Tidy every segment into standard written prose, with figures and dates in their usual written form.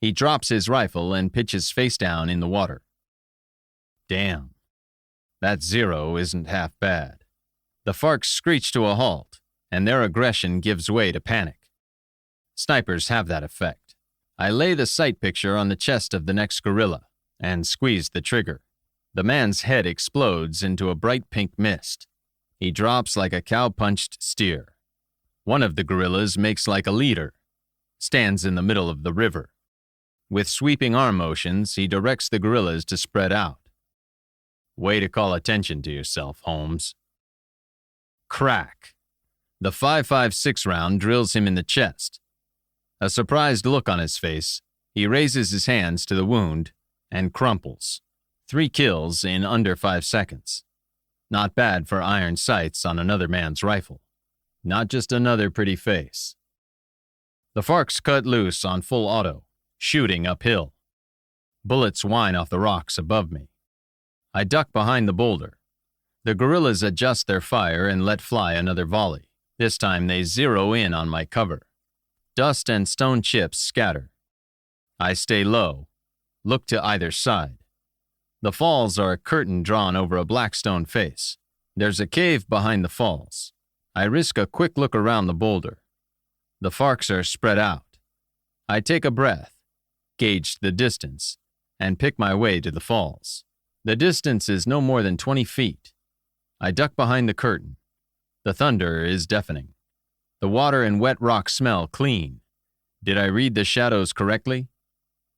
He drops his rifle and pitches face down in the water. Damn. That zero isn't half bad. The FARC screech to a halt, and their aggression gives way to panic. Snipers have that effect. I lay the sight picture on the chest of the next gorilla and squeeze the trigger. The man's head explodes into a bright pink mist. He drops like a cow-punched steer. One of the gorillas makes like a leader, stands in the middle of the river. With sweeping arm motions, he directs the gorillas to spread out. Way to call attention to yourself, Holmes. Crack. The .5.56 round drills him in the chest. A surprised look on his face, he raises his hands to the wound and crumples. 3 kills in under 5 seconds. Not bad for iron sights on another man's rifle. Not just another pretty face. The FARC's cut loose on full auto, shooting uphill. Bullets whine off the rocks above me. I duck behind the boulder. The gorillas adjust their fire and let fly another volley. This time they zero in on my cover. Dust and stone chips scatter. I stay low, look to either side. The falls are a curtain drawn over a black stone face. There's a cave behind the falls. I risk a quick look around the boulder. The FARCs are spread out. I take a breath, gauge the distance, and pick my way to the falls. The distance is no more than 20 feet. I duck behind the curtain. The thunder is deafening. The water and wet rock smell clean. Did I read the shadows correctly?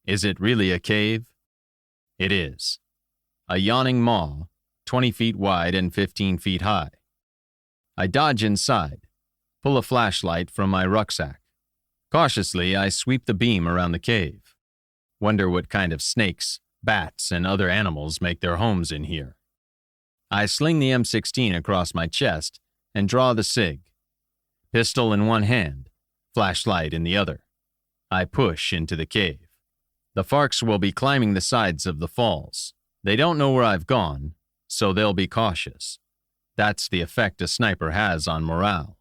Is it really a cave? It is. A yawning maw, 20 feet wide and 15 feet high. I dodge inside, pull a flashlight from my rucksack. Cautiously, I sweep the beam around the cave. Wonder what kind of snakes, bats, and other animals make their homes in here. I sling the M16 across my chest and draw the SIG. Pistol in one hand, flashlight in the other. I push into the cave. The FARCs will be climbing the sides of the falls. They don't know where I've gone, so they'll be cautious. That's the effect a sniper has on morale.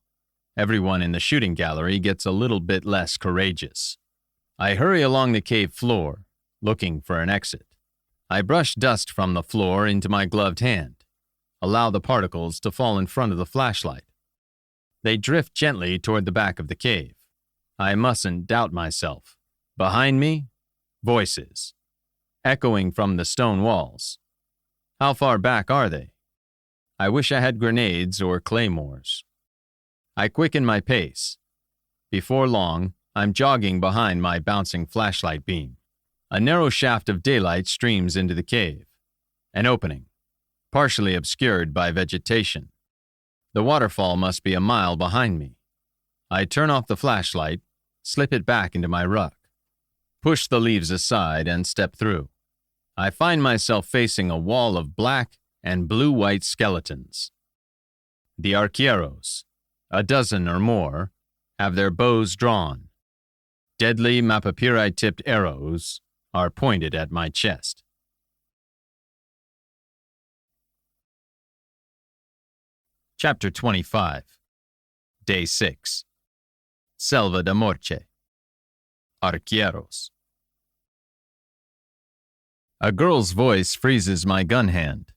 Everyone in the shooting gallery gets a little bit less courageous. I hurry along the cave floor, looking for an exit. I brush dust from the floor into my gloved hand, allow the particles to fall in front of the flashlight. They drift gently toward the back of the cave. I mustn't doubt myself. Behind me, voices, echoing from the stone walls. How far back are they? I wish I had grenades or claymores. I quicken my pace. Before long, I'm jogging behind my bouncing flashlight beam. A narrow shaft of daylight streams into the cave. An opening, partially obscured by vegetation. The waterfall must be a mile behind me. I turn off the flashlight, slip it back into my ruck, push the leaves aside and step through. I find myself facing a wall of black and blue-white skeletons. The arqueros, a dozen or more, have their bows drawn. Deadly mapapiri-tipped arrows are pointed at my chest. Chapter 25. Day 6. Selva da Morche. Arqueros. A girl's voice freezes my gun hand.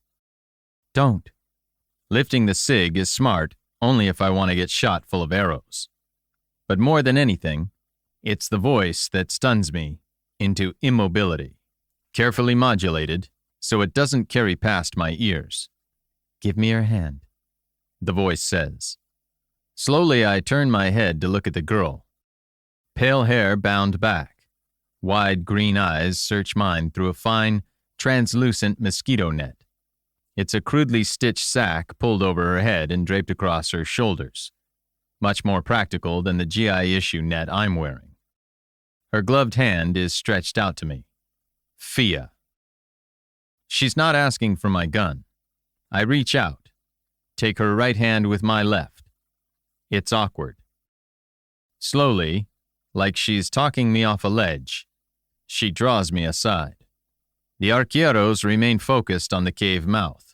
Don't. Lifting the SIG is smart only if I want to get shot full of arrows. But more than anything, it's the voice that stuns me into immobility, carefully modulated so it doesn't carry past my ears. Give me your hand, the voice says. Slowly I turn my head to look at the girl. Pale hair bound back. Wide green eyes search mine through a fine, translucent mosquito net. It's a crudely stitched sack pulled over her head and draped across her shoulders. Much more practical than the GI issue net I'm wearing. Her gloved hand is stretched out to me. Fia. She's not asking for my gun. I reach out, take her right hand with my left. It's awkward. Slowly, like she's talking me off a ledge, she draws me aside. The arqueros remain focused on the cave mouth.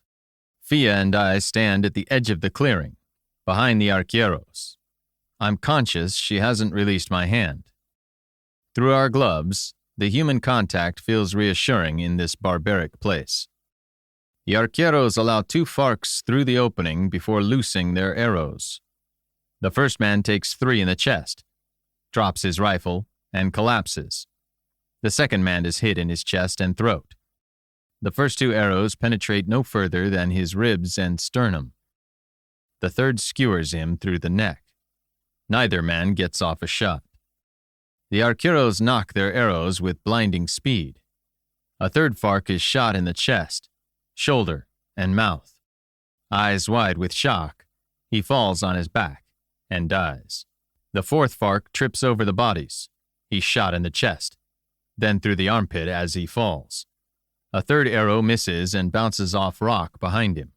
Fia and I stand at the edge of the clearing, behind the arqueros. I'm conscious she hasn't released my hand. Through our gloves, The human contact feels reassuring in this barbaric place. The arqueros allow 2 FARCs through the opening before loosing their arrows. The first man takes 3 in the chest, drops his rifle, and collapses. The second man is hit in his chest and throat. The first 2 arrows penetrate no further than his ribs and sternum. The third skewers him through the neck. Neither man gets off a shot. The arqueros knock their arrows with blinding speed. A third FARC is shot in the chest, shoulder, and mouth. Eyes wide with shock, he falls on his back and dies. The fourth FARC trips over the bodies. He's shot in the chest, then through the armpit as he falls. A third arrow misses and bounces off rock behind him.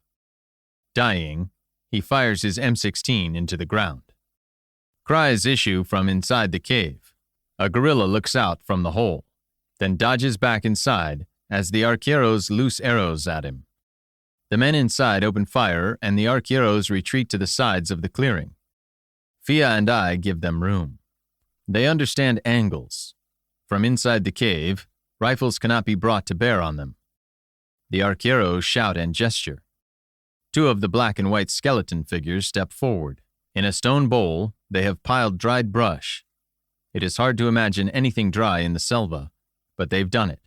Dying, he fires his M16 into the ground. Cries issue from inside the cave. A guerrilla looks out from the hole, then dodges back inside as the arqueros loose arrows at him. The men inside open fire and the arqueros retreat to the sides of the clearing. Fia and I give them room. They understand angles. From inside the cave, rifles cannot be brought to bear on them. The arqueros shout and gesture. 2 of the black and white skeleton figures step forward. In a stone bowl, they have piled dried brush. It is hard to imagine anything dry in the selva, but they've done it.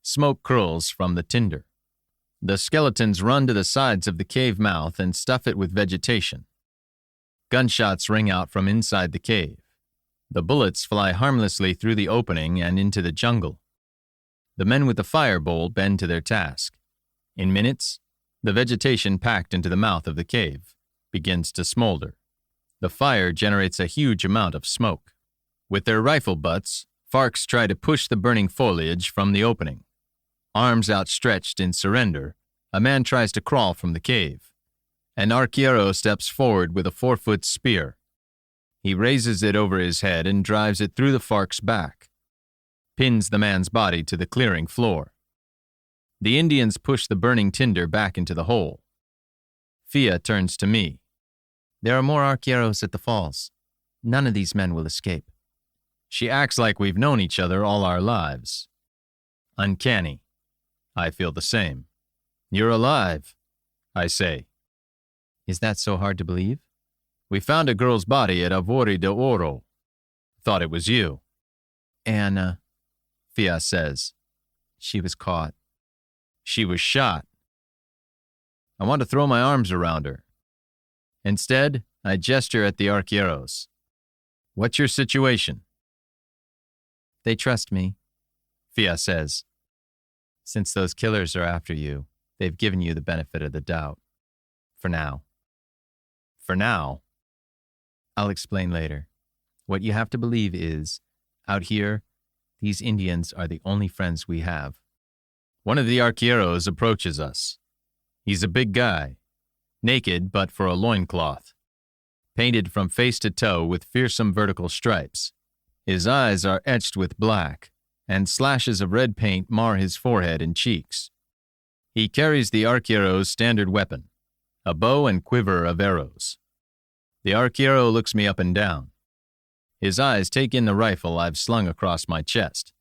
Smoke curls from the tinder. The skeletons run to the sides of the cave mouth and stuff it with vegetation. Gunshots ring out from inside the cave. The bullets fly harmlessly through the opening and into the jungle. The men with the fire bowl bend to their task. In minutes, the vegetation packed into the mouth of the cave begins to smolder. The fire generates a huge amount of smoke. With their rifle butts, FARCs try to push the burning foliage from the opening. Arms outstretched in surrender, a man tries to crawl from the cave. An arquero steps forward with a 4-foot spear. He raises it over his head and drives it through the FARC's back, pins the man's body to the clearing floor. The Indians push the burning tinder back into the hole. Fia turns to me. There are more arqueros at the falls. None of these men will escape. She acts like we've known each other all our lives. Uncanny. I feel the same. You're alive, I say. Is that so hard to believe? We found a girl's body at Avori de Oro. Thought it was you. Anna, Fia says. She was caught. She was shot. I want to throw my arms around her. Instead, I gesture at the arqueros. What's your situation? They trust me, Fia says. Since those killers are after you, they've given you the benefit of the doubt. For now. For now? I'll explain later. What you have to believe is, out here, these Indians are the only friends we have. One of the arqueros approaches us. He's a big guy, naked but for a loincloth, painted from face to toe with fearsome vertical stripes. His eyes are etched with black, and slashes of red paint mar his forehead and cheeks. He carries the arquero's standard weapon, a bow and quiver of arrows. The arquero looks me up and down. His eyes take in the rifle I've slung across my chest,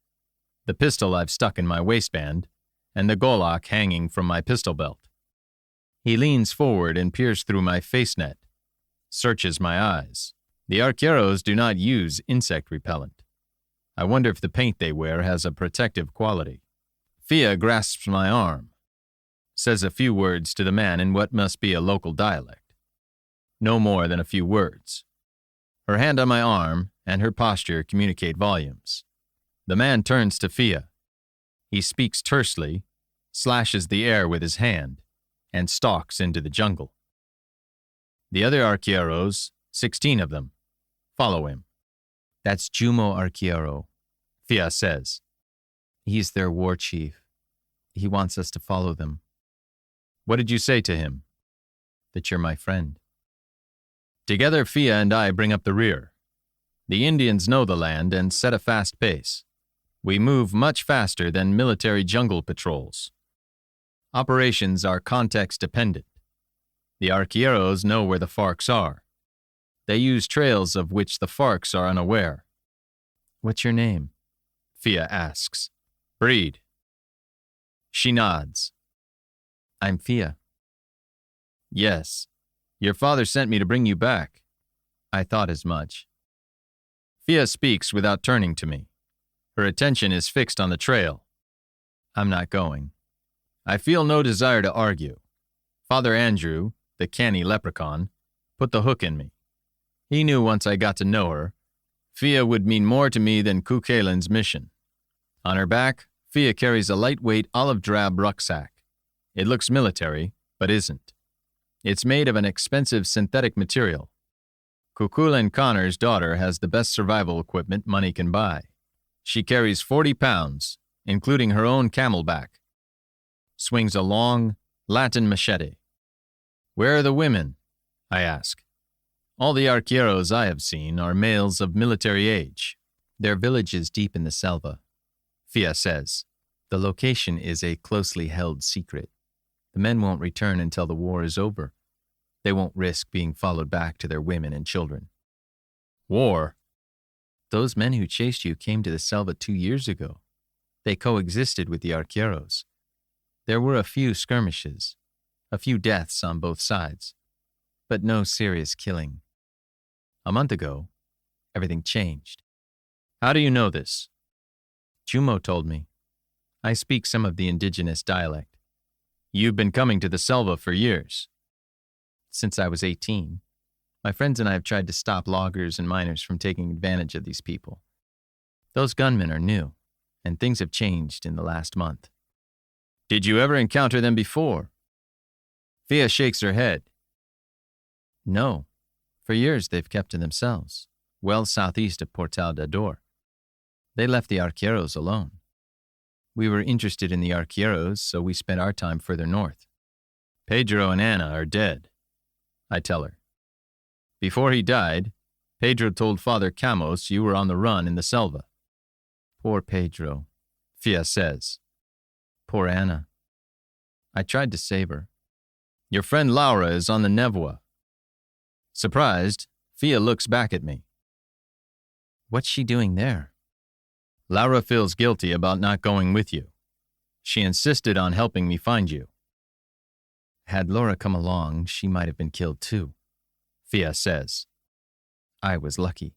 the pistol I've stuck in my waistband, and the golok hanging from my pistol belt. He leans forward and peers through my face net, searches my eyes. The arqueros do not use insect repellent. I wonder if the paint they wear has a protective quality. Fia grasps my arm, says a few words to the man in what must be a local dialect. No more than a few words. Her hand on my arm and her posture communicate volumes. The man turns to Fia. He speaks tersely, slashes the air with his hand, and stalks into the jungle. The other arqueros, 16 of them, follow him. That's Jumo Arquero, Fia says. He's their war chief. He wants us to follow them. What did you say to him? That you're my friend. Together, Fia and I bring up the rear. The Indians know the land and set a fast pace. We move much faster than military jungle patrols. Operations are context-dependent. The arqueros know where the FARCs are. They use trails of which the FARCs are unaware. What's your name? Fia asks. Breed. She nods. I'm Fia. Yes. Your father sent me to bring you back. I thought as much. Fia speaks without turning to me. Her attention is fixed on the trail. I'm not going. I feel no desire to argue. Father Andrew, the canny leprechaun, put the hook in me. He knew once I got to know her, Fia would mean more to me than Cuchulain's mission. On her back, Fia carries a lightweight olive-drab rucksack. It looks military, but isn't. It's made of an expensive synthetic material. Cuchulain Connor's daughter has the best survival equipment money can buy. She carries 40 pounds, including her own camelback. Swings a long, Latin machete. Where are the women? I ask. All the arqueros I have seen are males of military age. Their village is deep in the selva, Fia says. The location is a closely held secret. The men won't return until the war is over. They won't risk being followed back to their women and children. War? Those men who chased you came to the selva 2 years ago. They coexisted with the arqueros. There were a few skirmishes, a few deaths on both sides, but no serious killing. A month ago, everything changed. How do you know this? Jumo told me. I speak some of the indigenous dialect. You've been coming to the selva for years. Since I was 18. My friends and I have tried to stop loggers and miners from taking advantage of these people. Those gunmen are new, and things have changed in the last month. Did you ever encounter them before? Fia shakes her head. No. For years they've kept to themselves, well southeast of Portal d'Ador. They left the arqueros alone. We were interested in the arqueros, so we spent our time further north. Pedro and Anna are dead, I tell her. Before he died, Pedro told Father Camos you were on the run in the selva. Poor Pedro, Fia says. Poor Anna. I tried to save her. Your friend Laura is on the Nevoa. Surprised, Fia looks back at me. What's she doing there? Laura feels guilty about not going with you. She insisted on helping me find you. Had Laura come along, she might have been killed too, Fia says. I was lucky.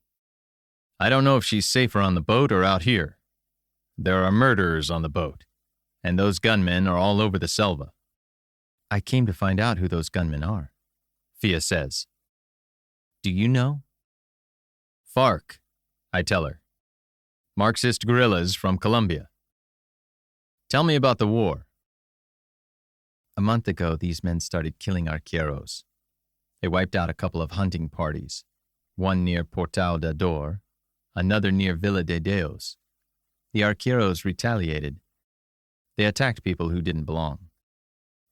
I don't know if she's safer on the boat or out here. There are murderers on the boat, and those gunmen are all over the selva. I came to find out who those gunmen are, Fia says. Do you know? FARC, I tell her. Marxist guerrillas from Colombia. Tell me about the war. A month ago, these men started killing arqueros. They wiped out a couple of hunting parties, one near Portal d'Ador, another near Villa de Deos. The arqueros retaliated. They attacked people who didn't belong.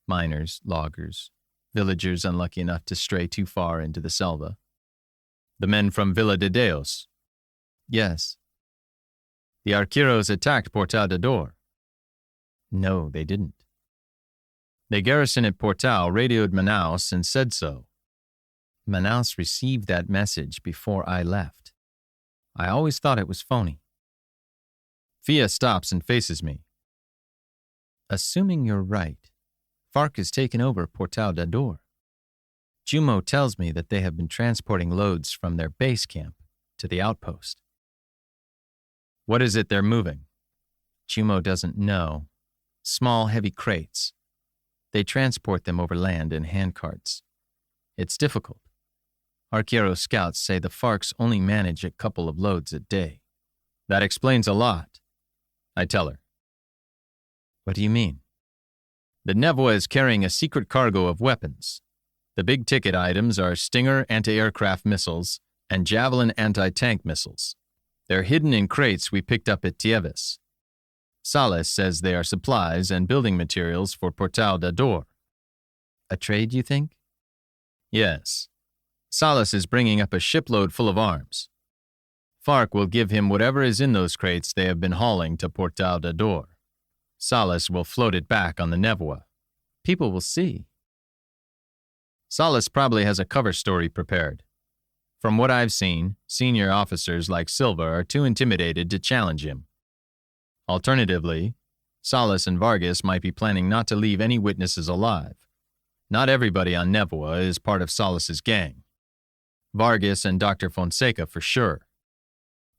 Miners, loggers, villagers unlucky enough to stray too far into the selva. The men from Villa de Deos. Yes. The arqueros attacked Portal d'Ador. No, they didn't. The garrison at Portal radioed Manaus and said so. Manaus received that message before I left. I always thought it was phony. Fia stops and faces me. Assuming you're right, FARC has taken over Portal d'Ador. Jumo tells me that they have been transporting loads from their base camp to the outpost. What is it they're moving? Jumo doesn't know. Small, heavy crates. They transport them over land in handcarts. It's difficult. Arquero scouts say the FARCs only manage a couple of loads a day. That explains a lot, I tell her. What do you mean? The Nevoa is carrying a secret cargo of weapons. The big ticket items are Stinger anti-aircraft missiles and Javelin anti-tank missiles. They're hidden in crates we picked up at Tieves. Salas says they are supplies and building materials for Portal d'Ador. A trade, you think? Yes. Salas is bringing up a shipload full of arms. FARC will give him whatever is in those crates they have been hauling to Portal d'Ador. Salas will float it back on the Nevoa. People will see. Salas probably has a cover story prepared. From what I've seen, senior officers like Silva are too intimidated to challenge him. Alternatively, Salas and Vargas might be planning not to leave any witnesses alive. Not everybody on Nevoa is part of Salas's gang. Vargas and Dr. Fonseca for sure.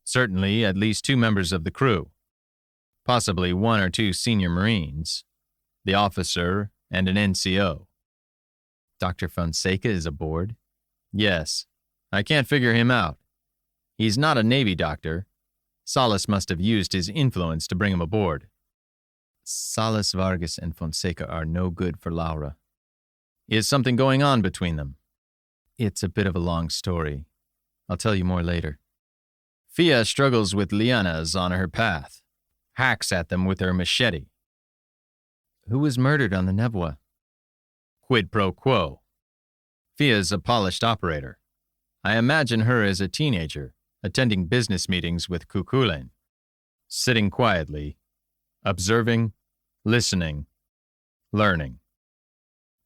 Certainly at least 2 members of the crew. Possibly 1 or 2 senior Marines, the officer, and an NCO. Dr. Fonseca is aboard? Yes. I can't figure him out. He's not a Navy doctor. Salas must have used his influence to bring him aboard. Salas, Vargas, and Fonseca are no good for Laura. Is something going on between them? It's a bit of a long story. I'll tell you more later. Fia struggles with lianas on her path, hacks at them with her machete. Who was murdered on the Nevoa? Quid pro quo. Fia's a polished operator. I imagine her as a teenager, attending business meetings with Cuchulainn, sitting quietly, observing, listening, learning.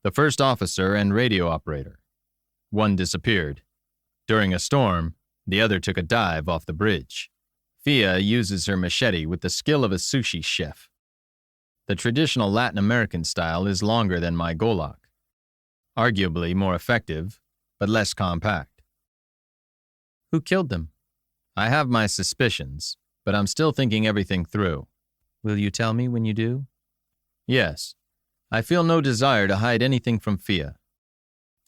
The first officer and radio operator. One disappeared. During a storm, the other took a dive off the bridge. Fia uses her machete with the skill of a sushi chef. The traditional Latin American style is longer than my golok. Arguably more effective, but less compact. Who killed them? I have my suspicions, but I'm still thinking everything through. Will you tell me when you do? Yes. I feel no desire to hide anything from Fia.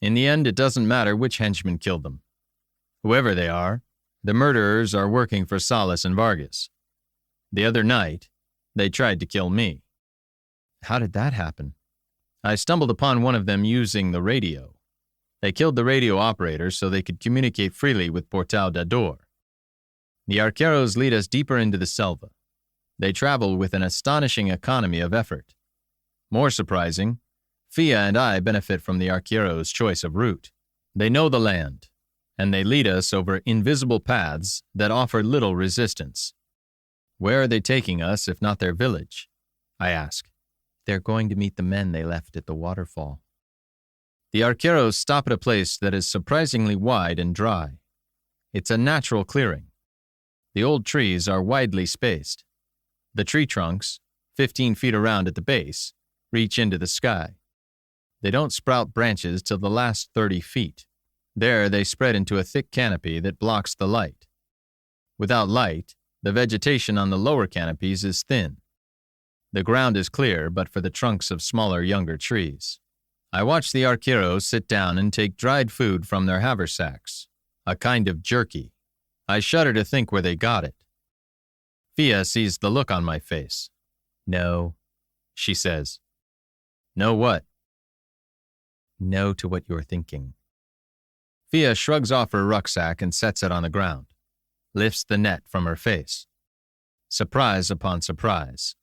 In the end, it doesn't matter which henchman killed them. Whoever they are, the murderers are working for Salas and Vargas. The other night, they tried to kill me. How did that happen? I stumbled upon one of them using the radio. They killed the radio operator so they could communicate freely with Portal d'Ador. The arqueros lead us deeper into the selva. They travel with an astonishing economy of effort. More surprising, Fia and I benefit from the arqueros' choice of route. They know the land, and they lead us over invisible paths that offer little resistance. Where are they taking us if not their village? I ask. They're going to meet the men they left at the waterfall. The arqueros stop at a place that is surprisingly wide and dry. It's a natural clearing. The old trees are widely spaced. The tree trunks, 15 feet around at the base, reach into the sky. They don't sprout branches till the last 30 feet. There they spread into a thick canopy that blocks the light. Without light, the vegetation on the lower canopies is thin. The ground is clear but for the trunks of smaller younger trees. I watch the arqueros sit down and take dried food from their haversacks, a kind of jerky. I shudder to think where they got it. Fia sees the look on my face. No, she says. No what? No to what you're thinking. Fia shrugs off her rucksack and sets it on the ground, lifts the net from her face. Surprise upon surprise.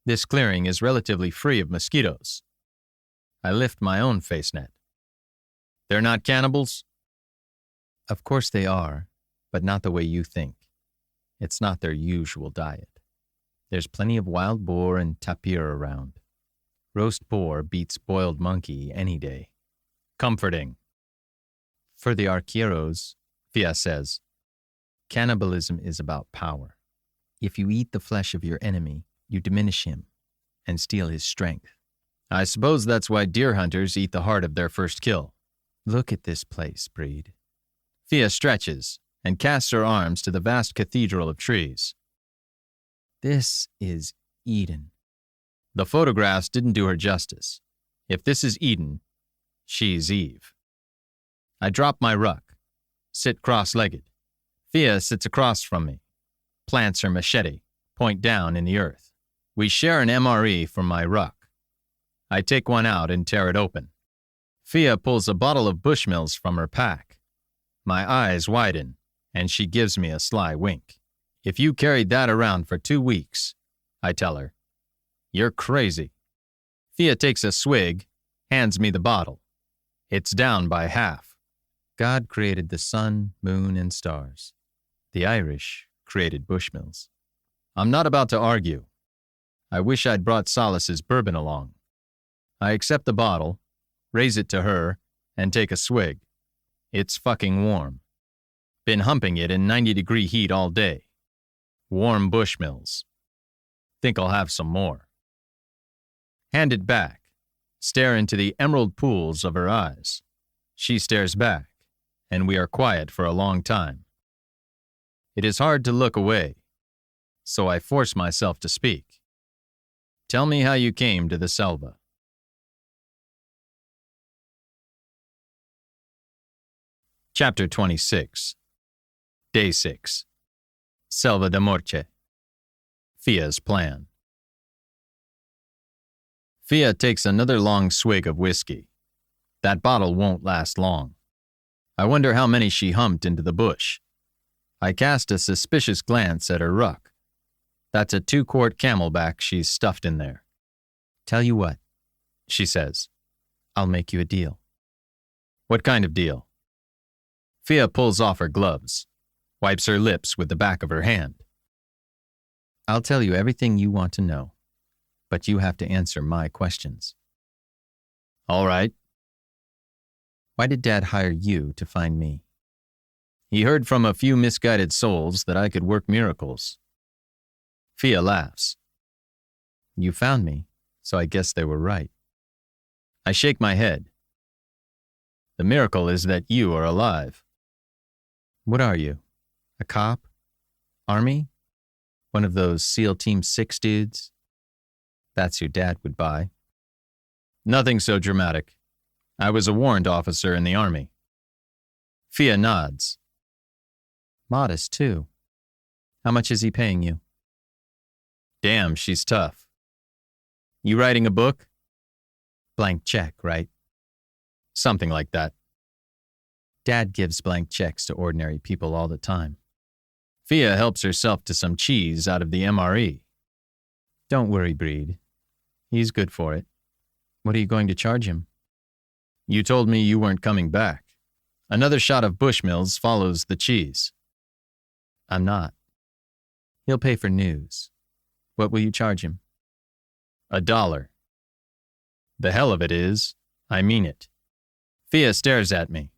This clearing is relatively free of mosquitoes. I lift my own face net. They're not cannibals? Of course they are, but not the way you think. It's not their usual diet. There's plenty of wild boar and tapir around. Roast boar beats boiled monkey any day. Comforting. For the arqueros, Fia says, cannibalism is about power. If you eat the flesh of your enemy, you diminish him and steal his strength. I suppose that's why deer hunters eat the heart of their first kill. Look at this place, Breed. Fia stretches and casts her arms to the vast cathedral of trees. This is Eden. The photographs didn't do her justice. If this is Eden, she's Eve. I drop my ruck, sit cross-legged. Fia sits across from me, plants her machete, point down in the earth. We share an MRE from my ruck. I take one out and tear it open. Fia pulls a bottle of Bushmills from her pack. My eyes widen, and she gives me a sly wink. If you carried that around for 2 weeks, I tell her, you're crazy. Fia takes a swig, hands me the bottle. It's down by half. God created the sun, moon, and stars. The Irish created Bushmills. I'm not about to argue. I wish I'd brought Salas's bourbon along. I accept the bottle, raise it to her, and take a swig. It's fucking warm. Been humping it in 90-degree heat all day. Warm Bushmills. Think I'll have some more. Hand it back. Stare into the emerald pools of her eyes. She stares back, and we are quiet for a long time. It is hard to look away, so I force myself to speak. Tell me how you came to the Selva. Chapter 26. Day 6. Selva de Morche. Fia's plan. Fia takes another long swig of whiskey. That bottle won't last long. I wonder how many she humped into the bush. I cast a suspicious glance at her ruck. That's a 2-quart Camelback she's stuffed in there. Tell you what, she says. I'll make you a deal. What kind of deal? Fia pulls off her gloves, wipes her lips with the back of her hand. I'll tell you everything you want to know, but you have to answer my questions. All right. Why did Dad hire you to find me? He heard from a few misguided souls that I could work miracles. Fia laughs. You found me, so I guess they were right. I shake my head. The miracle is that you are alive. What are you? A cop? Army? One of those SEAL Team 6 dudes? That's who Dad would buy. Nothing so dramatic. I was a warrant officer in the Army. Fia nods. Modest, too. How much is he paying you? Damn, she's tough. You writing a book? Blank check, right? Something like that. Dad gives blank checks to ordinary people all the time. Fia helps herself to some cheese out of the MRE. Don't worry, Breed. He's good for it. What are you going to charge him? You told me you weren't coming back. Another shot of Bushmills follows the cheese. I'm not. He'll pay for news. What will you charge him? $1. The hell of it is, I mean it. Fia stares at me.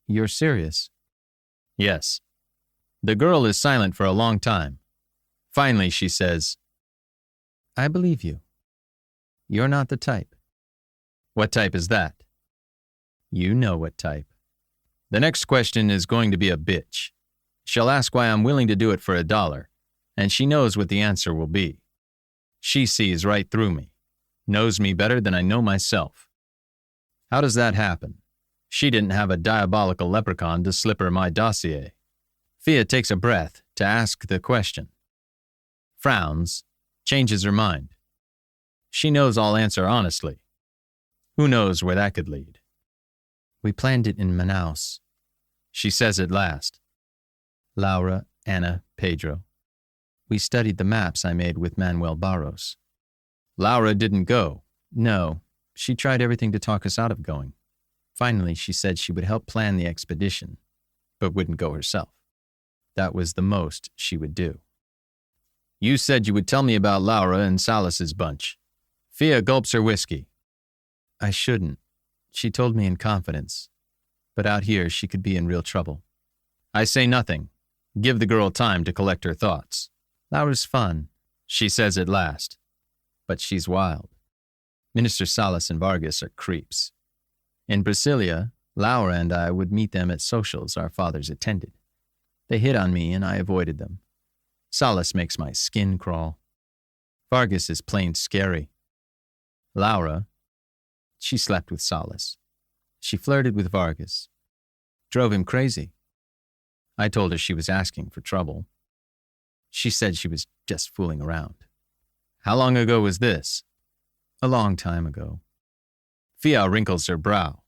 You're serious? Yes. The girl is silent for a long time. Finally, she says, I believe you. You're not the type. What type is that? You know what type. The next question is going to be a bitch. She'll ask why I'm willing to do it for $1, and she knows what the answer will be. She sees right through me, knows me better than I know myself. How does that happen? She didn't have a diabolical leprechaun to slip her my dossier. Fia takes a breath to ask the question. Frowns, changes her mind. She knows I'll answer honestly. Who knows where that could lead? We planned it in Manaus. She says at last. Laura, Anna, Pedro. We studied the maps I made with Manuel Barros. Laura didn't go. No, she tried everything to talk us out of going. Finally, she said she would help plan the expedition, but wouldn't go herself. That was the most she would do. You said you would tell me about Laura and Salas's bunch. Fia gulps her whiskey. I shouldn't. She told me in confidence. But out here, she could be in real trouble. I say nothing. Give the girl time to collect her thoughts. Laura's fun, she says at last. But she's wild. Minister Salas and Vargas are creeps. In Brasilia, Laura and I would meet them at socials our fathers attended. They hit on me and I avoided them. Salas makes my skin crawl. Vargas is plain scary. Laura, she slept with Salas. She flirted with Vargas. Drove him crazy. I told her she was asking for trouble. She said she was just fooling around. How long ago was this? A long time ago. Fia wrinkles her brow.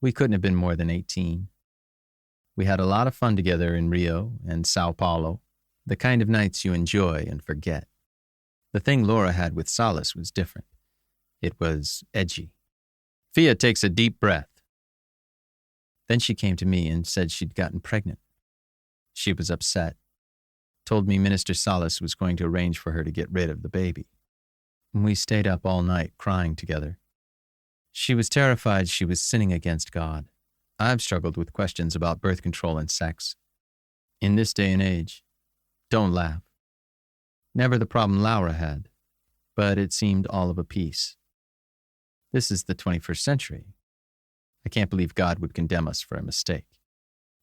We couldn't have been more than 18. We had a lot of fun together in Rio and Sao Paulo, the kind of nights you enjoy and forget. The thing Laura had with Salas was different. It was edgy. Fia takes a deep breath. Then she came to me and said she'd gotten pregnant. She was upset. Told me Minister Salas was going to arrange for her to get rid of the baby. We stayed up all night crying together. She was terrified she was sinning against God. I've struggled with questions about birth control and sex. In this day and age, don't laugh. Never the problem Laura had, but it seemed all of a piece. This is the 21st century. I can't believe God would condemn us for a mistake,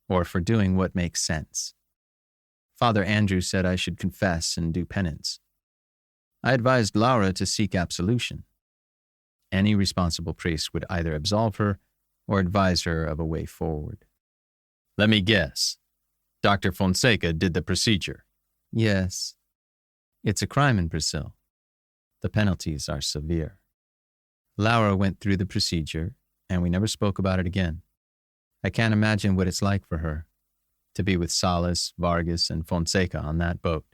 or for doing what makes sense. Father Andrew said I should confess and do penance. I advised Laura to seek absolution. Any responsible priest would either absolve her or advise her of a way forward. Let me guess. Dr. Fonseca did the procedure. Yes. It's a crime in Brazil. The penalties are severe. Laura went through the procedure, and we never spoke about it again. I can't imagine what it's like for her, to be with Salas, Vargas, and Fonseca on that boat.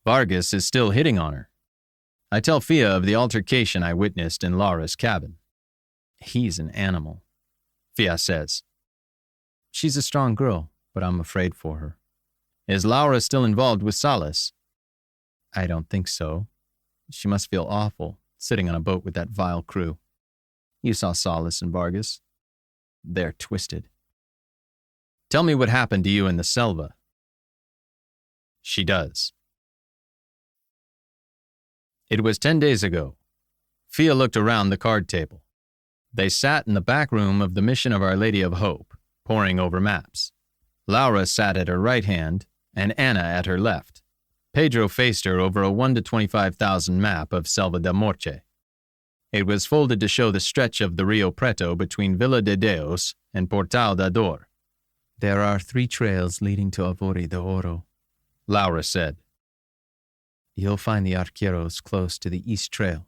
Vargas is still hitting on her. I tell Fia of the altercation I witnessed in Laura's cabin. He's an animal, Fia says. She's a strong girl, but I'm afraid for her. Is Laura still involved with Salas? I don't think so. She must feel awful, sitting on a boat with that vile crew. You saw Salas and Vargas. They're twisted. Tell me what happened to you in the Selva. She does. It was 10 days ago. Fia looked around the card table. They sat in the back room of the Mission of Our Lady of Hope, poring over maps. Laura sat at her right hand, and Anna at her left. Pedro faced her over a 1 to 25,000 map of Selva da Morte. It was folded to show the stretch of the Rio Preto between Villa de Deos and Portal da Dor. There are 3 trails leading to Avori de Oro, Laura said. You'll find the arqueros close to the east trail.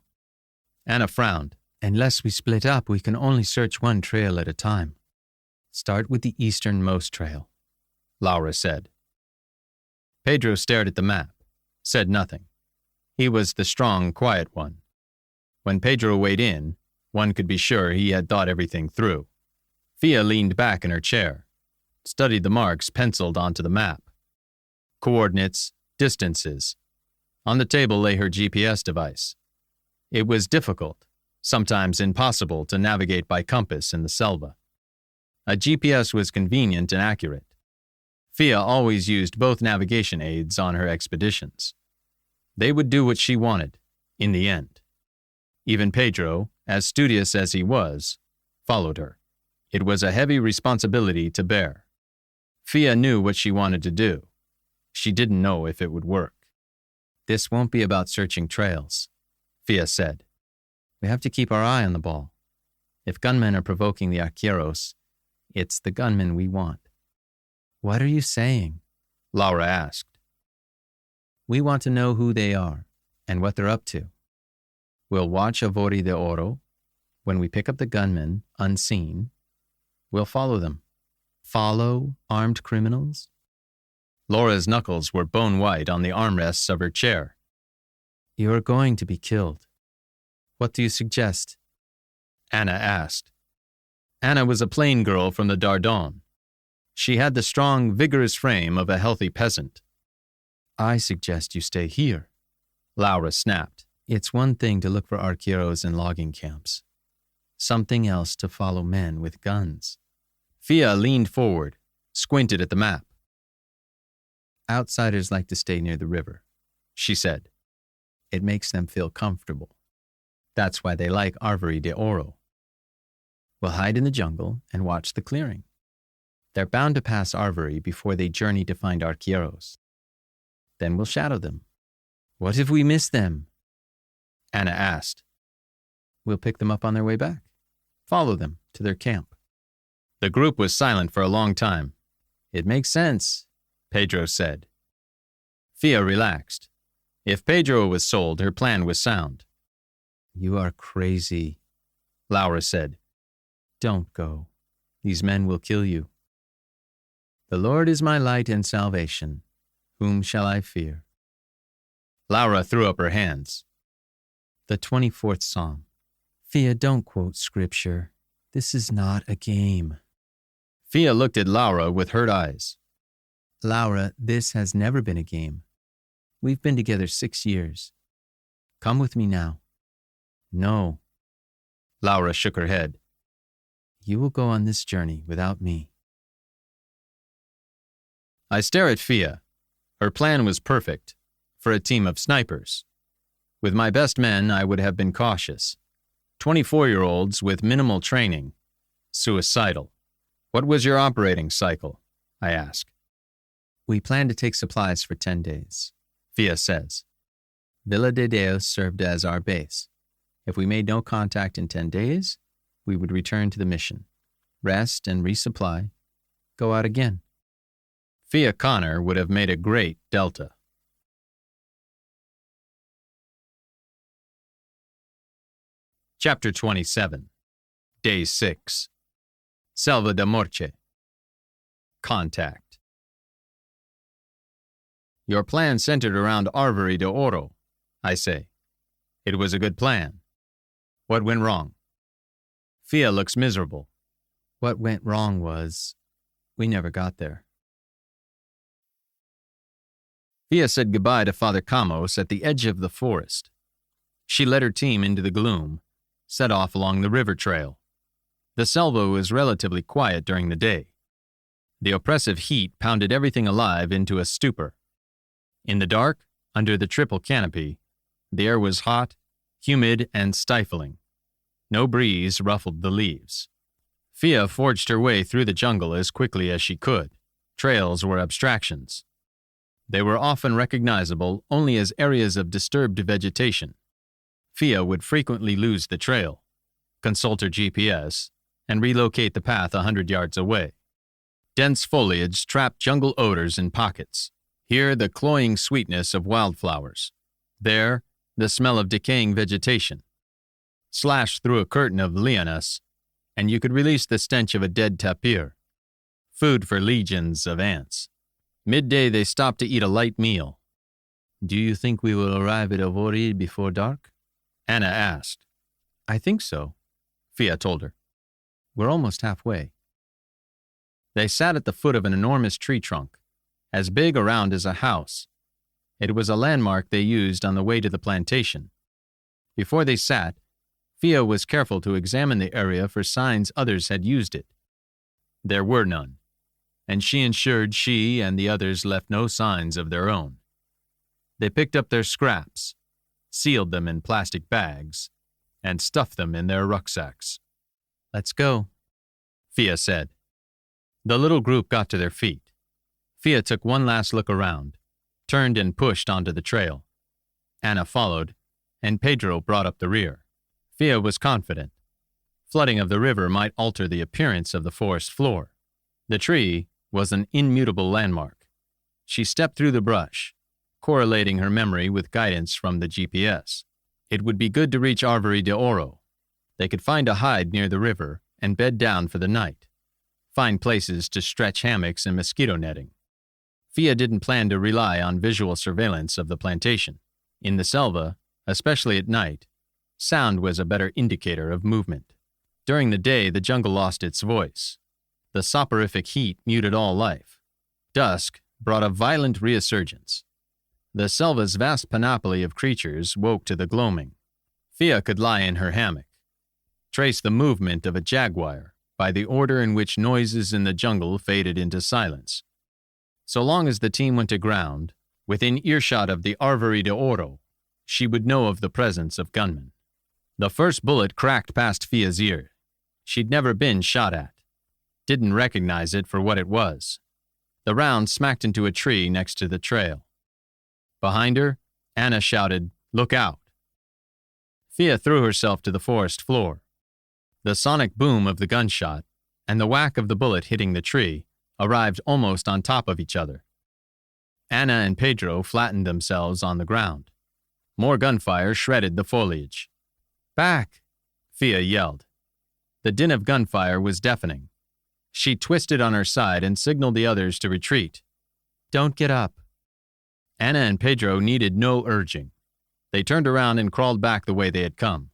Anna frowned. Unless we split up, we can only search one trail at a time. Start with the easternmost trail, Laura said. Pedro stared at the map, said nothing. He was the strong, quiet one. When Pedro weighed in, one could be sure he had thought everything through. Fia leaned back in her chair, studied the marks penciled onto the map. Coordinates, distances. On the table lay her GPS device. It was difficult, sometimes impossible, to navigate by compass in the Selva. A GPS was convenient and accurate. Fia always used both navigation aids on her expeditions. They would do what she wanted, in the end. Even Pedro, as studious as he was, followed her. It was a heavy responsibility to bear. Fia knew what she wanted to do. She didn't know if it would work. This won't be about searching trails, Fia said. We have to keep our eye on the ball. If gunmen are provoking the arqueros, it's the gunmen we want. What are you saying? Laura asked. We want to know who they are and what they're up to. We'll watch Avori de Oro. When we pick up the gunmen, unseen, we'll follow them. Follow armed criminals? Laura's knuckles were bone white on the armrests of her chair. You're going to be killed. What do you suggest? Anna asked. Anna was a plain girl from the Dardon. She had the strong, vigorous frame of a healthy peasant. I suggest you stay here, Laura snapped. It's one thing to look for arqueros in logging camps. Something else to follow men with guns. Fia leaned forward, squinted at the map. Outsiders like to stay near the river, she said. It makes them feel comfortable. That's why they like Avori de Oro. We'll hide in the jungle and watch the clearing. They're bound to pass Avori before they journey to find arqueros. Then we'll shadow them. What if we miss them? Anna asked. We'll pick them up on their way back. Follow them to their camp. The group was silent for a long time. It makes sense, Pedro said. Fia relaxed. If Pedro was sold, her plan was sound. You are crazy, Laura said. Don't go. These men will kill you. The Lord is my light and salvation. Whom shall I fear? Laura threw up her hands. The 24th Psalm. Fia, don't quote scripture. This is not a game. Fia looked at Laura with hurt eyes. Laura, this has never been a game. We've been together 6 years. Come with me now. No. Laura shook her head. You will go on this journey without me. I stare at Fia. Her plan was perfect. for a team of snipers. With my best men, I would have been cautious. 24-year-olds with minimal training. Suicidal. What was your operating cycle? I ask. We plan to take supplies for 10 days, Fia says. Villa de Deos served as our base. If we made no contact in 10 days, we would return to the mission, rest and resupply, go out again. Fia Connor would have made a great Delta. Chapter 27. Day 6. Selva da Morche. Contact. Your plan centered around Arvory de Oro, I say. It was a good plan. What went wrong? Fia looks miserable. What went wrong was, we never got there. Fia said goodbye to Father Camos at the edge of the forest. She led her team into the gloom, set off along the river trail. The selva was relatively quiet during the day. The oppressive heat pounded everything alive into a stupor. In the dark, under the triple canopy, the air was hot, humid, and stifling. No breeze ruffled the leaves. Fia forged her way through the jungle as quickly as she could. Trails were abstractions. They were often recognizable only as areas of disturbed vegetation. Fia would frequently lose the trail, consult her GPS, and relocate the path 100 yards away. Dense foliage trapped jungle odors in pockets. Here, the cloying sweetness of wildflowers. There, the smell of decaying vegetation. Slash through a curtain of lianas, and you could release the stench of a dead tapir. Food for legions of ants. Midday, they stopped to eat a light meal. Do you think we will arrive at Arvory before dark? Anna asked. I think so, Fia told her. We're almost halfway. They sat at the foot of an enormous tree trunk, as big around as a house. It was a landmark they used on the way to the plantation. Before they sat, Fia was careful to examine the area for signs others had used it. There were none, and she ensured she and the others left no signs of their own. They picked up their scraps, sealed them in plastic bags, and stuffed them in their rucksacks. Let's go, Fia said. The little group got to their feet. Fia took one last look around, turned and pushed onto the trail. Anna followed, and Pedro brought up the rear. Fia was confident. Flooding of the river might alter the appearance of the forest floor. The tree was an immutable landmark. She stepped through the brush, correlating her memory with guidance from the GPS. It would be good to reach Arvory de Oro. They could find a hide near the river and bed down for the night. Find places to stretch hammocks and mosquito netting. Fia didn't plan to rely on visual surveillance of the plantation. In the selva, especially at night, sound was a better indicator of movement. During the day, the jungle lost its voice. The soporific heat muted all life. Dusk brought a violent resurgence. The selva's vast panoply of creatures woke to the gloaming. Fia could lie in her hammock, trace the movement of a jaguar by the order in which noises in the jungle faded into silence. So long as the team went to ground, within earshot of the Arvory de Oro, she would know of the presence of gunmen. The first bullet cracked past Fia's ear. She'd never been shot at. Didn't recognize it for what it was. The round smacked into a tree next to the trail. Behind her, Anna shouted, "Look out!" Fia threw herself to the forest floor. The sonic boom of the gunshot and the whack of the bullet hitting the tree arrived almost on top of each other. Anna and Pedro flattened themselves on the ground. More gunfire shredded the foliage. "Back!" Fia yelled. The din of gunfire was deafening. She twisted on her side and signaled the others to retreat. "Don't get up." Anna and Pedro needed no urging. They turned around and crawled back the way they had come.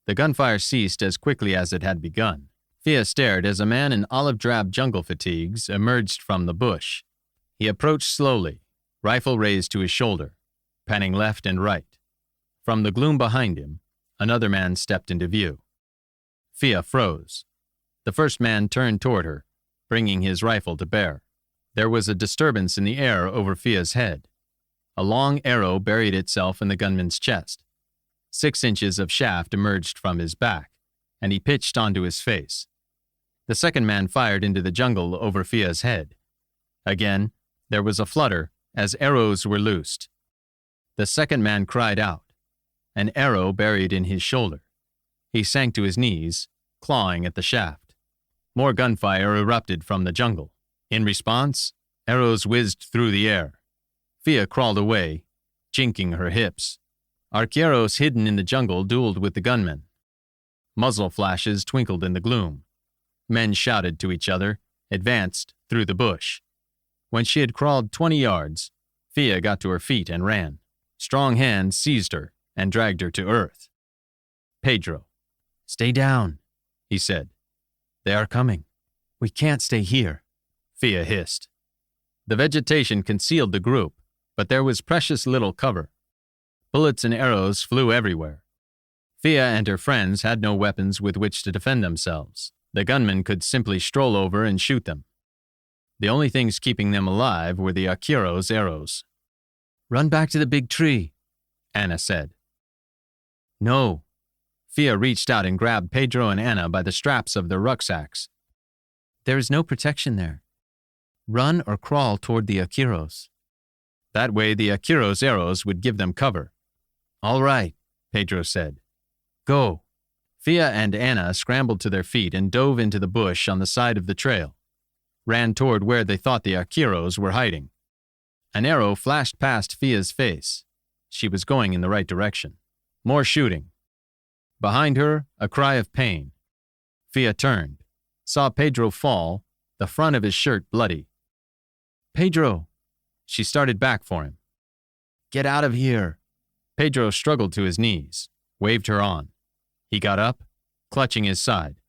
The gunfire ceased as quickly as it had begun. Fia stared as a man in olive-drab jungle fatigues emerged from the bush. He approached slowly, rifle raised to his shoulder, panning left and right. From the gloom behind him, another man stepped into view. Fia froze. The first man turned toward her, bringing his rifle to bear. There was a disturbance in the air over Fia's head. A long arrow buried itself in the gunman's chest. 6 inches of shaft emerged from his back, and he pitched onto his face. The second man fired into the jungle over Fia's head. Again, there was a flutter as arrows were loosed. The second man cried out. An arrow buried in his shoulder. He sank to his knees, clawing at the shaft. More gunfire erupted from the jungle. In response, arrows whizzed through the air. Fia crawled away, jinking her hips. Arqueros hidden in the jungle dueled with the gunmen. Muzzle flashes twinkled in the gloom. Men shouted to each other, advanced through the bush. When she had crawled 20 yards, Fia got to her feet and ran. Strong hands seized her and dragged her to earth. Pedro. "Stay down," he said. "They are coming. We can't stay here," Fia hissed. The vegetation concealed the group, but there was precious little cover. Bullets and arrows flew everywhere. Fia and her friends had no weapons with which to defend themselves. The gunmen could simply stroll over and shoot them. The only things keeping them alive were the Arqueros' arrows. "Run back to the big tree," Anna said. "No." Fia reached out and grabbed Pedro and Anna by the straps of their rucksacks. "There is no protection there. Run or crawl toward the Arqueros. That way the Arqueros' arrows would give them cover." "All right," Pedro said. "Go." Fia and Anna scrambled to their feet and dove into the bush on the side of the trail, ran toward where they thought the Arqueros were hiding. An arrow flashed past Fia's face. She was going in the right direction. More shooting. Behind her, a cry of pain. Fia turned, saw Pedro fall, the front of his shirt bloody. "Pedro!" She started back for him. "Get out of here!" Pedro struggled to his knees, waved her on. He got up, clutching his side,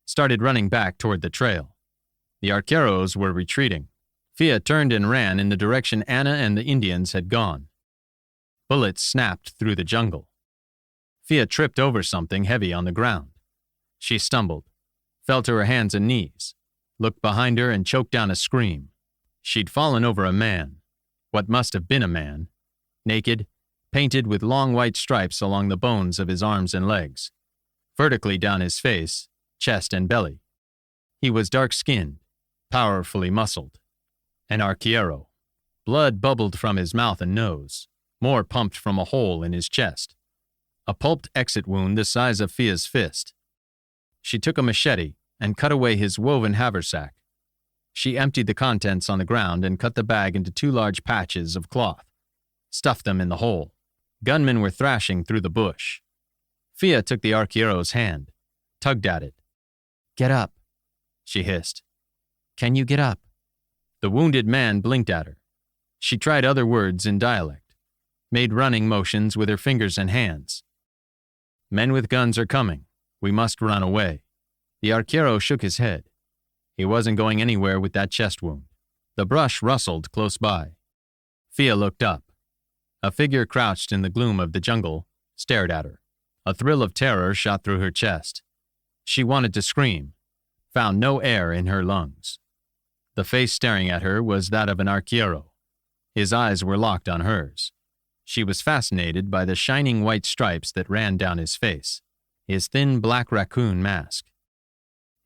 started running back toward the trail. The Arqueros were retreating. Fia turned and ran in the direction Anna and the Indians had gone. Bullets snapped through the jungle. Fia tripped over something heavy on the ground. She stumbled, fell to her hands and knees, looked behind her and choked down a scream. She'd fallen over a man, what must have been a man, naked, painted with long white stripes along the bones of his arms and legs, vertically down his face, chest and belly. He was dark-skinned, powerfully muscled. An Arquero. Blood bubbled from his mouth and nose, more pumped from a hole in his chest. A pulped exit wound the size of Fia's fist. She took a machete and cut away his woven haversack. She emptied the contents on the ground and cut the bag into 2 large patches of cloth, stuffed them in the hole. Gunmen were thrashing through the bush. Fia took the Arquero's hand, tugged at it. "Get up," she hissed. "Can you get up?" The wounded man blinked at her. She tried other words in dialect, made running motions with her fingers and hands. "Men with guns are coming. We must run away." The Arquero shook his head. He wasn't going anywhere with that chest wound. The brush rustled close by. Fia looked up. A figure crouched in the gloom of the jungle stared at her. A thrill of terror shot through her chest. She wanted to scream, found no air in her lungs. The face staring at her was that of an Arquero. His eyes were locked on hers. She was fascinated by the shining white stripes that ran down his face, his thin black raccoon mask.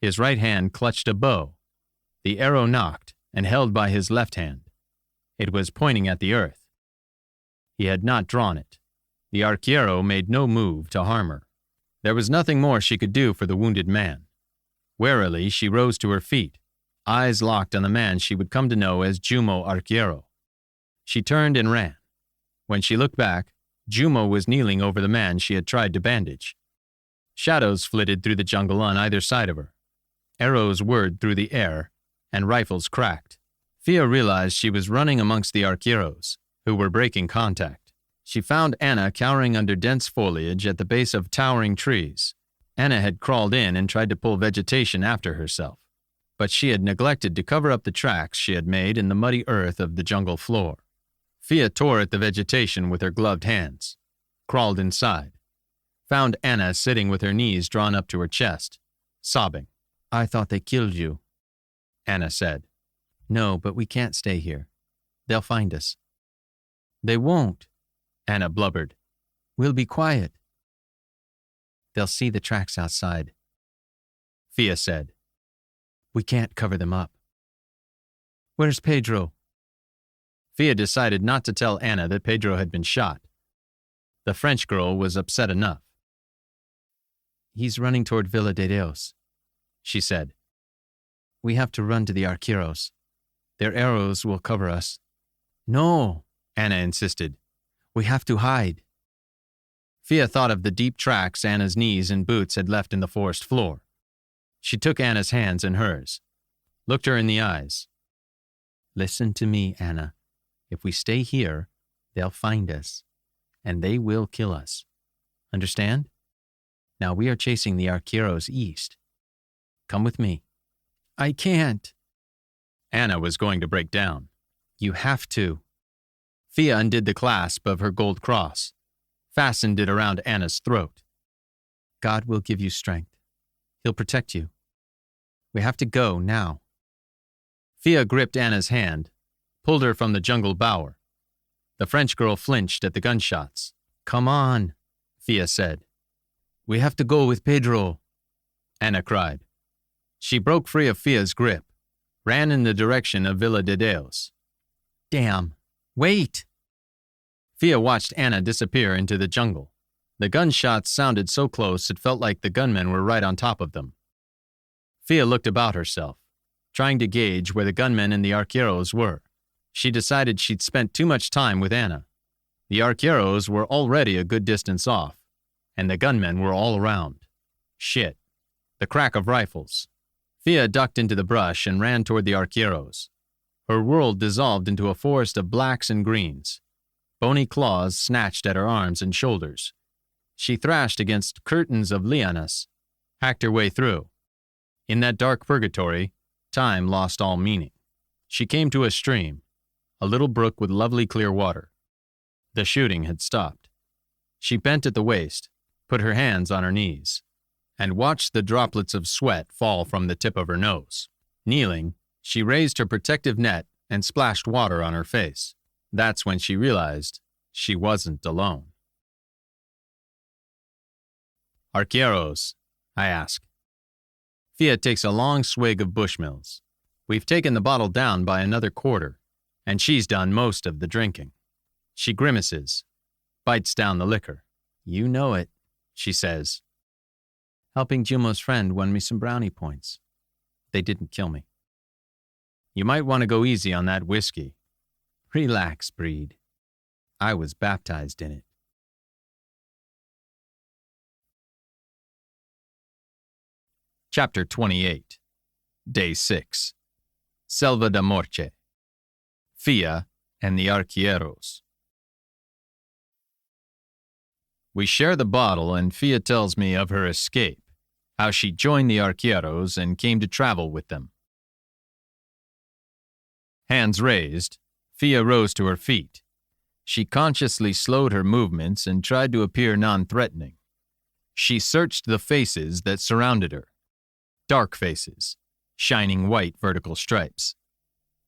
His right hand clutched a bow. The arrow knocked and held by his left hand. It was pointing at the earth. He had not drawn it. The Arquero made no move to harm her. There was nothing more she could do for the wounded man. Warily, she rose to her feet, eyes locked on the man she would come to know as Jumo Arquero. She turned and ran. When she looked back, Jumo was kneeling over the man she had tried to bandage. Shadows flitted through the jungle on either side of her. Arrows whirred through the air, and rifles cracked. Fia realized she was running amongst the Arqueros, who were breaking contact. She found Anna cowering under dense foliage at the base of towering trees. Anna had crawled in and tried to pull vegetation after herself, but she had neglected to cover up the tracks she had made in the muddy earth of the jungle floor. Fia tore at the vegetation with her gloved hands, crawled inside, found Anna sitting with her knees drawn up to her chest, sobbing. "I thought they killed you," Anna said. "No, but we can't stay here. They'll find us." They won't, Anna blubbered. We'll be quiet. They'll see the tracks outside. Fia said. We can't cover them up. Where's Pedro? Fia decided not to tell Anna that Pedro had been shot. The French girl was upset enough. He's running toward Villa de Deos, she said. We have to run to the arqueros. Their arrows will cover us. No, Anna insisted. We have to hide. Fia thought of the deep tracks Anna's knees and boots had left in the forest floor. She took Anna's hands in hers, looked her in the eyes. Listen to me, Anna. If we stay here, they'll find us, and they will kill us. Understand? Now we are chasing the arqueros east. Come with me. I can't. Anna was going to break down. You have to. Fia undid the clasp of her gold cross, fastened it around Anna's throat. God will give you strength. He'll protect you. We have to go now. Fia gripped Anna's hand, pulled her from the jungle bower. The French girl flinched at the gunshots. Come on, Fia said. We have to go with Pedro, Anna cried. She broke free of Fia's grip, ran in the direction of Villa de Deos. Damn, wait! Fia watched Anna disappear into the jungle. The gunshots sounded so close it felt like the gunmen were right on top of them. Fia looked about herself, trying to gauge where the gunmen and the arqueros were. She decided she'd spent too much time with Anna. The arqueros were already a good distance off, and the gunmen were all around. Shit. The crack of rifles. Fia ducked into the brush and ran toward the arqueros. Her world dissolved into a forest of blacks and greens. Bony claws snatched at her arms and shoulders. She thrashed against curtains of lianas, hacked her way through. In that dark purgatory, time lost all meaning. She came to a stream, a little brook with lovely clear water. The shooting had stopped. She bent at the waist, put her hands on her knees, and watched the droplets of sweat fall from the tip of her nose. Kneeling, she raised her protective net and splashed water on her face. That's when she realized she wasn't alone. Arqueros, I ask. Fia takes a long swig of Bushmills. We've taken the bottle down by another quarter, and she's done most of the drinking. She grimaces, bites down the liquor. You know it, she says. Helping Jumo's friend won me some brownie points. They didn't kill me. You might want to go easy on that whiskey. Relax, Breed. I was baptized in it. Chapter 28. Day 6. Selva da Morche. Fia and the Arqueros. We share the bottle and Fia tells me of her escape, how she joined the Arqueros and came to travel with them. Hands raised, Fia rose to her feet. She consciously slowed her movements and tried to appear non-threatening. She searched the faces that surrounded her. Dark faces, shining white vertical stripes.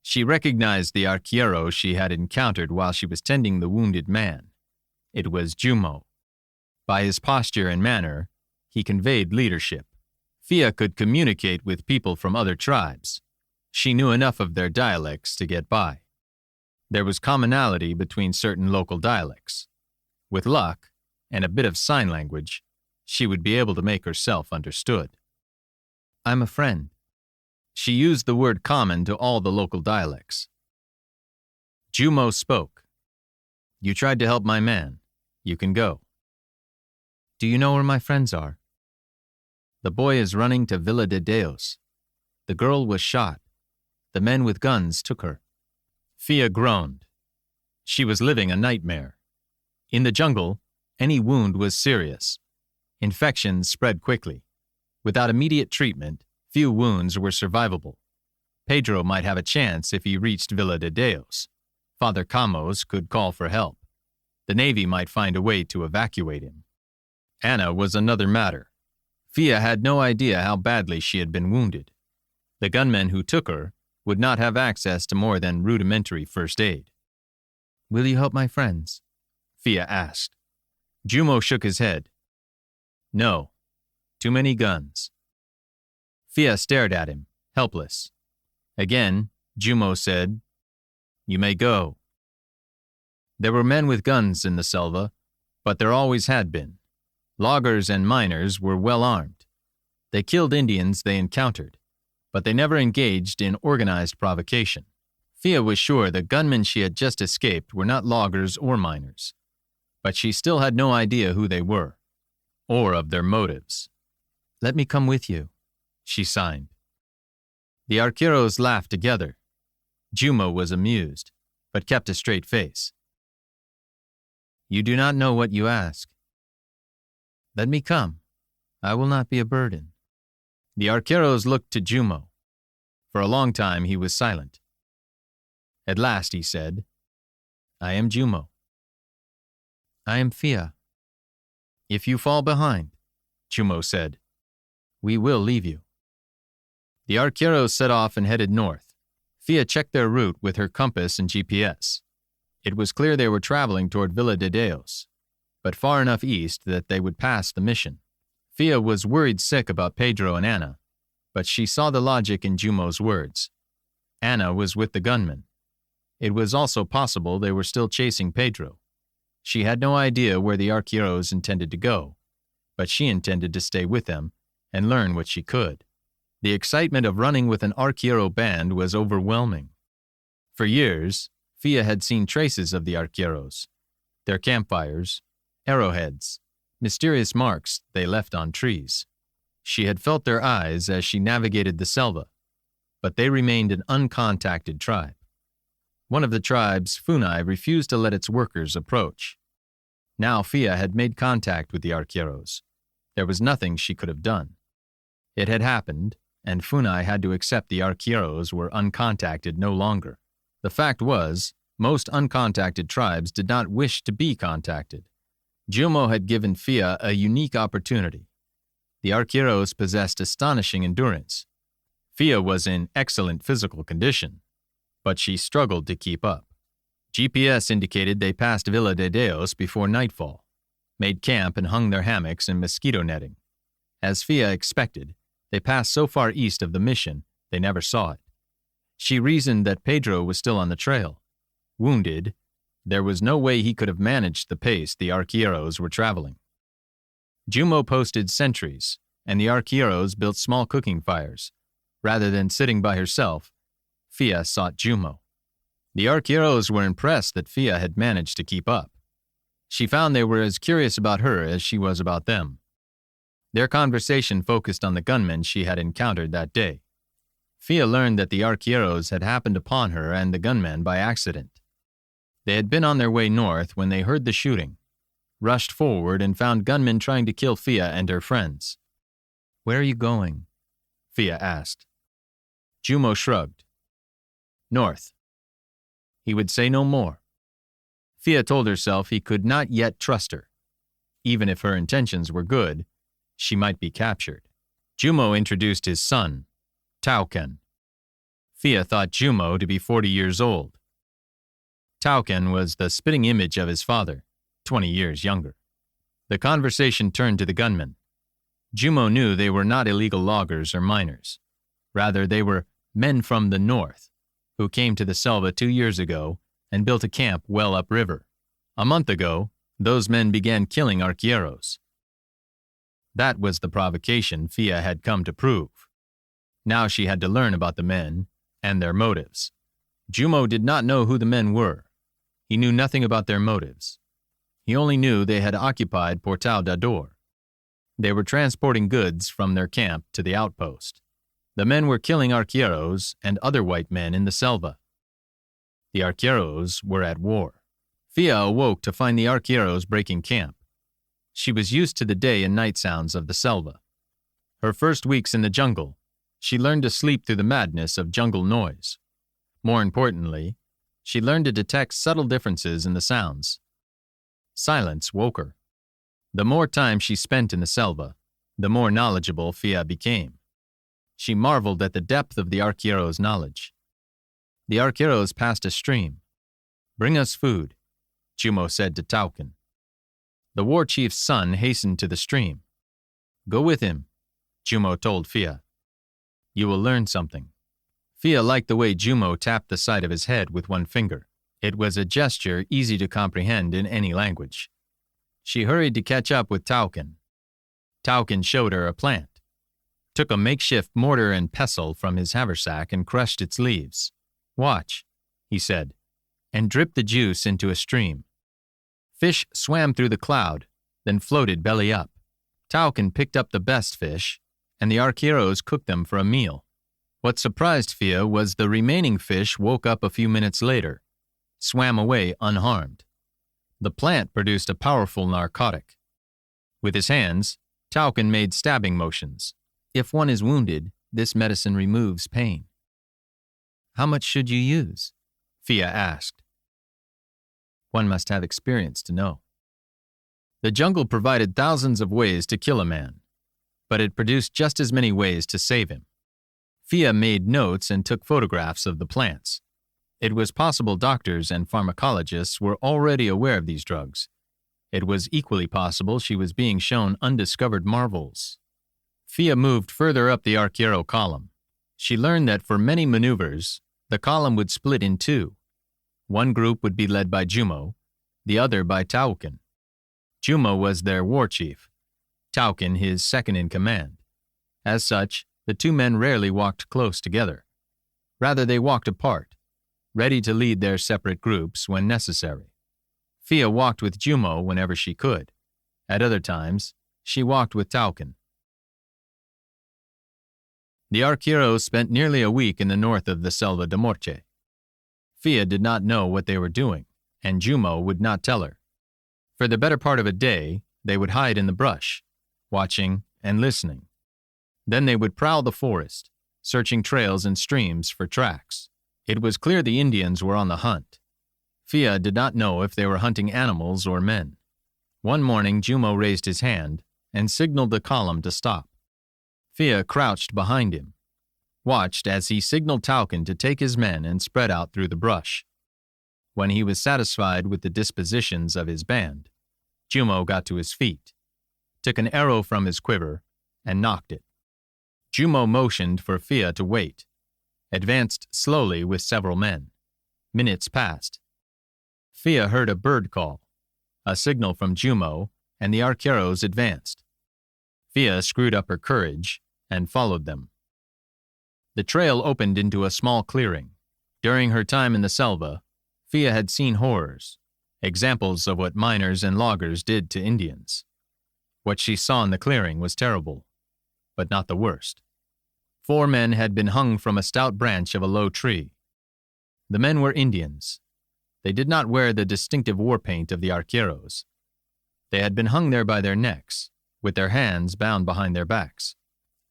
She recognized the arquero she had encountered while she was tending the wounded man. It was Jumo. By his posture and manner, he conveyed leadership. Fia could communicate with people from other tribes. She knew enough of their dialects to get by. There was commonality between certain local dialects. With luck, and a bit of sign language, she would be able to make herself understood. I'm a friend. She used the word common to all the local dialects. Jumo spoke. You tried to help my man. You can go. Do you know where my friends are? The boy is running to Villa de Deos. The girl was shot. The men with guns took her. Fia groaned. She was living a nightmare. In the jungle, any wound was serious. Infections spread quickly. Without immediate treatment, few wounds were survivable. Pedro might have a chance if he reached Villa de Deos. Father Camos could call for help. The Navy might find a way to evacuate him. Anna was another matter. Fia had no idea how badly she had been wounded. The gunmen who took her would not have access to more than rudimentary first aid. Will you help my friends? Fia asked. Jumo shook his head. No. Too many guns. Fia stared at him, helpless. Again, Jumo said, You may go. There were men with guns in the selva, but there always had been. Loggers and miners were well armed. They killed Indians they encountered, but they never engaged in organized provocation. Fia was sure the gunmen she had just escaped were not loggers or miners, but she still had no idea who they were, or of their motives. Let me come with you, she signed. The arqueros laughed together. Jumo was amused, but kept a straight face. You do not know what you ask. Let me come. I will not be a burden. The arqueros looked to Jumo. For a long time he was silent. At last he said, I am Jumo. I am Fia. If you fall behind, Jumo said, we will leave you. The arqueros set off and headed north. Fia checked their route with her compass and GPS. It was clear they were traveling toward Villa de Deos, but far enough east that they would pass the mission. Fia was worried sick about Pedro and Anna, but she saw the logic in Jumo's words. Anna was with the gunmen. It was also possible they were still chasing Pedro. She had no idea where the arqueros intended to go, but she intended to stay with them and learn what she could. The excitement of running with an arquero band was overwhelming. For years, Fia had seen traces of the arqueros, their campfires, arrowheads, mysterious marks they left on trees. She had felt their eyes as she navigated the selva, but they remained an uncontacted tribe. One of the tribes, Funai, refused to let its workers approach. Now Fia had made contact with the arqueros. There was nothing she could have done. It had happened, and Funai had to accept the arqueros were uncontacted no longer. The fact was, most uncontacted tribes did not wish to be contacted. Jumo had given Fia a unique opportunity. The arqueros possessed astonishing endurance. Fia was in excellent physical condition, but she struggled to keep up. GPS indicated they passed Villa de Deos before nightfall, made camp and hung their hammocks and mosquito netting. As Fia expected, they passed so far east of the mission, they never saw it. She reasoned that Pedro was still on the trail. Wounded, there was no way he could have managed the pace the arqueros were traveling. Jumo posted sentries, and the arqueros built small cooking fires. Rather than sitting by herself, Fia sought Jumo. The arqueros were impressed that Fia had managed to keep up. She found they were as curious about her as she was about them. Their conversation focused on the gunmen she had encountered that day. Fia learned that the arqueros had happened upon her and the gunmen by accident. They had been on their way north when they heard the shooting, rushed forward and found gunmen trying to kill Fia and her friends. Where are you going? Fia asked. Jumo shrugged. North. He would say no more. Fia told herself he could not yet trust her. Even if her intentions were good, she might be captured. Jumo introduced his son, Tauken. Fia thought Jumo to be 40 years old. Tauken was the spitting image of his father, 20 years younger. The conversation turned to the gunmen. Jumo knew they were not illegal loggers or miners. Rather, they were men from the north, who came to the selva 2 years ago and built a camp well upriver. A month ago, those men began killing arqueros. That was the provocation Fia had come to prove. Now she had to learn about the men and their motives. Jumo did not know who the men were. He knew nothing about their motives. He only knew they had occupied Portal Dador. They were transporting goods from their camp to the outpost. The men were killing arqueros and other white men in the selva. The arqueros were at war. Fia awoke to find the arqueros breaking camp. She was used to the day and night sounds of the selva. Her first weeks in the jungle, she learned to sleep through the madness of jungle noise. More importantly, she learned to detect subtle differences in the sounds. Silence woke her. The more time she spent in the selva, the more knowledgeable Fia became. She marveled at the depth of the arqueros' knowledge. The arqueros passed a stream. Bring us food, Jumo said to Tauken. The war chief's son hastened to the stream. Go with him, Jumo told Fia. You will learn something. Fia liked the way Jumo tapped the side of his head with one finger. It was a gesture easy to comprehend in any language. She hurried to catch up with Tauken. Tauken showed her a plant, took a makeshift mortar and pestle from his haversack and crushed its leaves. Watch, he said, and dripped the juice into a stream. Fish swam through the cloud, then floated belly up. Tauken picked up the best fish, and the arqueros cooked them for a meal. What surprised Fia was the remaining fish woke up a few minutes later, swam away unharmed. The plant produced a powerful narcotic. With his hands, Tauken made stabbing motions. If one is wounded, this medicine removes pain. How much should you use? Fia asked. One must have experience to know. The jungle provided thousands of ways to kill a man, but it produced just as many ways to save him. Fia made notes and took photographs of the plants. It was possible doctors and pharmacologists were already aware of these drugs. It was equally possible she was being shown undiscovered marvels. Fia moved further up the arquero column. She learned that for many maneuvers, the column would split in two. One group would be led by Jumo, the other by Tauken. Jumo was their war chief, Tauken his second in command. As such, the two men rarely walked close together. Rather, they walked apart, ready to lead their separate groups when necessary. Fia walked with Jumo whenever she could. At other times, she walked with Tauken. The arqueros spent nearly a week in the north of the Selva de Morche. Fia did not know what they were doing, and Jumo would not tell her. For the better part of a day, they would hide in the brush, watching and listening. Then they would prowl the forest, searching trails and streams for tracks. It was clear the Indians were on the hunt. Fia did not know if they were hunting animals or men. One morning, Jumo raised his hand and signaled the column to stop. Fia crouched behind him, watched as he signaled Tauken to take his men and spread out through the brush. When he was satisfied with the dispositions of his band, Jumo got to his feet, took an arrow from his quiver, and nocked it. Jumo motioned for Fia to wait, advanced slowly with several men. Minutes passed. Fia heard a bird call, a signal from Jumo, and the arqueros advanced. Fia screwed up her courage and followed them. The trail opened into a small clearing. During her time in the Selva, Fia had seen horrors, examples of what miners and loggers did to Indians. What she saw in the clearing was terrible, but not the worst. 4 men had been hung from a stout branch of a low tree. The men were Indians. They did not wear the distinctive war paint of the arqueros. They had been hung there by their necks, with their hands bound behind their backs.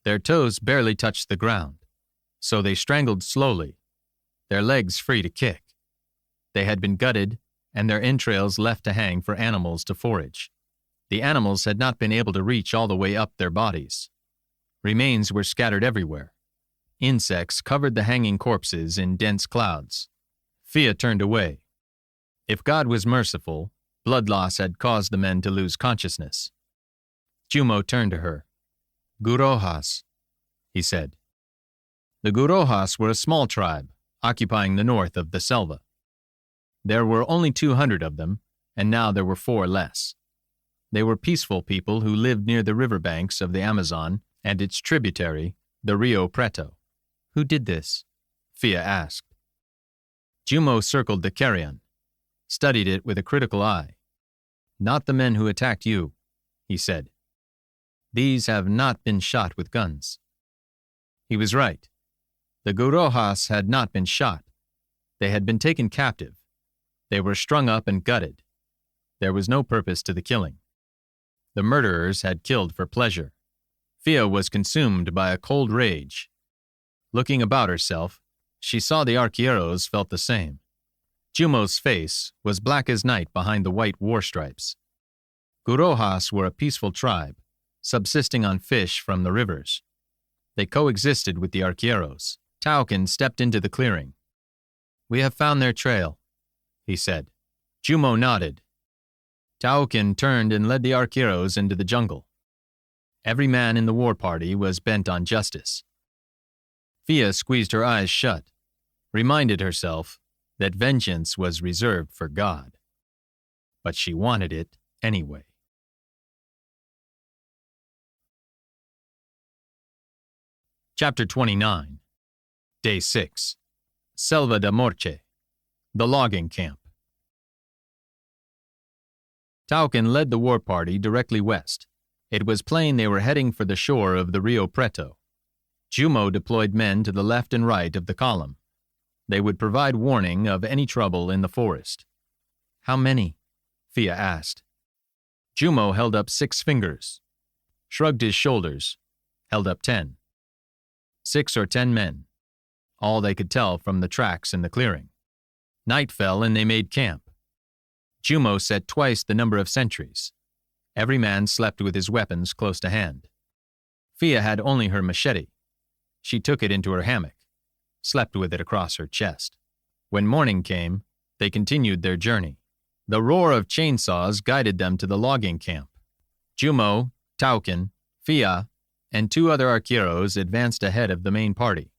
Their toes barely touched the ground, so they strangled slowly, their legs free to kick. They had been gutted and their entrails left to hang for animals to forage. The animals had not been able to reach all the way up their bodies. Remains were scattered everywhere. Insects covered the hanging corpses in dense clouds. Fia turned away. If God was merciful, blood loss had caused the men to lose consciousness. Jumo turned to her. Gurojas, he said. The Gurojas were a small tribe, occupying the north of the Selva. There were only 200 of them, and now there were 4 less. They were peaceful people who lived near the riverbanks of the Amazon and its tributary, the Rio Preto. Who did this? Fia asked. Jumo circled the carrion, studied it with a critical eye. Not the men who attacked you, he said. These have not been shot with guns. He was right. The Gurojas had not been shot. They had been taken captive. They were strung up and gutted. There was no purpose to the killing. The murderers had killed for pleasure. Fia was consumed by a cold rage. Looking about herself, she saw the arqueros felt the same. Jumo's face was black as night behind the white war stripes. Gurojas were a peaceful tribe, subsisting on fish from the rivers. They coexisted with the arqueros. Tauken stepped into the clearing. We have found their trail, he said. Jumo nodded. Tauken turned and led the arqueros into the jungle. Every man in the war party was bent on justice. Fia squeezed her eyes shut, reminded herself that vengeance was reserved for God. But she wanted it anyway. Chapter 29. Day 6. Selva da Morche, the logging camp. Tauken led the war party directly west. It was plain they were heading for the shore of the Rio Preto. Jumo deployed men to the left and right of the column. They would provide warning of any trouble in the forest. How many? Fia asked. Jumo held up 6 fingers, shrugged his shoulders, held up 10. 6 or 10 men, all they could tell from the tracks in the clearing. Night fell and they made camp. Jumo set twice the number of sentries. Every man slept with his weapons close to hand. Fia had only her machete. She took it into her hammock, slept with it across her chest. When morning came, they continued their journey. The roar of chainsaws guided them to the logging camp. Jumo, Tauken, Fia, and 2 other arqueros advanced ahead of the main party.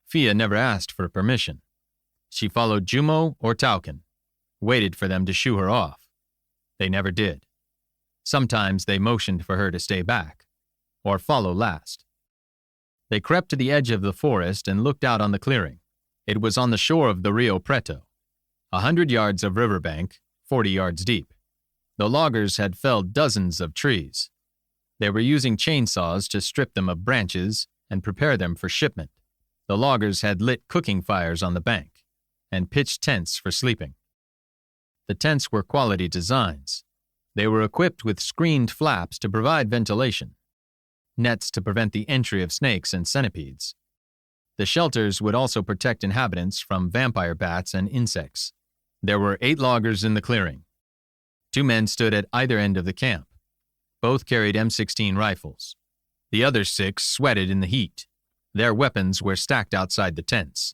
Fia never asked for permission. She followed Jumo or Tauken, waited for them to shoo her off. They never did. Sometimes they motioned for her to stay back, or follow last. They crept to the edge of the forest and looked out on the clearing. It was on the shore of the Rio Preto, 100 yards of riverbank, 40 yards deep. The loggers had felled dozens of trees. They were using chainsaws to strip them of branches and prepare them for shipment. The loggers had lit cooking fires on the bank and pitched tents for sleeping. The tents were quality designs. They were equipped with screened flaps to provide ventilation, nets to prevent the entry of snakes and centipedes. The shelters would also protect inhabitants from vampire bats and insects. There were 8 loggers in the clearing. 2 men stood at either end of the camp. Both carried M16 rifles. The other 6 sweated in the heat. Their weapons were stacked outside the tents.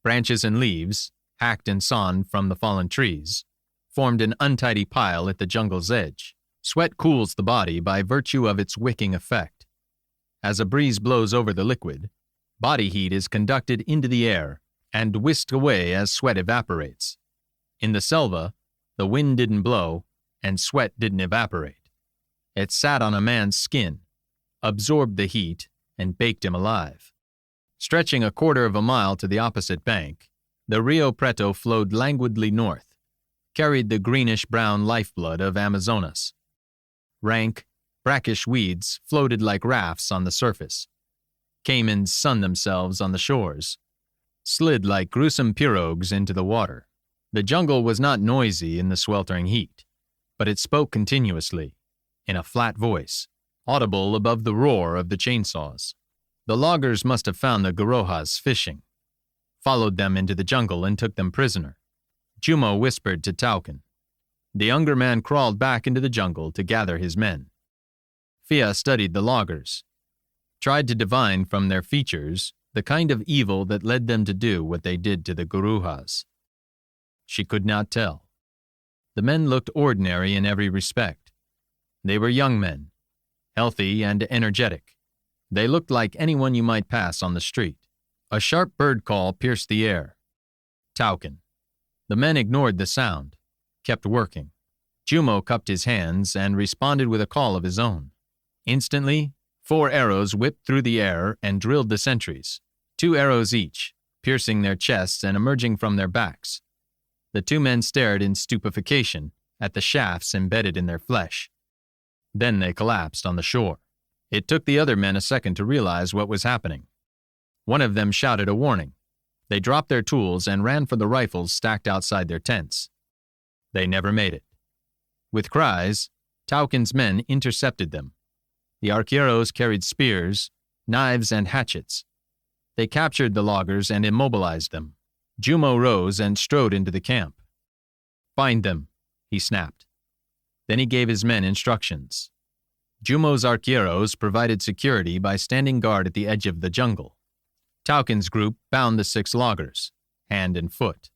Branches and leaves, hacked and sawn from the fallen trees, formed an untidy pile at the jungle's edge. Sweat cools the body by virtue of its wicking effect. As a breeze blows over the liquid, body heat is conducted into the air and whisked away as sweat evaporates. In the selva, the wind didn't blow and sweat didn't evaporate. It sat on a man's skin, absorbed the heat, and baked him alive. Stretching a quarter of a mile to the opposite bank, the Rio Preto flowed languidly north, carried the greenish-brown lifeblood of Amazonas. Rank, brackish weeds floated like rafts on the surface. Caimans sunned themselves on the shores, slid like gruesome pirogues into the water. The jungle was not noisy in the sweltering heat, but it spoke continuously, in a flat voice, audible above the roar of the chainsaws. The loggers must have found the Gurojas fishing, followed them into the jungle and took them prisoner. Jumo whispered to Tauken. The younger man crawled back into the jungle to gather his men. Fia studied the loggers, tried to divine from their features the kind of evil that led them to do what they did to the Gurujas. She could not tell. The men looked ordinary in every respect. They were young men, healthy and energetic. They looked like anyone you might pass on the street. A sharp bird call pierced the air. Tauken. The men ignored the sound, kept working. Jumo cupped his hands and responded with a call of his own. Instantly, 4 arrows whipped through the air and drilled the sentries, 2 arrows each, piercing their chests and emerging from their backs. The 2 men stared in stupefaction at the shafts embedded in their flesh. Then they collapsed on the shore. It took the other men a second to realize what was happening. One of them shouted a warning. They dropped their tools and ran for the rifles stacked outside their tents. They never made it. With cries, Tauken's men intercepted them. The arqueros carried spears, knives, and hatchets. They captured the loggers and immobilized them. Jumo rose and strode into the camp. "Find them," he snapped. Then he gave his men instructions. Jumo's arqueros provided security by standing guard at the edge of the jungle. Tauken's group bound the 6 loggers, hand and foot,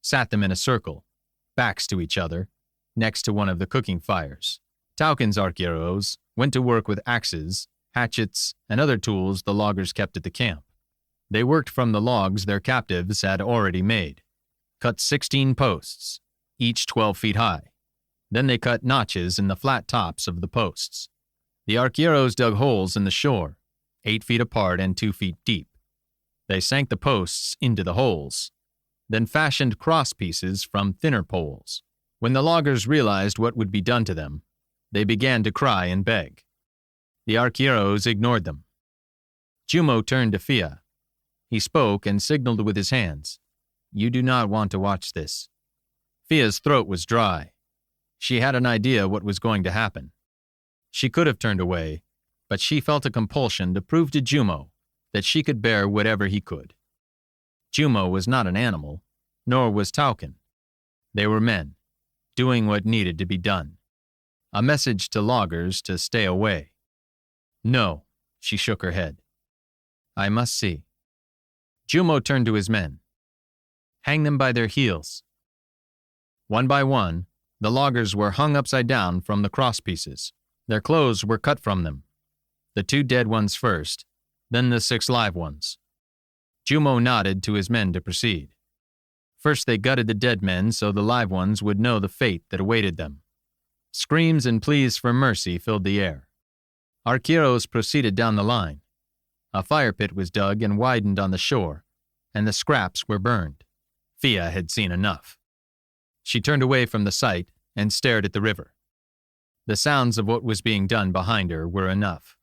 sat them in a circle, backs to each other, next to one of the cooking fires. Tauken's arqueros went to work with axes, hatchets, and other tools the loggers kept at the camp. They worked from the logs their captives had already made, cut 16 posts, each 12 feet high. Then they cut notches in the flat tops of the posts. The arqueros dug holes in the shore, 8 feet apart and 2 feet deep. They sank the posts into the holes, then fashioned cross pieces from thinner poles. When the loggers realized what would be done to them, they began to cry and beg. The arqueros ignored them. Jumo turned to Fia. He spoke and signaled with his hands. "You do not want to watch this." Fia's throat was dry. She had an idea what was going to happen. She could have turned away, but she felt a compulsion to prove to Jumo that she could bear whatever he could. Jumo was not an animal, nor was Tauken. They were men, doing what needed to be done. A message to loggers to stay away. "No," she shook her head. "I must see." Jumo turned to his men. "Hang them by their heels." One by one, the loggers were hung upside down from the cross pieces. Their clothes were cut from them. The 2 dead ones first, then the 6 live ones. Jumo nodded to his men to proceed. First they gutted the dead men so the live ones would know the fate that awaited them. Screams and pleas for mercy filled the air. Arqueros proceeded down the line. A fire pit was dug and widened on the shore, and the scraps were burned. Fia had seen enough. She turned away from the sight and stared at the river. The sounds of what was being done behind her were enough.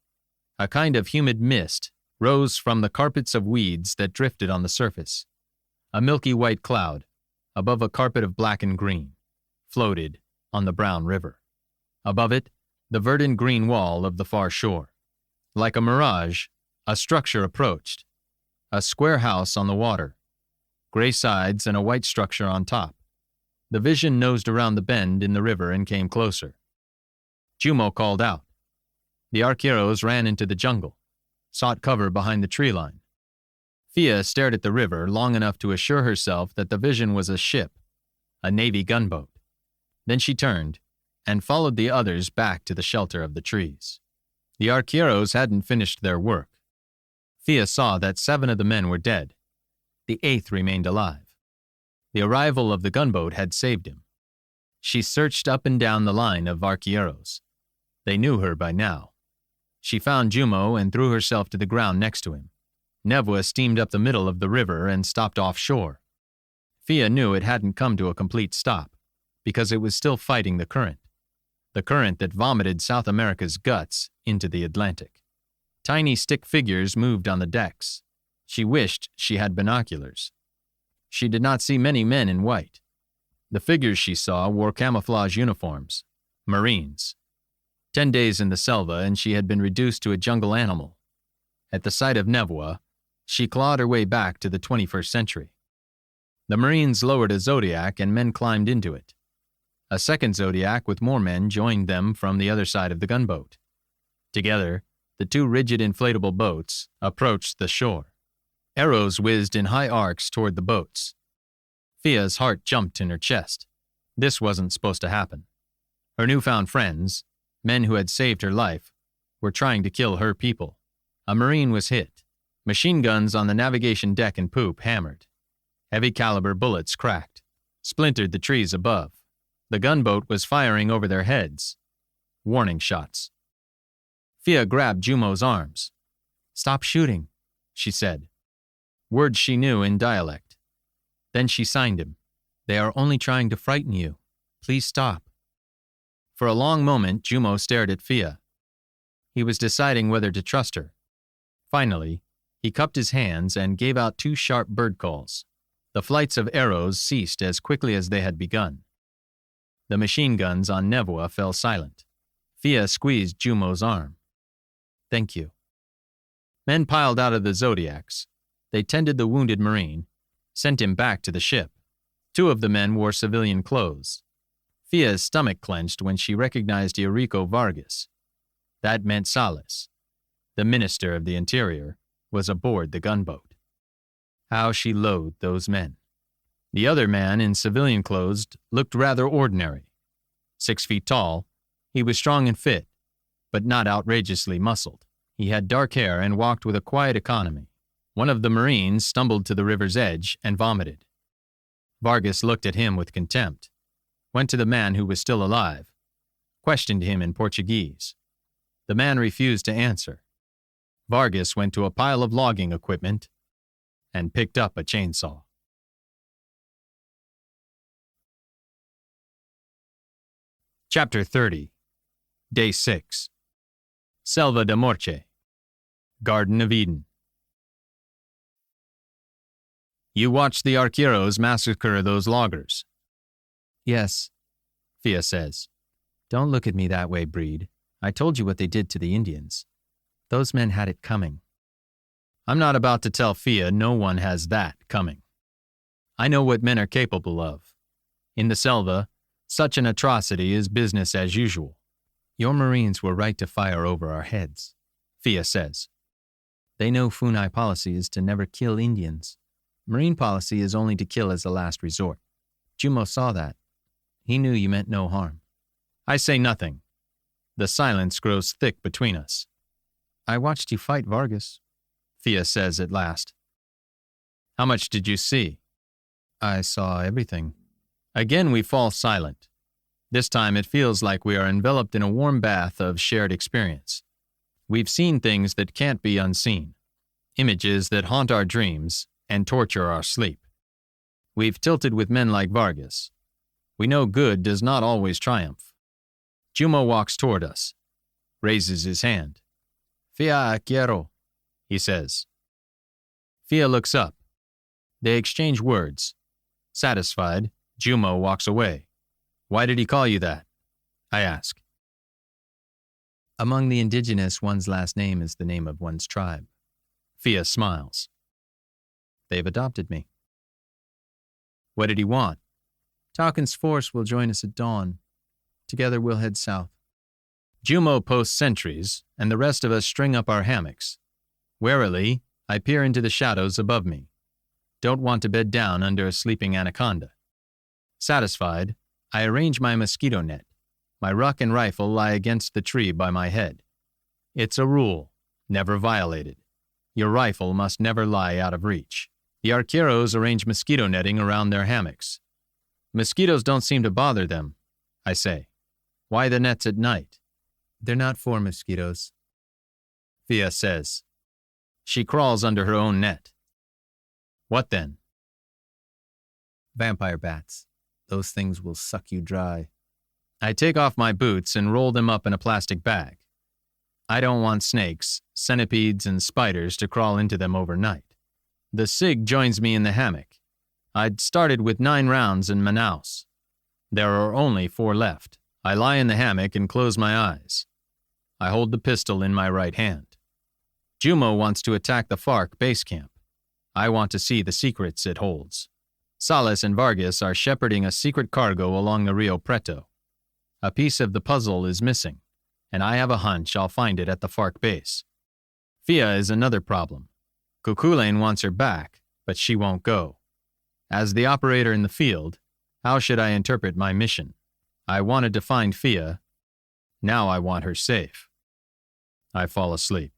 A kind of humid mist rose from the carpets of weeds that drifted on the surface. A milky white cloud, above a carpet of black and green, floated on the brown river. Above it, the verdant green wall of the far shore. Like a mirage, a structure approached. A square house on the water, gray sides and a white structure on top. The vision nosed around the bend in the river and came closer. Jumo called out. The arqueros ran into the jungle, sought cover behind the tree line. Fia stared at the river long enough to assure herself that the vision was a ship, a Navy gunboat. Then she turned and followed the others back to the shelter of the trees. The arqueros hadn't finished their work. Fia saw that 7 of the men were dead. The 8th remained alive. The arrival of the gunboat had saved him. She searched up and down the line of arqueros. They knew her by now. She found Jumo and threw herself to the ground next to him. Nevua steamed up the middle of the river and stopped offshore. Fia knew it hadn't come to a complete stop, because it was still fighting the current that vomited South America's guts into the Atlantic. Tiny stick figures moved on the decks. She wished she had binoculars. She did not see many men in white. The figures she saw wore camouflage uniforms, Marines. 10 days in the selva and she had been reduced to a jungle animal. At the sight of Nevua, she clawed her way back to the 21st century. The Marines lowered a Zodiac and men climbed into it. A second Zodiac with more men joined them from the other side of the gunboat. Together, the 2 rigid inflatable boats approached the shore. Arrows whizzed in high arcs toward the boats. Fia's heart jumped in her chest. This wasn't supposed to happen. Her newfound friends, men who had saved her life, were trying to kill her people. A Marine was hit. Machine guns on the navigation deck and poop hammered. Heavy caliber bullets cracked, splintered the trees above. The gunboat was firing over their heads. Warning shots. Fia grabbed Jumo's arms. "Stop shooting," she said. Words she knew in dialect. Then she signed him. "They are only trying to frighten you. Please stop." For a long moment, Jumo stared at Fia. He was deciding whether to trust her. Finally, he cupped his hands and gave out 2 sharp bird calls. The flights of arrows ceased as quickly as they had begun. The machine guns on Nevua fell silent. Fia squeezed Jumo's arm. "Thank you." Men piled out of the Zodiacs. They tended the wounded Marine, sent him back to the ship. 2 of the men wore civilian clothes. Fia's stomach clenched when she recognized Eurico Vargas. That meant Salas, the Minister of the Interior, was aboard the gunboat. How she loathed those men. The other man in civilian clothes looked rather ordinary. 6 feet tall, he was strong and fit, but not outrageously muscled. He had dark hair and walked with a quiet economy. One of the Marines stumbled to the river's edge and vomited. Vargas looked at him with contempt, went to the man who was still alive, questioned him in Portuguese. The man refused to answer. Vargas went to a pile of logging equipment and picked up a chainsaw. Chapter 30. Day 6. Selva da Morte. Garden of Eden. You watched the arqueros massacre those loggers. Yes, Fia says. Don't look at me that way, Breed. I told you what they did to the Indians. Those men had it coming. I'm not about to tell Fia no one has that coming. I know what men are capable of. In the Selva, such an atrocity is business as usual. Your Marines were right to fire over our heads, Fia says. They know Funai policy is to never kill Indians. Marine policy is only to kill as a last resort. Jumo saw that. He knew you meant no harm. I say nothing. The silence grows thick between us. I watched you fight Vargas, Fia says at last. How much did you see? I saw everything. Again we fall silent. This time it feels like we are enveloped in a warm bath of shared experience. We've seen things that can't be unseen, images that haunt our dreams and torture our sleep. We've tilted with men like Vargas. We know good does not always triumph. Jumo walks toward us, raises his hand. Fia quiero, he says. Fia looks up. They exchange words. Satisfied, Jumo walks away. Why did he call you that? I ask. Among the indigenous, one's last name is the name of one's tribe. Fia smiles. They've adopted me. What did he want? Tarkin's force will join us at dawn. Together we'll head south. Jumo posts sentries, and the rest of us string up our hammocks. Warily, I peer into the shadows above me. Don't want to bed down under a sleeping anaconda. Satisfied, I arrange my mosquito net. My ruck and rifle lie against the tree by my head. It's a rule, never violated. Your rifle must never lie out of reach. The arqueros arrange mosquito netting around their hammocks. Mosquitoes don't seem to bother them, I say. Why the nets at night? They're not for mosquitoes, Fia says. She crawls under her own net. What then? Vampire bats. Those things will suck you dry. I take off my boots and roll them up in a plastic bag. I don't want snakes, centipedes, and spiders to crawl into them overnight. The SIG joins me in the hammock. I'd started with 9 rounds in Manaus. There are only 4 left. I lie in the hammock and close my eyes. I hold the pistol in my right hand. Jumo wants to attack the FARC base camp. I want to see the secrets it holds. Salas and Vargas are shepherding a secret cargo along the Rio Preto. A piece of the puzzle is missing, and I have a hunch I'll find it at the FARC base. Fia is another problem. Cuculain wants her back, but she won't go. As the operator in the field, how should I interpret my mission? I wanted to find Fia. Now I want her safe. I fall asleep.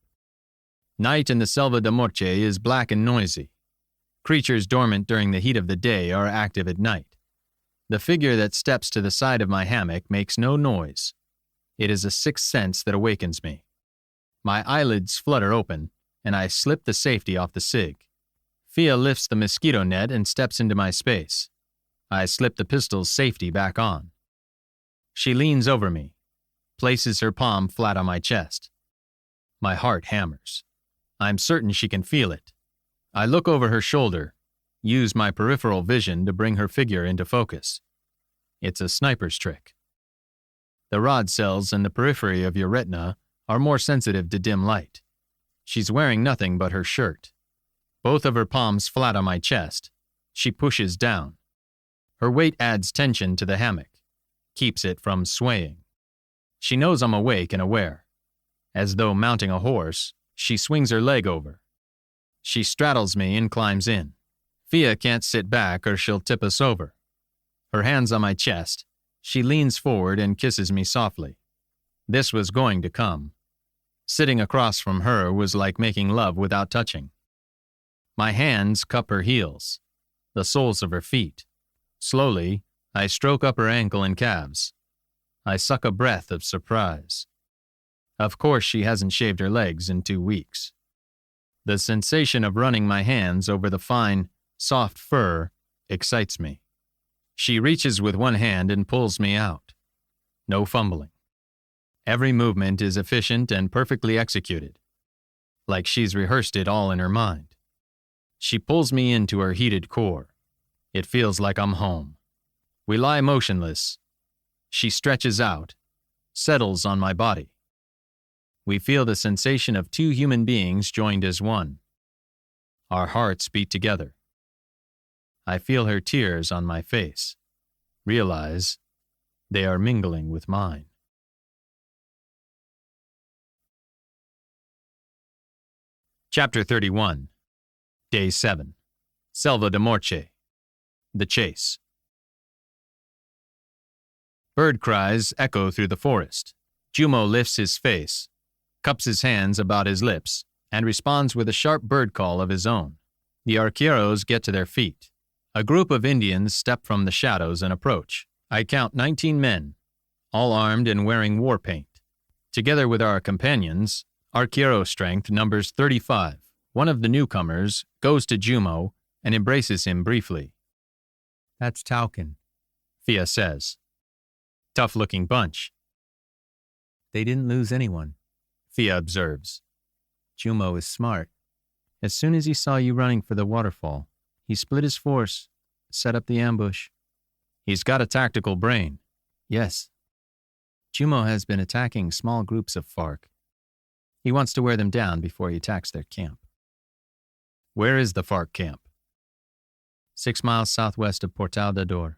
Night in the Selva da Morte is black and noisy. Creatures dormant during the heat of the day are active at night. The figure that steps to the side of my hammock makes no noise. It is a sixth sense that awakens me. My eyelids flutter open, and I slip the safety off the SIG. Fia lifts the mosquito net and steps into my space. I slip the pistol's safety back on. She leans over me, places her palm flat on my chest. My heart hammers. I'm certain she can feel it. I look over her shoulder, use my peripheral vision to bring her figure into focus. It's a sniper's trick. The rod cells in the periphery of your retina are more sensitive to dim light. She's wearing nothing but her shirt. Both of her palms flat on my chest. She pushes down. Her weight adds tension to the hammock, keeps it from swaying. She knows I'm awake and aware. As though mounting a horse, she swings her leg over. She straddles me and climbs in. Fia can't sit back or she'll tip us over. Her hands on my chest, she leans forward and kisses me softly. This was going to come. Sitting across from her was like making love without touching. My hands cup her heels, the soles of her feet. Slowly, I stroke up her ankle and calves. I suck a breath of surprise. Of course, she hasn't shaved her legs in 2 weeks. The sensation of running my hands over the fine, soft fur excites me. She reaches with one hand and pulls me out. No fumbling. Every movement is efficient and perfectly executed, like she's rehearsed it all in her mind. She pulls me into her heated core. It feels like I'm home. We lie motionless. She stretches out, settles on my body. We feel the sensation of 2 human beings joined as one. Our hearts beat together. I feel her tears on my face. Realize they are mingling with mine. Chapter 31. Day 7. Selva de Morche. The Chase. Bird cries echo through the forest. Jumo lifts his face, cups his hands about his lips, and responds with a sharp bird call of his own. The arqueros get to their feet. A group of Indians step from the shadows and approach. I count 19 men, all armed and wearing war paint. Together with our companions, arquero strength numbers 35. One of the newcomers goes to Jumo and embraces him briefly. That's Tauken. Fia says. Tough-looking bunch. They didn't lose anyone. Fia observes. Jumo is smart. As soon as he saw you running for the waterfall, he split his force, set up the ambush. He's got a tactical brain. Yes. Jumo has been attacking small groups of FARC. He wants to wear them down before he attacks their camp. Where is the FARC camp? 6 miles southwest of Portal de Dor.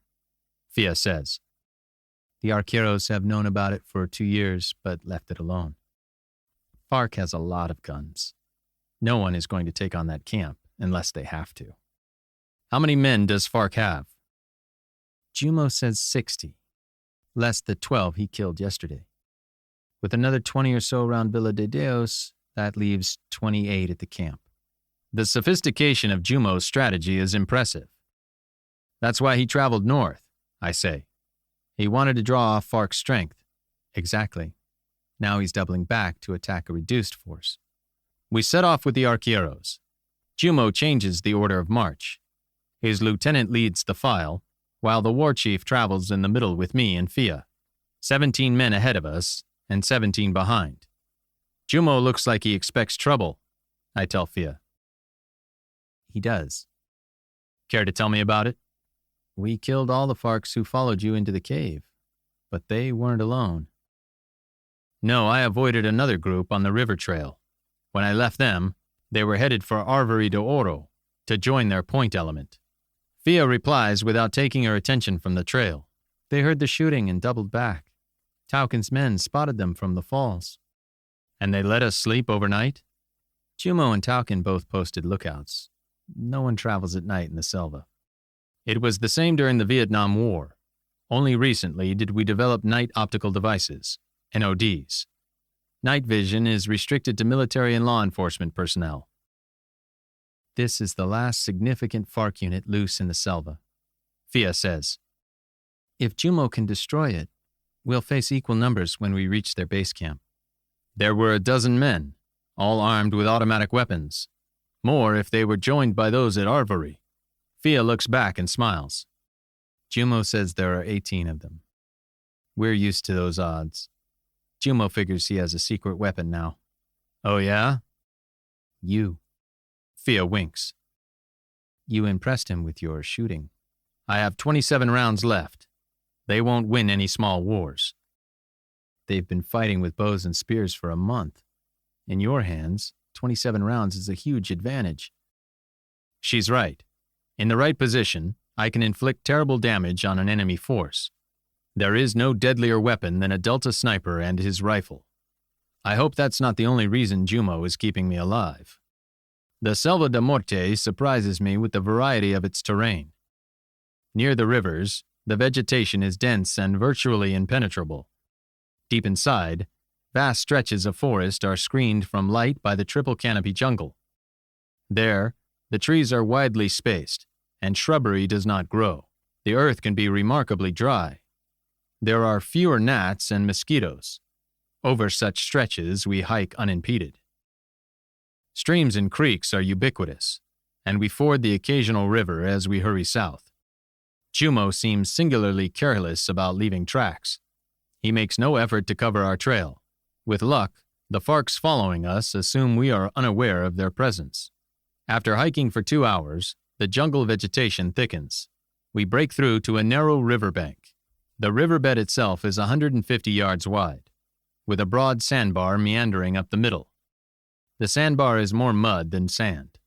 Fia says. The arqueros have known about it for 2 years, but left it alone. FARC has a lot of guns. No one is going to take on that camp unless they have to. How many men does FARC have? Jumo says 60, less the 12 he killed yesterday. With another 20 or so around Villa de Dios, that leaves 28 at the camp. The sophistication of Jumo's strategy is impressive. That's why he traveled north, I say. He wanted to draw off FARC's strength. Exactly. Now he's doubling back to attack a reduced force. We set off with the arqueros. Jumo changes the order of march. His lieutenant leads the file, while the war chief travels in the middle with me and Fia. 17 men ahead of us, and 17 behind. Jumo looks like he expects trouble, I tell Fia. He does. Care to tell me about it? We killed all the FARCs who followed you into the cave, but they weren't alone. No, I avoided another group on the river trail. When I left them, they were headed for Arvorí de Oro to join their point element. Fia replies without taking her attention from the trail. They heard the shooting and doubled back. Tauken's men spotted them from the falls. And they let us sleep overnight? Jumo and Tauken both posted lookouts. No one travels at night in the Selva. It was the same during the Vietnam War. Only recently did we develop night optical devices, NODs. Night vision is restricted to military and law enforcement personnel. This is the last significant FARC unit loose in the Selva, Fia says. If Jumo can destroy it, we'll face equal numbers when we reach their base camp. There were 12 men, all armed with automatic weapons. More if they were joined by those at Arvorí. Fia looks back and smiles. Jumo says there are 18 of them. We're used to those odds. Jumo figures he has a secret weapon now. Oh yeah? You. Fia winks. You impressed him with your shooting. I have 27 rounds left. They won't win any small wars. They've been fighting with bows and spears for a month. In your hands, 27 rounds is a huge advantage. She's right. In the right position, I can inflict terrible damage on an enemy force. There is no deadlier weapon than a Delta sniper and his rifle. I hope that's not the only reason Jumo is keeping me alive. The Selva de Morte surprises me with the variety of its terrain. Near the rivers, the vegetation is dense and virtually impenetrable. Deep inside, vast stretches of forest are screened from light by the triple canopy jungle. There, the trees are widely spaced, and shrubbery does not grow. The earth can be remarkably dry. There are fewer gnats and mosquitoes. Over such stretches, we hike unimpeded. Streams and creeks are ubiquitous, and we ford the occasional river as we hurry south. Jumo seems singularly careless about leaving tracks. He makes no effort to cover our trail. With luck, the FARCs following us assume we are unaware of their presence. After hiking for 2 hours, the jungle vegetation thickens. We break through to a narrow riverbank. The riverbed itself is 150 yards wide, with a broad sandbar meandering up the middle. The sandbar is more mud than sand,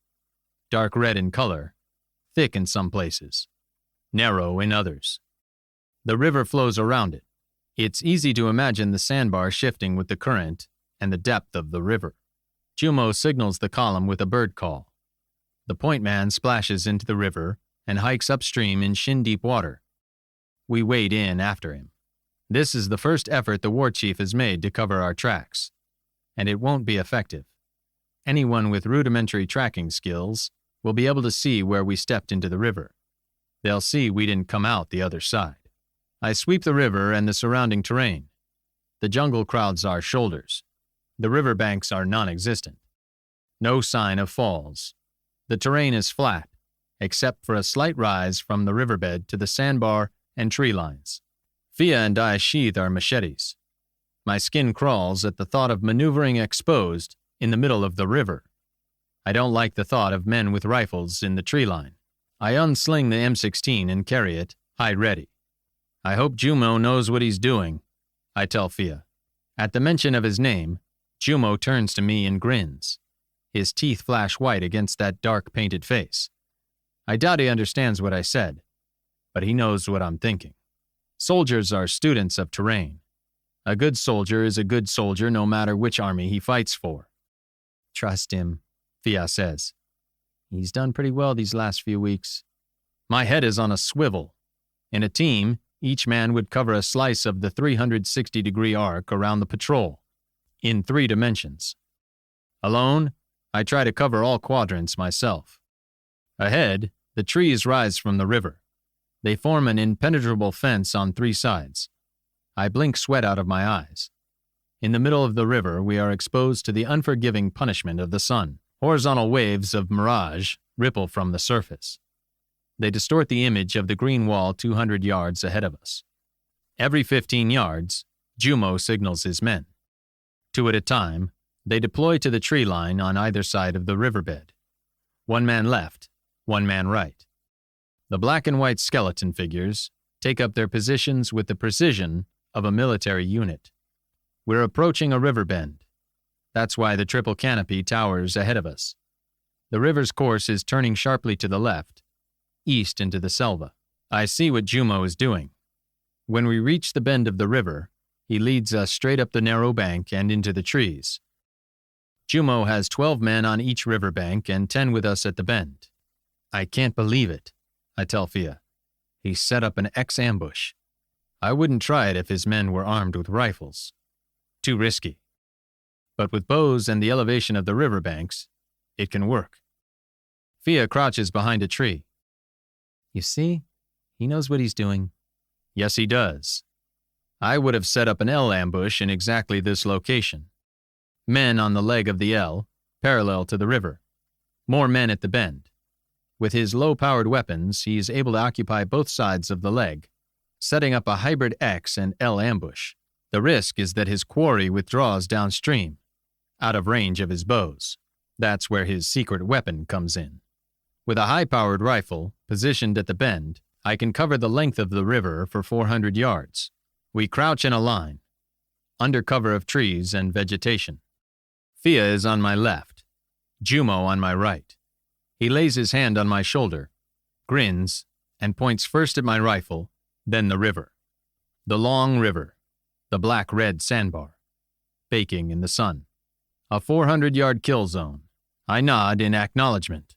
dark red in color, thick in some places, narrow in others. The river flows around it. It's easy to imagine the sandbar shifting with the current and the depth of the river. Jumo signals the column with a bird call. The point man splashes into the river and hikes upstream in shin-deep water. We wade in after him. This is the first effort the war chief has made to cover our tracks, and it won't be effective. Anyone with rudimentary tracking skills will be able to see where we stepped into the river. They'll see we didn't come out the other side. I sweep the river and the surrounding terrain. The jungle crowds our shoulders. The riverbanks are non-existent. No sign of falls. The terrain is flat, except for a slight rise from the riverbed to the sandbar and tree lines. Fia and I sheath our machetes. My skin crawls at the thought of maneuvering exposed in the middle of the river. I don't like the thought of men with rifles in the tree line. I unsling the M16 and carry it, hide ready. I hope Jumo knows what he's doing, I tell Fia. At the mention of his name, Jumo turns to me and grins. His teeth flash white against that dark painted face. I doubt he understands what I said, but he knows what I'm thinking. Soldiers are students of terrain. A good soldier is a good soldier no matter which army he fights for. Trust him, Fia says. He's done pretty well these last few weeks. My head is on a swivel. In a team, each man would cover a slice of the 360-degree arc around the patrol, in 3 dimensions. Alone, I try to cover all quadrants myself. Ahead, the trees rise from the river. They form an impenetrable fence on 3 sides. I blink sweat out of my eyes. In the middle of the river, we are exposed to the unforgiving punishment of the sun. Horizontal waves of mirage ripple from the surface. They distort the image of the green wall 200 yards ahead of us. Every 15 yards, Jumo signals his men. 2 at a time, they deploy to the tree line on either side of the riverbed. 1 man left, 1 man right. The black and white skeleton figures take up their positions with the precision of a military unit. We're approaching a river bend. That's why the triple canopy towers ahead of us. The river's course is turning sharply to the left, east into the Selva. I see what Jumo is doing. When we reach the bend of the river, he leads us straight up the narrow bank and into the trees. Jumo has 12 men on each riverbank and 10 with us at the bend. I can't believe it, I tell Fia. He's set up an X-ambush. I wouldn't try it if his men were armed with rifles. Too risky. But with bows and the elevation of the riverbanks, it can work. Fia crouches behind a tree. You see, he knows what he's doing. Yes, he does. I would have set up an L ambush in exactly this location. Men on the leg of the L, parallel to the river. More men at the bend. With his low-powered weapons, he is able to occupy both sides of the leg, setting up a hybrid X and L ambush. The risk is that his quarry withdraws downstream, out of range of his bows. That's where his secret weapon comes in. With a high-powered rifle, positioned at the bend, I can cover the length of the river for 400 yards. We crouch in a line, under cover of trees and vegetation. Fia is on my left, Jumo on my right. He lays his hand on my shoulder, grins, and points first at my rifle, then the river. The long river, the black-red sandbar, baking in the sun. A 400-yard kill zone, I nod in acknowledgement.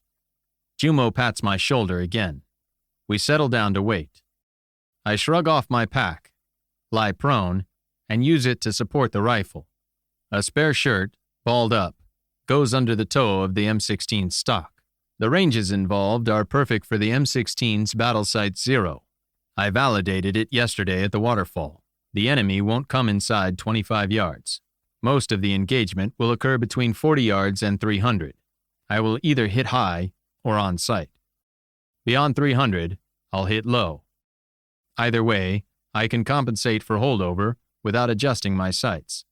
Jumo pats my shoulder again. We settle down to wait. I shrug off my pack, lie prone, and use it to support the rifle. A spare shirt, balled up, goes under the toe of the M16 stock. The ranges involved are perfect for the M16's Battle Sight 0. I validated it yesterday at the waterfall. The enemy won't come inside 25 yards. Most of the engagement will occur between 40 yards and 300. I will either hit high or on sight. Beyond 300, I'll hit low. Either way, I can compensate for holdover without adjusting my sights.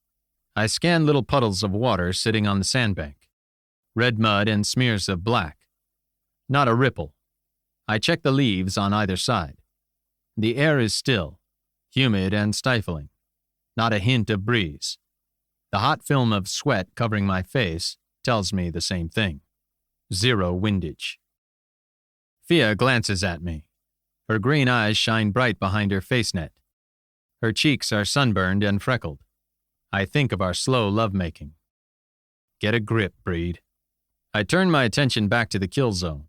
I scan little puddles of water sitting on the sandbank. Red mud and smears of black. Not a ripple. I check the leaves on either side. The air is still, humid and stifling. Not a hint of breeze. The hot film of sweat covering my face tells me the same thing. Zero windage. Fia glances at me. Her green eyes shine bright behind her face net. Her cheeks are sunburned and freckled. I think of our slow lovemaking. Get a grip, Breed. I turn my attention back to the kill zone.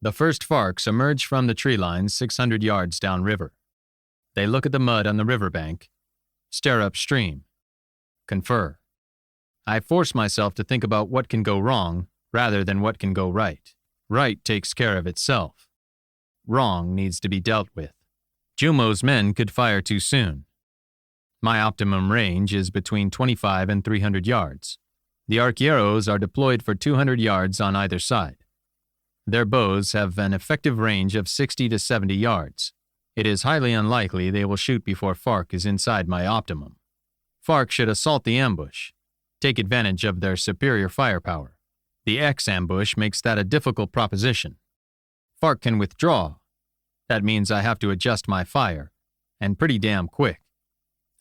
The first Farks emerge from the tree line 600 yards downriver. They look at the mud on the riverbank, stare upstream, confer. I force myself to think about what can go wrong rather than what can go right. Right takes care of itself. Wrong needs to be dealt with. Jumo's men could fire too soon. My optimum range is between 25 and 300 yards. The arqueros are deployed for 200 yards on either side. Their bows have an effective range of 60 to 70 yards. It is highly unlikely they will shoot before FARC is inside my optimum. FARC should assault the ambush, take advantage of their superior firepower. The X ambush makes that a difficult proposition. FARC can withdraw. That means I have to adjust my fire, and pretty damn quick.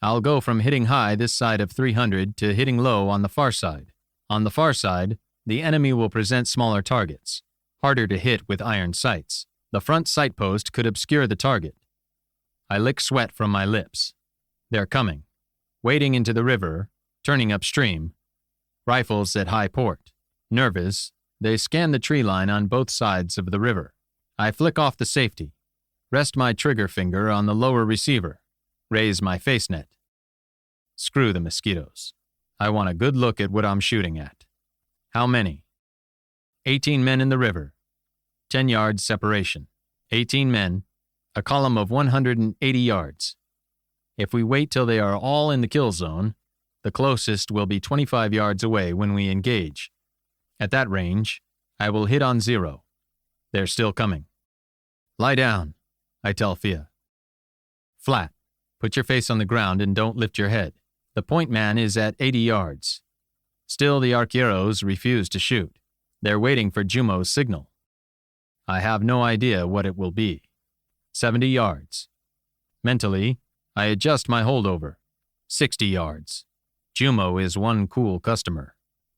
I'll go from hitting high this side of 300 to hitting low on the far side. On the far side, the enemy will present smaller targets, harder to hit with iron sights. The front sight post could obscure the target. I lick sweat from my lips. They're coming. Wading into the river, turning upstream. Rifles at high port. Nervous, they scan the tree line on both sides of the river. I flick off the safety. Rest my trigger finger on the lower receiver. Raise my face net. Screw the mosquitoes. I want a good look at what I'm shooting at. How many? 18 men in the river. 10 yards separation. 18 men. A column of 180 yards. If we wait till they are all in the kill zone, the closest will be 25 yards away when we engage. At that range, I will hit on 0. They're still coming. Lie down, I tell Fia. Flat. Put your face on the ground and don't lift your head. The point man is at 80 yards. Still, the arqueros refuse to shoot. They're waiting for Jumo's signal. I have no idea what it will be. 70 yards. Mentally, I adjust my holdover. 60 yards. Jumo is one cool customer.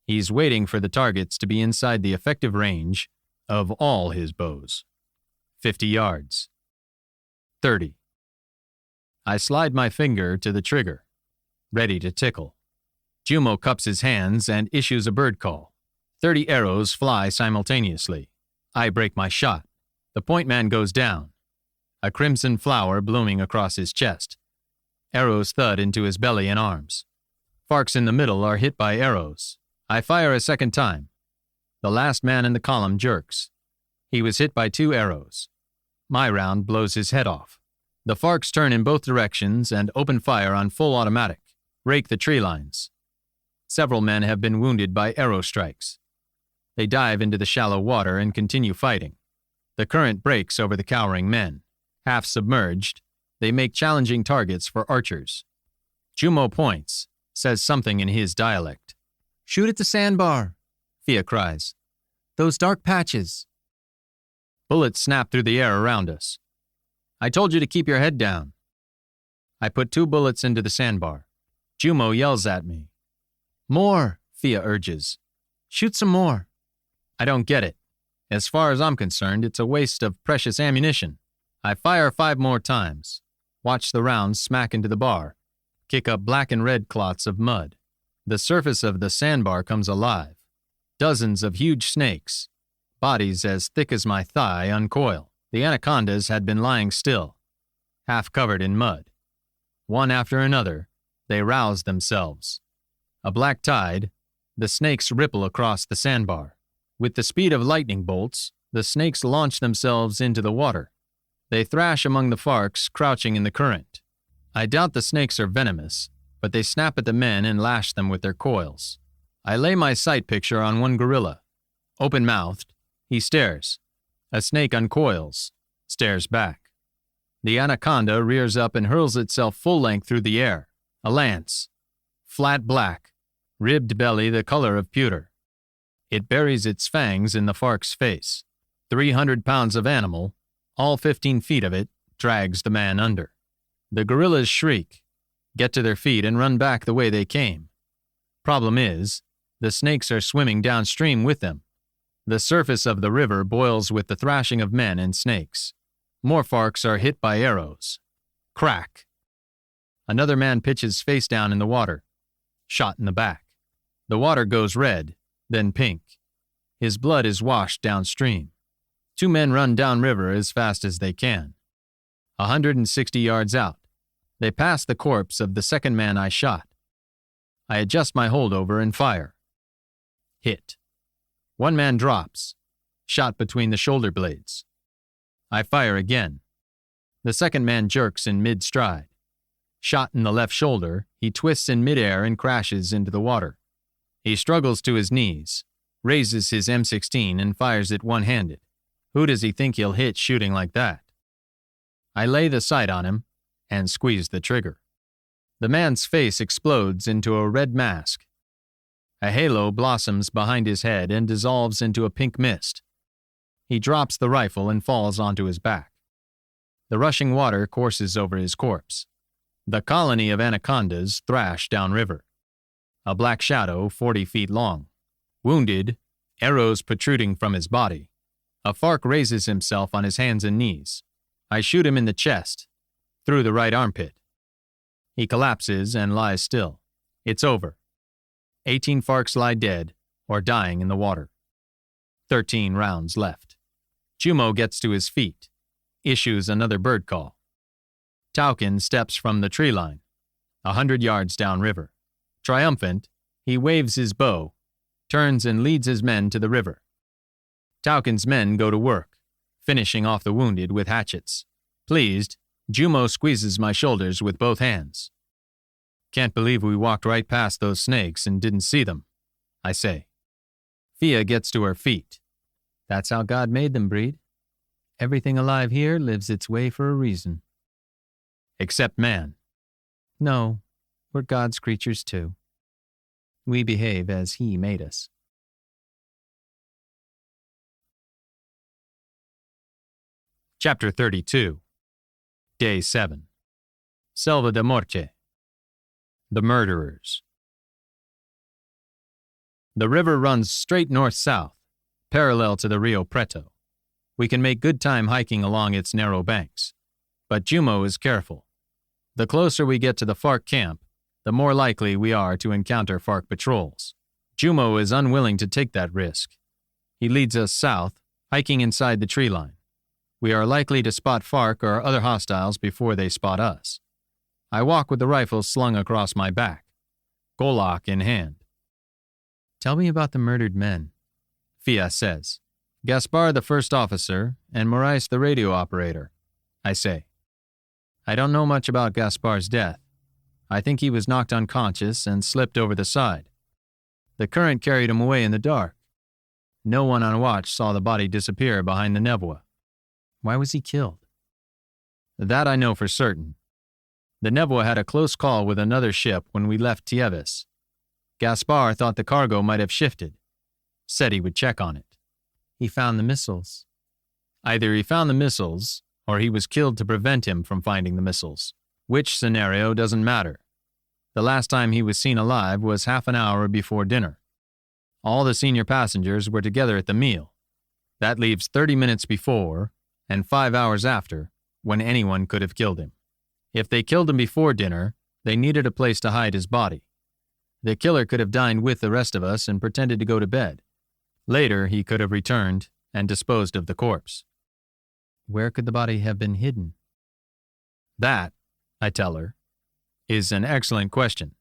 He's waiting for the targets to be inside the effective range of all his bows. 50 yards. 30. I slide my finger to the trigger, ready to tickle. Jumo cups his hands and issues a bird call. 30 arrows fly simultaneously. I break my shot. The point man goes down. A crimson flower blooming across his chest. Arrows thud into his belly and arms. Farks in the middle are hit by arrows. I fire a second time. The last man in the column jerks. He was hit by 2 arrows. My round blows his head off. The Farks turn in both directions and open fire on full automatic. Rake the tree lines. Several men have been wounded by arrow strikes. They dive into the shallow water and continue fighting. The current breaks over the cowering men. Half submerged, they make challenging targets for archers. Jumo points, says something in his dialect. Shoot at the sandbar, Fia cries. Those dark patches. Bullets snap through the air around us. I told you to keep your head down. I put 2 bullets into the sandbar. Jumo yells at me. More, Fia urges. Shoot some more. I don't get it. As far as I'm concerned, it's a waste of precious ammunition. I fire 5 more times. Watch the rounds smack into the bar. Kick up black and red clots of mud. The surface of the sandbar comes alive. Dozens of huge snakes, bodies as thick as my thigh, uncoil. The anacondas had been lying still, half covered in mud. One after another, they roused themselves. A black tide, the snakes ripple across the sandbar. With the speed of lightning bolts, the snakes launch themselves into the water. They thrash among the farks crouching in the current. I doubt the snakes are venomous, but they snap at the men and lash them with their coils. I lay my sight picture on one gorilla. Open-mouthed, he stares. A snake uncoils, stares back. The anaconda rears up and hurls itself full length through the air. A lance. Flat black, ribbed belly the color of pewter. It buries its fangs in the fark's face. 300 pounds of animal, all 15 feet of it, drags the man under. The gorillas shriek, get to their feet and run back the way they came. Problem is, the snakes are swimming downstream with them. The surface of the river boils with the thrashing of men and snakes. More farks are hit by arrows. Crack. Another man pitches face down in the water, shot in the back. The water goes red, then pink. His blood is washed downstream. 2 men run downriver as fast as they can. 160 yards out, they pass the corpse of the second man I shot. I adjust my holdover and fire. Hit. 1 man drops, shot between the shoulder blades. I fire again. The second man jerks in mid-stride. Shot in the left shoulder, he twists in midair and crashes into the water. He struggles to his knees, raises his M16 and fires it one-handed. Who does he think he'll hit shooting like that? I lay the sight on him and squeeze the trigger. The man's face explodes into a red mask. A halo blossoms behind his head and dissolves into a pink mist. He drops the rifle and falls onto his back. The rushing water courses over his corpse. The colony of anacondas thrash downriver. A black shadow 40 feet long. Wounded, arrows protruding from his body. A fark raises himself on his hands and knees. I shoot him in the chest, through the right armpit. He collapses and lies still. It's over. 18 farks lie dead or dying in the water. 13 rounds left. Jumo gets to his feet, issues another bird call. Taukin steps from the tree line, 100 yards downriver. Triumphant, he waves his bow, turns and leads his men to the river. Taukin's men go to work, finishing off the wounded with hatchets. Pleased, Jumo squeezes my shoulders with both hands. Can't believe we walked right past those snakes and didn't see them, I say. Fia gets to her feet. That's how God made them, Breed. Everything alive here lives its way for a reason. Except man. No, we're God's creatures too. We behave as He made us. Chapter 32. Day 7. Selva de Morte. The Murderers. The river runs straight north-south, parallel to the Rio Preto. We can make good time hiking along its narrow banks. But Jumo is careful. The closer we get to the FARC camp, the more likely we are to encounter FARC patrols. Jumo is unwilling to take that risk. He leads us south, hiking inside the tree line. We are likely to spot FARC or other hostiles before they spot us. I walk with the rifle slung across my back, Golok in hand. Tell me about the murdered men, Fia says. Gaspar the first officer and Morais the radio operator, I say. I don't know much about Gaspar's death. I think he was knocked unconscious and slipped over the side. The current carried him away in the dark. No one on watch saw the body disappear behind the Nebua. Why was he killed? That I know for certain. The Nebua had a close call with another ship when we left Tieves. Gaspar thought the cargo might have shifted. Said he would check on it. He found the missiles. Either he found the missiles, or he was killed to prevent him from finding the missiles. Which scenario doesn't matter. The last time he was seen alive was half an hour before dinner. All the senior passengers were together at the meal. That leaves 30 minutes before and 5 hours after when anyone could have killed him. If they killed him before dinner, they needed a place to hide his body. The killer could have dined with the rest of us and pretended to go to bed. Later, he could have returned and disposed of the corpse. Where could the body have been hidden? That, I tell her, is an excellent question.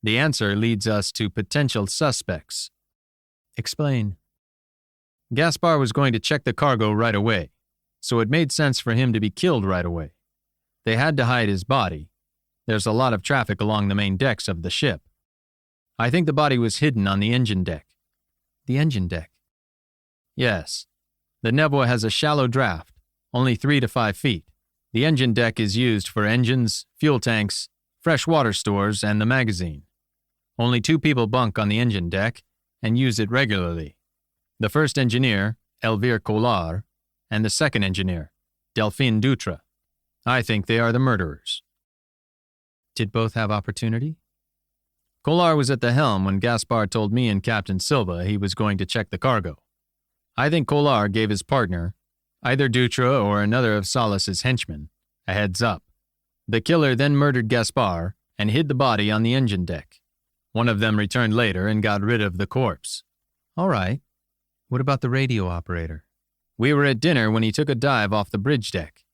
The answer leads us to potential suspects. Explain. Gaspar was going to check the cargo right away, so it made sense for him to be killed right away. They had to hide his body. There's a lot of traffic along the main decks of the ship. I think the body was hidden on the engine deck. The engine deck? Yes. The Nebula has a shallow draft, only 3 to 5 feet. The engine deck is used for engines, fuel tanks, fresh water stores, and the magazine. Only 2 people bunk on the engine deck and use it regularly. The first engineer, Elvire Collard, and the second engineer, Delphine Dutra. I think they are the murderers. Did both have opportunity? Collard was at the helm when Gaspar told me and Captain Silva he was going to check the cargo. I think Collard gave his partner, either Dutra or another of Salas's henchmen, a heads up. The killer then murdered Gaspar and hid the body on the engine deck. One of them returned later and got rid of the corpse. All right. What about the radio operator? We were at dinner when he took a dive off the bridge deck.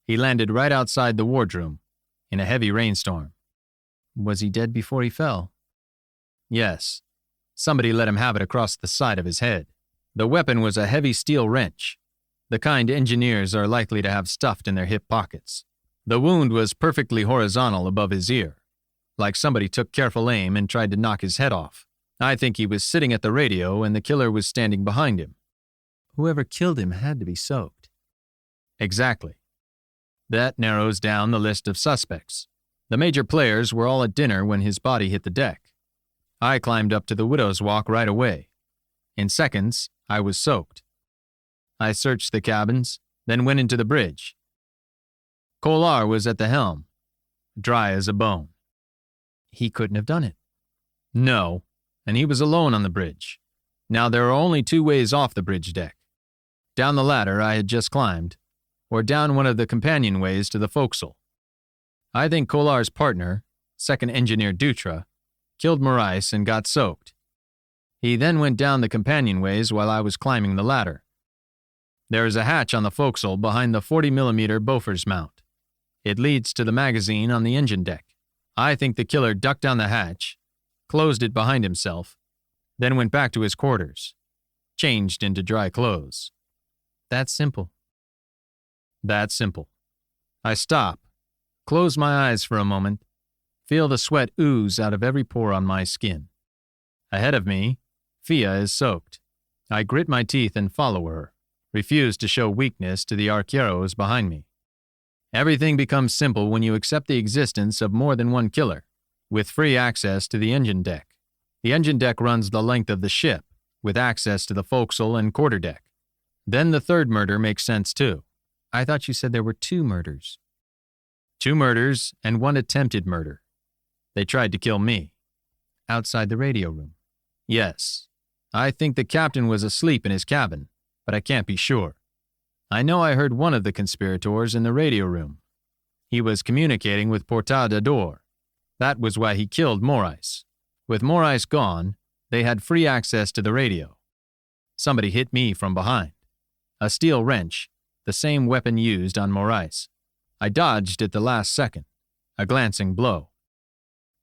He landed right outside the wardroom, in a heavy rainstorm. Was he dead before he fell? Yes. Somebody let him have it across the side of his head. The weapon was a heavy steel wrench, the kind engineers are likely to have stuffed in their hip pockets. The wound was perfectly horizontal above his ear, like somebody took careful aim and tried to knock his head off. I think he was sitting at the radio and the killer was standing behind him. Whoever killed him had to be soaked. Exactly. That narrows down the list of suspects. The major players were all at dinner when his body hit the deck. I climbed up to the widow's walk right away. In seconds, I was soaked. I searched the cabins, then went into the bridge. Collard was at the helm, dry as a bone. He couldn't have done it. No, and he was alone on the bridge. Now there are only 2 ways off the bridge deck. Down the ladder I had just climbed, or down one of the companionways to the forecastle. I think Collard's partner, second engineer Dutra, killed Morais and got soaked. He then went down the companionways while I was climbing the ladder. There is a hatch on the forecastle behind the 40mm Bofors mount. It leads to the magazine on the engine deck. I think the killer ducked down the hatch, closed it behind himself, then went back to his quarters, changed into dry clothes. That's simple. That's simple. I stop, close my eyes for a moment, feel the sweat ooze out of every pore on my skin. Ahead of me, Fia is soaked. I grit my teeth and follow her, refuse to show weakness to the arqueros behind me. Everything becomes simple when you accept the existence of more than one killer, with free access to the engine deck. The engine deck runs the length of the ship, with access to the forecastle and quarterdeck. Then the third murder makes sense too. I thought you said there were 2 murders. 2 murders and 1 attempted murder. They tried to kill me. Outside the radio room. Yes. I think the captain was asleep in his cabin, but I can't be sure. I know I heard one of the conspirators in the radio room. He was communicating with Porta d'Ador. That was why he killed Morais. With Morais gone, they had free access to the radio. Somebody hit me from behind. A steel wrench, the same weapon used on Morais. I dodged at the last second, a glancing blow.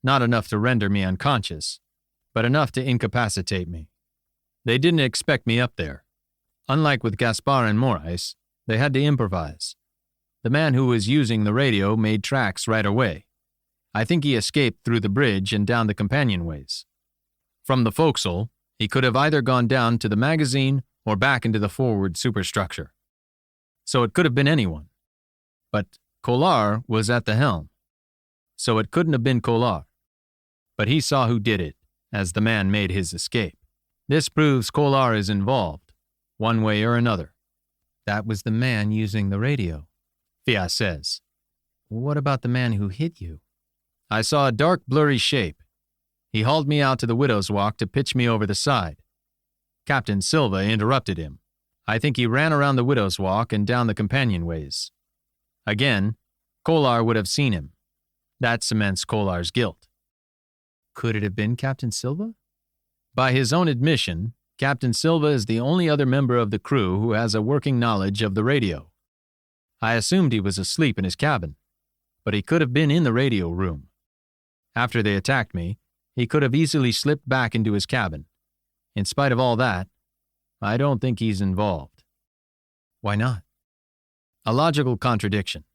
Not enough to render me unconscious, but enough to incapacitate me. They didn't expect me up there. Unlike with Gaspar and Morais, they had to improvise. The man who was using the radio made tracks right away. I think he escaped through the bridge and down the companionways. From the forecastle, he could have either gone down to the magazine or back into the forward superstructure. So it could have been anyone. But Collard was at the helm. So it couldn't have been Collard. But he saw who did it, as the man made his escape. This proves Collard is involved, one way or another. That was the man using the radio, Fia says. What about the man who hit you? I saw a dark, blurry shape. He hauled me out to the widow's walk to pitch me over the side. Captain Silva interrupted him. I think he ran around the widow's walk and down the companionways. Again, Collard would have seen him. That cements Collard's guilt. Could it have been Captain Silva? By his own admission, Captain Silva is the only other member of the crew who has a working knowledge of the radio. I assumed he was asleep in his cabin, but he could have been in the radio room. After they attacked me, he could have easily slipped back into his cabin. In spite of all that, I don't think he's involved. Why not? A logical contradiction.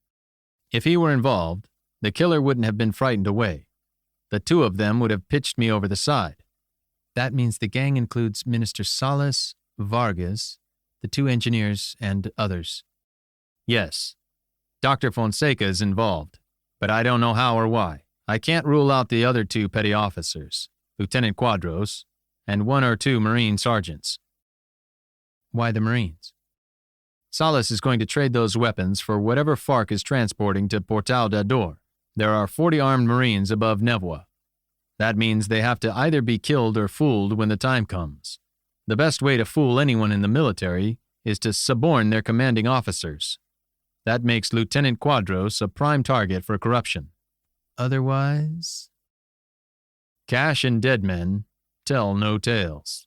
If he were involved, the killer wouldn't have been frightened away. The two of them would have pitched me over the side. That means the gang includes Minister Salas, Vargas, the two engineers, and others. Yes, Dr. Fonseca is involved, but I don't know how or why. I can't rule out the other two petty officers, Lieutenant Quadros, and one or two Marine sergeants. Why the Marines? Salas is going to trade those weapons for whatever FARC is transporting to Portal d'Ador. There are 40 armed Marines above Nevoa. That means they have to either be killed or fooled when the time comes. The best way to fool anyone in the military is to suborn their commanding officers. That makes Lieutenant Quadros a prime target for corruption. Otherwise, cash and dead men tell no tales.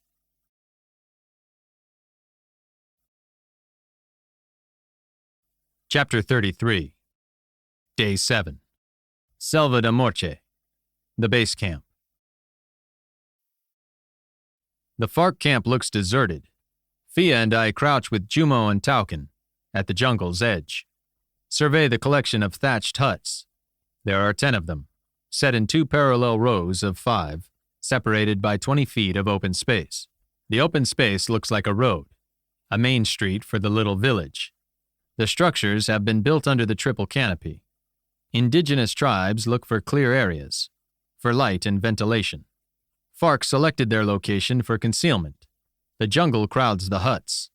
Chapter 33. Day 7. Selva da Morche, the base camp. The FARC camp looks deserted. Fia and I crouch with Jumo and Tauken at the jungle's edge. Survey the collection of thatched huts. There are 10 of them, set in 2 parallel rows of 5, separated by 20 feet of open space. The open space looks like a road, a main street for the little village. The structures have been built under the triple canopy. Indigenous tribes look for clear areas, for light and ventilation. FARC selected their location for concealment. The jungle crowds the huts.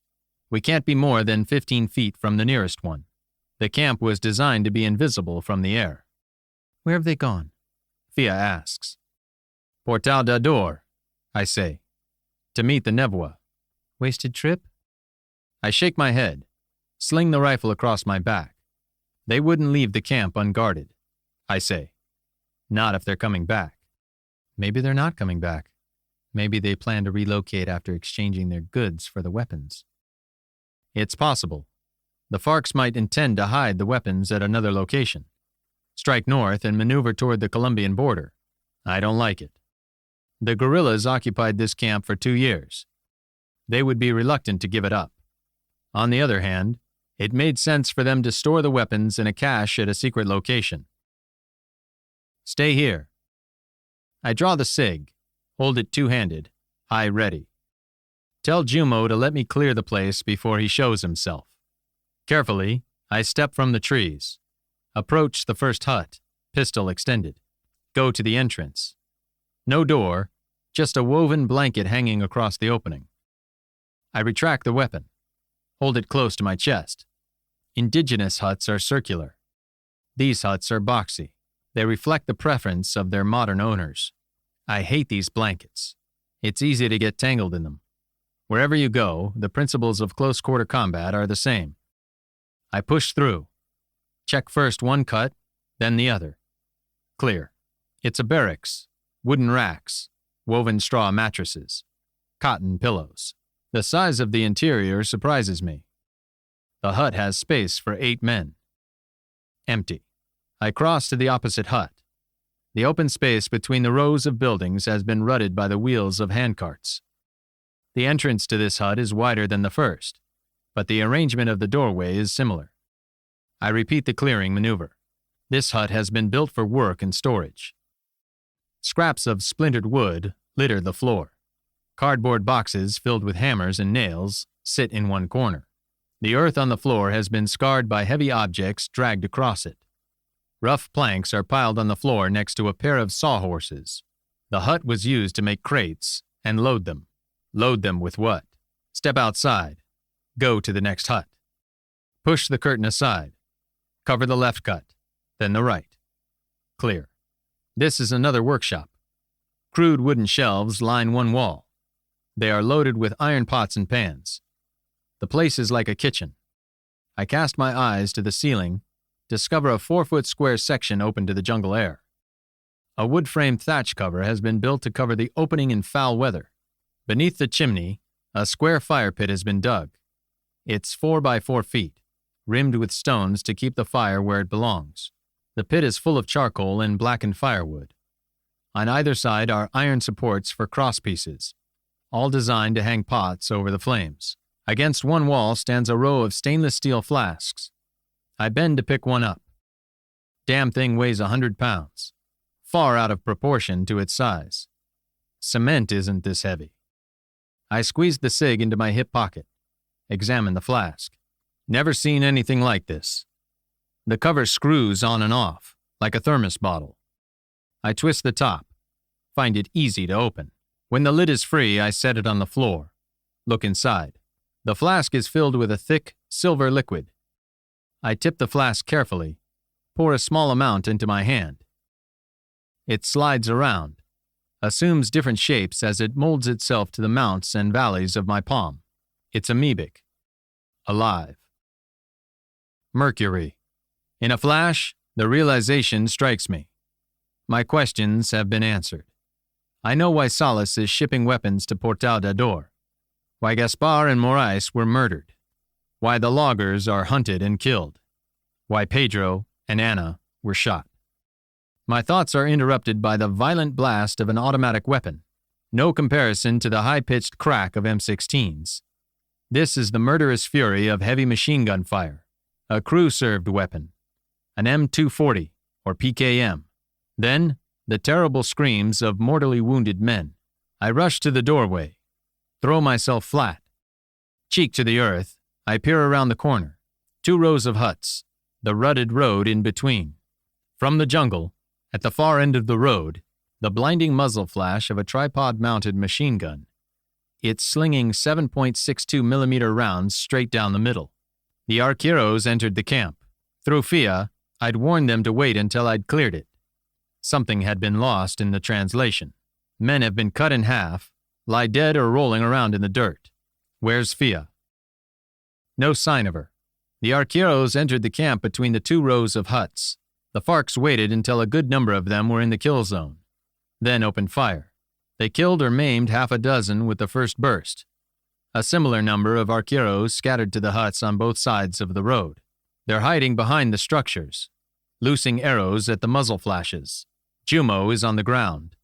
We can't be more than 15 feet from the nearest one. The camp was designed to be invisible from the air. Where have they gone? Fia asks. Portal d'Ador, I say, to meet the Nevoa. Wasted trip? I shake my head, sling the rifle across my back. They wouldn't leave the camp unguarded, I say. Not if they're coming back. Maybe they're not coming back. Maybe they plan to relocate after exchanging their goods for the weapons. It's possible. The FARCs might intend to hide the weapons at another location, strike north and maneuver toward the Colombian border. I don't like it. The guerrillas occupied this camp for 2 years. They would be reluctant to give it up. On the other hand, it made sense for them to store the weapons in a cache at a secret location. Stay here. I draw the SIG, hold it two-handed, eye ready. Tell Jumo to let me clear the place before he shows himself. Carefully, I step from the trees, approach the first hut, pistol extended, go to the entrance. No door, just a woven blanket hanging across the opening. I retract the weapon, hold it close to my chest. Indigenous huts are circular. These huts are boxy. They reflect the preference of their modern owners. I hate these blankets. It's easy to get tangled in them. Wherever you go, the principles of close-quarter combat are the same. I push through. Check first one cut, then the other. Clear. It's a barracks. Wooden racks. Woven straw mattresses. Cotton pillows. The size of the interior surprises me. The hut has space for 8 men. Empty. I cross to the opposite hut. The open space between the rows of buildings has been rutted by the wheels of handcarts. The entrance to this hut is wider than the first, but the arrangement of the doorway is similar. I repeat the clearing maneuver. This hut has been built for work and storage. Scraps of splintered wood litter the floor. Cardboard boxes filled with hammers and nails sit in one corner. The earth on the floor has been scarred by heavy objects dragged across it. Rough planks are piled on the floor next to a pair of sawhorses. The hut was used to make crates and load them. Load them with what? Step outside. Go to the next hut. Push the curtain aside. Cover the left cut, then the right. Clear. This is another workshop. Crude wooden shelves line one wall. They are loaded with iron pots and pans. The place is like a kitchen. I cast my eyes to the ceiling, discover a 4-foot square section open to the jungle air. A wood-framed thatch cover has been built to cover the opening in foul weather. Beneath the chimney, A square fire pit has been dug. It's 4 by 4 feet, rimmed with stones to keep the fire where it belongs. The pit is full of charcoal and blackened firewood. On either side are iron supports for cross pieces, all designed to hang pots over the flames. Against one wall stands a row of stainless steel flasks. I bend to pick one up. Damn thing weighs 100 pounds, far out of proportion to its size. Cement isn't this heavy. I squeezed the cig into my hip pocket, examined the flask. Never seen anything like this. The cover screws on and off, like a thermos bottle. I twist the top, find it easy to open. When the lid is free, I set it on the floor. Look inside. The flask is filled with a thick, silver liquid. I tip the flask carefully, pour a small amount into my hand. It slides around, assumes different shapes as it molds itself to the mounts and valleys of my palm. It's amoebic, alive. Mercury. In a flash, the realization strikes me. My questions have been answered. I know why Salas is shipping weapons to Portal d'Ador, why Gaspar and Moraes were murdered, why the loggers are hunted and killed, why Pedro and Anna were shot. My thoughts are interrupted by the violent blast of an automatic weapon, no comparison to the high-pitched crack of M16s. This is the murderous fury of heavy machine gun fire, a crew-served weapon, an M240 or PKM. Then, the terrible screams of mortally wounded men. I rush to the doorway, throw myself flat. Cheek to the earth, I peer around the corner. 2 rows of huts, the rutted road in between. From the jungle, at the far end of the road, the blinding muzzle flash of a tripod-mounted machine gun. It's slinging 7.62mm rounds straight down the middle. The arqueros entered the camp. Through Fia, I'd warned them to wait until I'd cleared it. Something had been lost in the translation. Men have been cut in half, lie dead or rolling around in the dirt. Where's Fia? No sign of her. The arqueros entered the camp between the 2 rows of huts. The FARCs waited until a good number of them were in the kill zone, then opened fire. They killed or maimed half a dozen with the first burst. A similar number of arqueros scattered to the huts on both sides of the road. They're hiding behind the structures, loosing arrows at the muzzle flashes. Jumo is on the ground,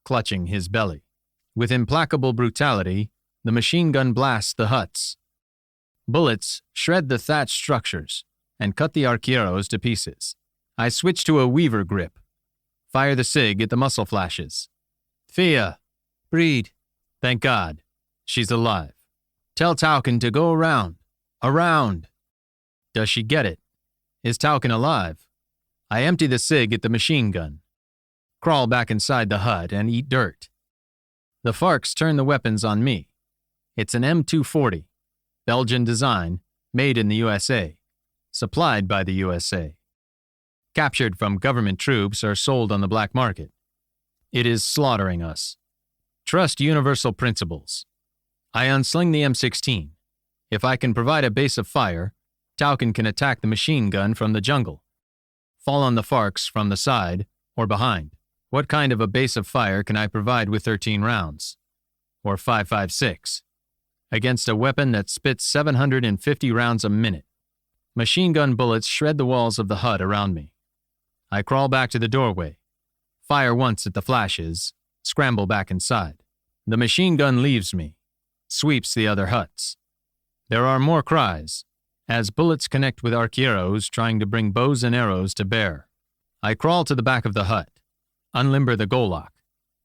clutching his belly. With implacable brutality, the machine gun blasts the huts. Bullets shred the thatched structures and cut the arqueros to pieces. I switch to a weaver grip, fire the cig at the muzzle flashes. Fia, breed. Thank God, she's alive. Tell Tauken to go around. Around. Does she get it? Is Tauken alive? I empty the cig at the machine gun, crawl back inside the hut and eat dirt. The FARCs turn the weapons on me. It's an M240, Belgian design, made in the USA, supplied by the USA. Captured from government troops or sold on the black market. It is slaughtering us. Trust universal principles. I unsling the M16. If I can provide a base of fire, Tauken can attack the machine gun from the jungle, fall on the FARCs from the side or behind. What kind of a base of fire can I provide with 13 rounds? Or 5.56? Against a weapon that spits 750 rounds a minute. Machine gun bullets shred the walls of the hut around me. I crawl back to the doorway, fire once at the flashes, scramble back inside. The machine gun leaves me, sweeps the other huts. There are more cries, as bullets connect with arqueros trying to bring bows and arrows to bear. I crawl to the back of the hut, unlimber the golok,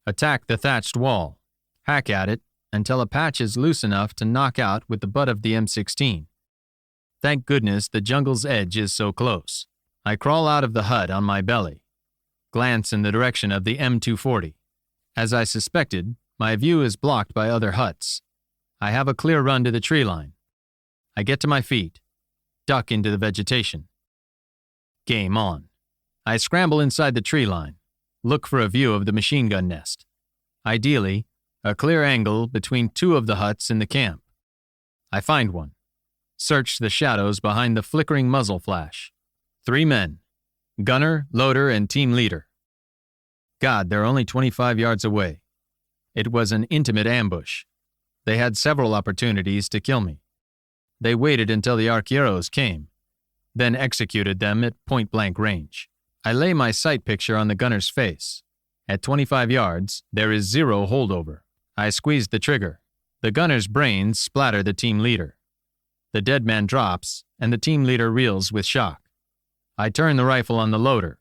attack the thatched wall, hack at it until a patch is loose enough to knock out with the butt of the M16. Thank goodness the jungle's edge is so close. I crawl out of the hut on my belly, glance in the direction of the M240. As I suspected, my view is blocked by other huts. I have a clear run to the tree line. I get to my feet, duck into the vegetation. Game on. I scramble inside the tree line, look for a view of the machine gun nest. Ideally, a clear angle between 2 of the huts in the camp. I find one. Search the shadows behind the flickering muzzle flash. 3 men, gunner, loader, and team leader. God, they're only 25 yards away. It was an intimate ambush. They had several opportunities to kill me. They waited until the arqueros came, then executed them at point-blank range. I lay my sight picture on the gunner's face. At 25 yards, there is 0 holdover. I squeeze the trigger. The gunner's brains splatter the team leader. The dead man drops, and the team leader reels with shock. I turn the rifle on the loader.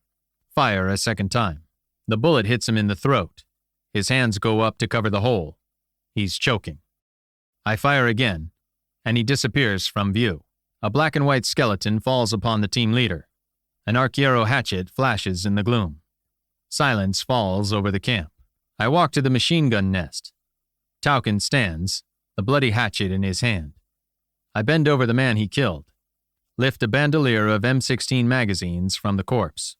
Fire a second time. The bullet hits him in the throat. His hands go up to cover the hole. He's choking. I fire again, and he disappears from view. A black and white skeleton falls upon the team leader. An arquero hatchet flashes in the gloom. Silence falls over the camp. I walk to the machine gun nest. Tauken stands, the bloody hatchet in his hand. I bend over the man he killed, lift a bandolier of M16 magazines from the corpse.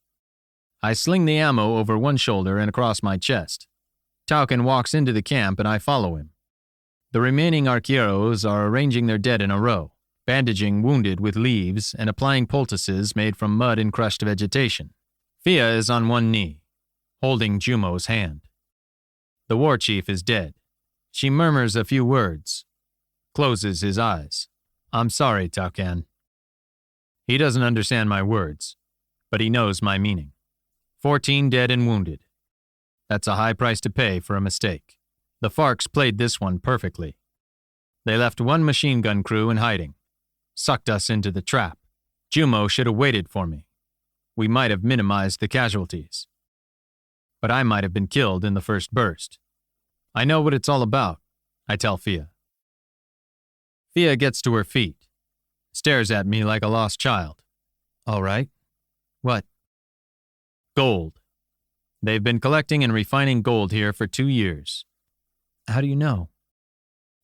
I sling the ammo over one shoulder and across my chest. Tauken walks into the camp and I follow him. The remaining arqueros are arranging their dead in a row, bandaging wounded with leaves and applying poultices made from mud and crushed vegetation. Fia is on one knee, holding Jumo's hand. The war chief is dead. She murmurs a few words, closes his eyes. I'm sorry, Tauken. He doesn't understand my words, but he knows my meaning. 14 dead and wounded. That's a high price to pay for a mistake. The FARCs played this one perfectly. They left one machine gun crew in hiding, sucked us into the trap. Jumo should have waited for me. We might have minimized the casualties. But I might have been killed in the first burst. I know what it's all about, I tell Fia. Fia gets to her feet, stares at me like a lost child. All right. What? Gold. They've been collecting and refining gold here for 2 years. How do you know?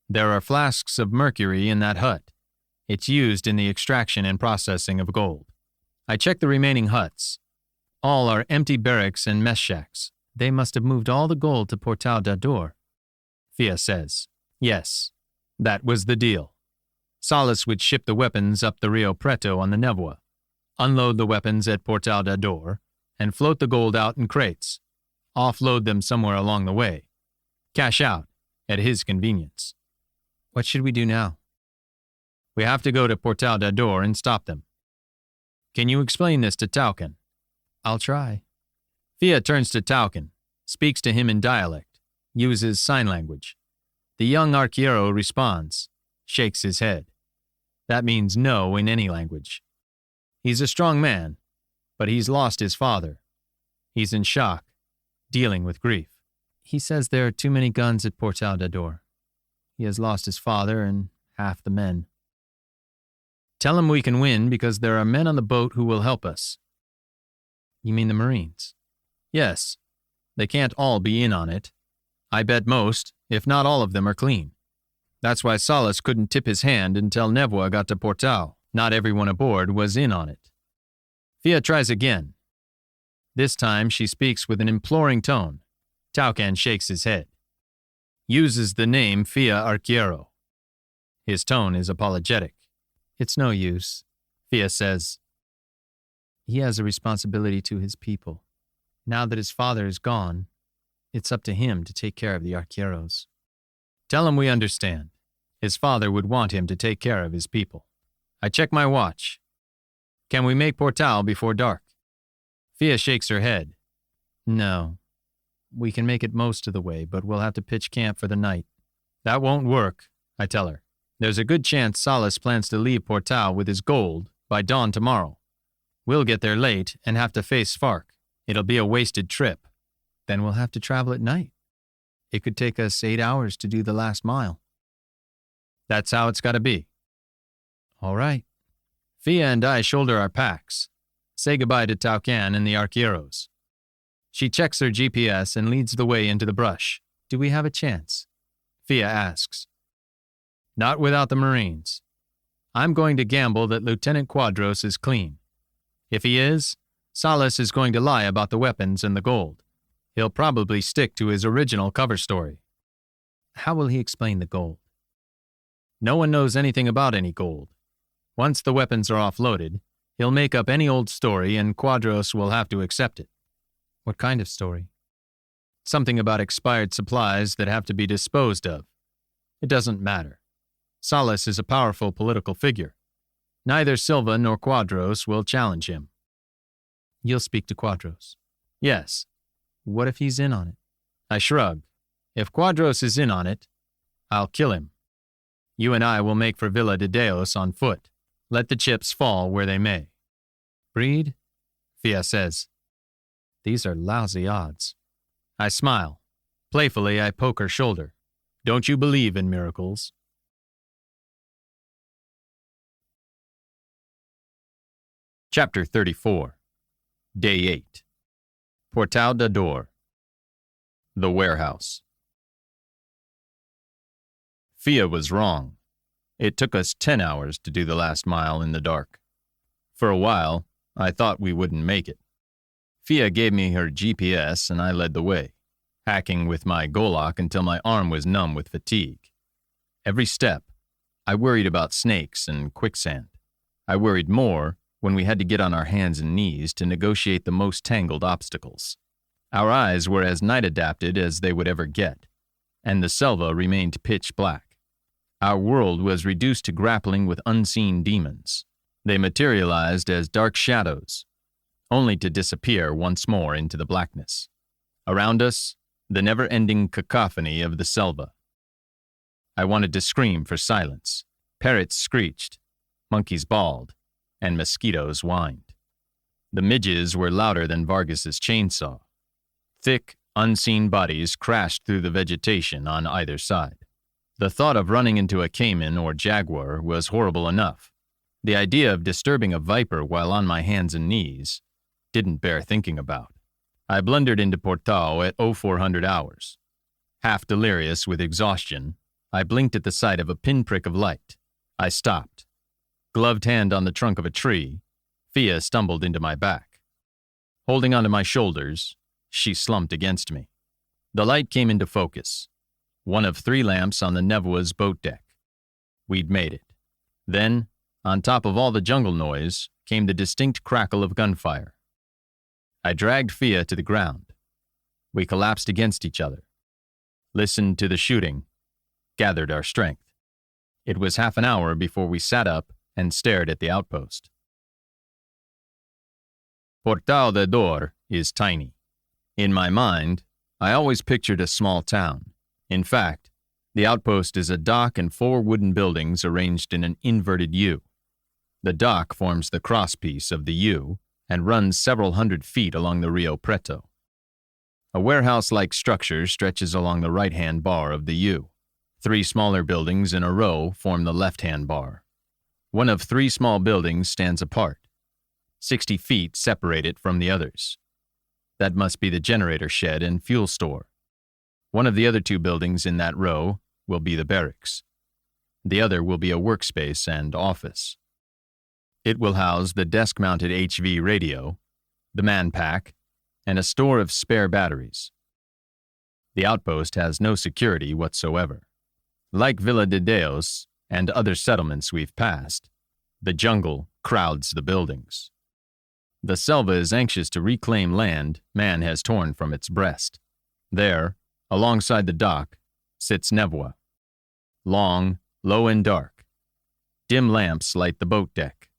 There are flasks of mercury in that hut. It's used in the extraction and processing of gold. I check the remaining huts. All are empty barracks and mess shacks. They must have moved all the gold to Portal d'Ador. Fia says, yes, that was the deal. Salas would ship the weapons up the Rio Preto on the Nevoa, unload the weapons at Portal d'Ador, and float the gold out in crates, offload them somewhere along the way, cash out at his convenience. What should we do now? We have to go to Portal d'Ador and stop them. Can you explain this to Tauken? I'll try. Fia turns to Tauken, speaks to him in dialect, uses sign language. The young arquero responds, shakes his head. That means no in any language. He's a strong man, but he's lost his father. He's in shock, dealing with grief. He says there are too many guns at Portal d'Ador. He has lost his father and half the men. Tell him we can win because there are men on the boat who will help us. You mean the Marines? Yes. They can't all be in on it. I bet most, if not all of them, are clean. That's why Salas couldn't tip his hand until Nevoa got to Portal. Not everyone aboard was in on it. Fia tries again. This time she speaks with an imploring tone. Tauken shakes his head. Uses the name Fia Arquero. His tone is apologetic. It's no use, Fia says. He has a responsibility to his people. Now that his father is gone, it's up to him to take care of the arqueros. Tell him we understand. His father would want him to take care of his people. I check my watch. Can we make Portal before dark? Fia shakes her head. No. We can make it most of the way, but we'll have to pitch camp for the night. That won't work, I tell her. There's a good chance Salas plans to leave Portal with his gold by dawn tomorrow. We'll get there late and have to face FARC. It'll be a wasted trip. Then we'll have to travel at night. It could take us 8 hours to do the last mile. That's how it's got to be. All right. Fia and I shoulder our packs, say goodbye to Tauken and the arqueros. She checks her GPS and leads the way into the brush. Do we have a chance? Fia asks. Not without the Marines. I'm going to gamble that Lieutenant Quadros is clean. If he is, Salas is going to lie about the weapons and the gold. He'll probably stick to his original cover story. How will he explain the gold? No one knows anything about any gold. Once the weapons are offloaded, he'll make up any old story and Quadros will have to accept it. What kind of story? Something about expired supplies that have to be disposed of. It doesn't matter. Salas is a powerful political figure. Neither Silva nor Quadros will challenge him. You'll speak to Quadros. Yes. What if he's in on it? I shrug. If Quadros is in on it, I'll kill him. You and I will make for Villa de Deos on foot. Let the chips fall where they may. Breed? Fia says. These are lousy odds. I smile. Playfully, I poke her shoulder. Don't you believe in miracles? Chapter 34. Day 8. Portal da Dor. The warehouse. Fia was wrong. It took us 10 hours to do the last mile in the dark. For a while, I thought we wouldn't make it. Fia gave me her GPS and I led the way, hacking with my Golok until my arm was numb with fatigue. Every step, I worried about snakes and quicksand. I worried more when we had to get on our hands and knees to negotiate the most tangled obstacles. Our eyes were as night-adapted as they would ever get, and the selva remained pitch black. Our world was reduced to grappling with unseen demons. They materialized as dark shadows, only to disappear once more into the blackness. Around us, the never-ending cacophony of the selva. I wanted to scream for silence. Parrots screeched, monkeys bawled, and mosquitoes whined. The midges were louder than Vargas's chainsaw. Thick, unseen bodies crashed through the vegetation on either side. The thought of running into a caiman or jaguar was horrible enough. The idea of disturbing a viper while on my hands and knees didn't bear thinking about. I blundered into Portal at 0400 hours. Half delirious with exhaustion, I blinked at the sight of a pinprick of light. I stopped. Gloved hand on the trunk of a tree, Fia stumbled into my back. Holding onto my shoulders, she slumped against me. The light came into focus. One of 3 lamps on the Nevua's boat deck. We'd made it. Then, on top of all the jungle noise, came the distinct crackle of gunfire. I dragged Fia to the ground. We collapsed against each other, listened to the shooting, gathered our strength. It was half an hour before we sat up and stared at the outpost. Portal da Dor is tiny. In my mind, I always pictured a small town. In fact, the outpost is a dock and 4 wooden buildings arranged in an inverted U. The dock forms the crosspiece of the U and runs several hundred feet along the Rio Preto. A warehouse-like structure stretches along the right-hand bar of the U. 3 smaller buildings in a row form the left-hand bar. One of 3 small buildings stands apart. 60 feet separate it from the others. That must be the generator shed and fuel store. One of the other 2 buildings in that row will be the barracks. The other will be a workspace and office. It will house the desk-mounted HV radio, the man pack, and a store of spare batteries. The outpost has no security whatsoever. Like Villa de Deos and other settlements we've passed, the jungle crowds the buildings. The selva is anxious to reclaim land man has torn from its breast. There, alongside the dock, sits Nevua. Long, low and dark. Dim lamps light the boat deck.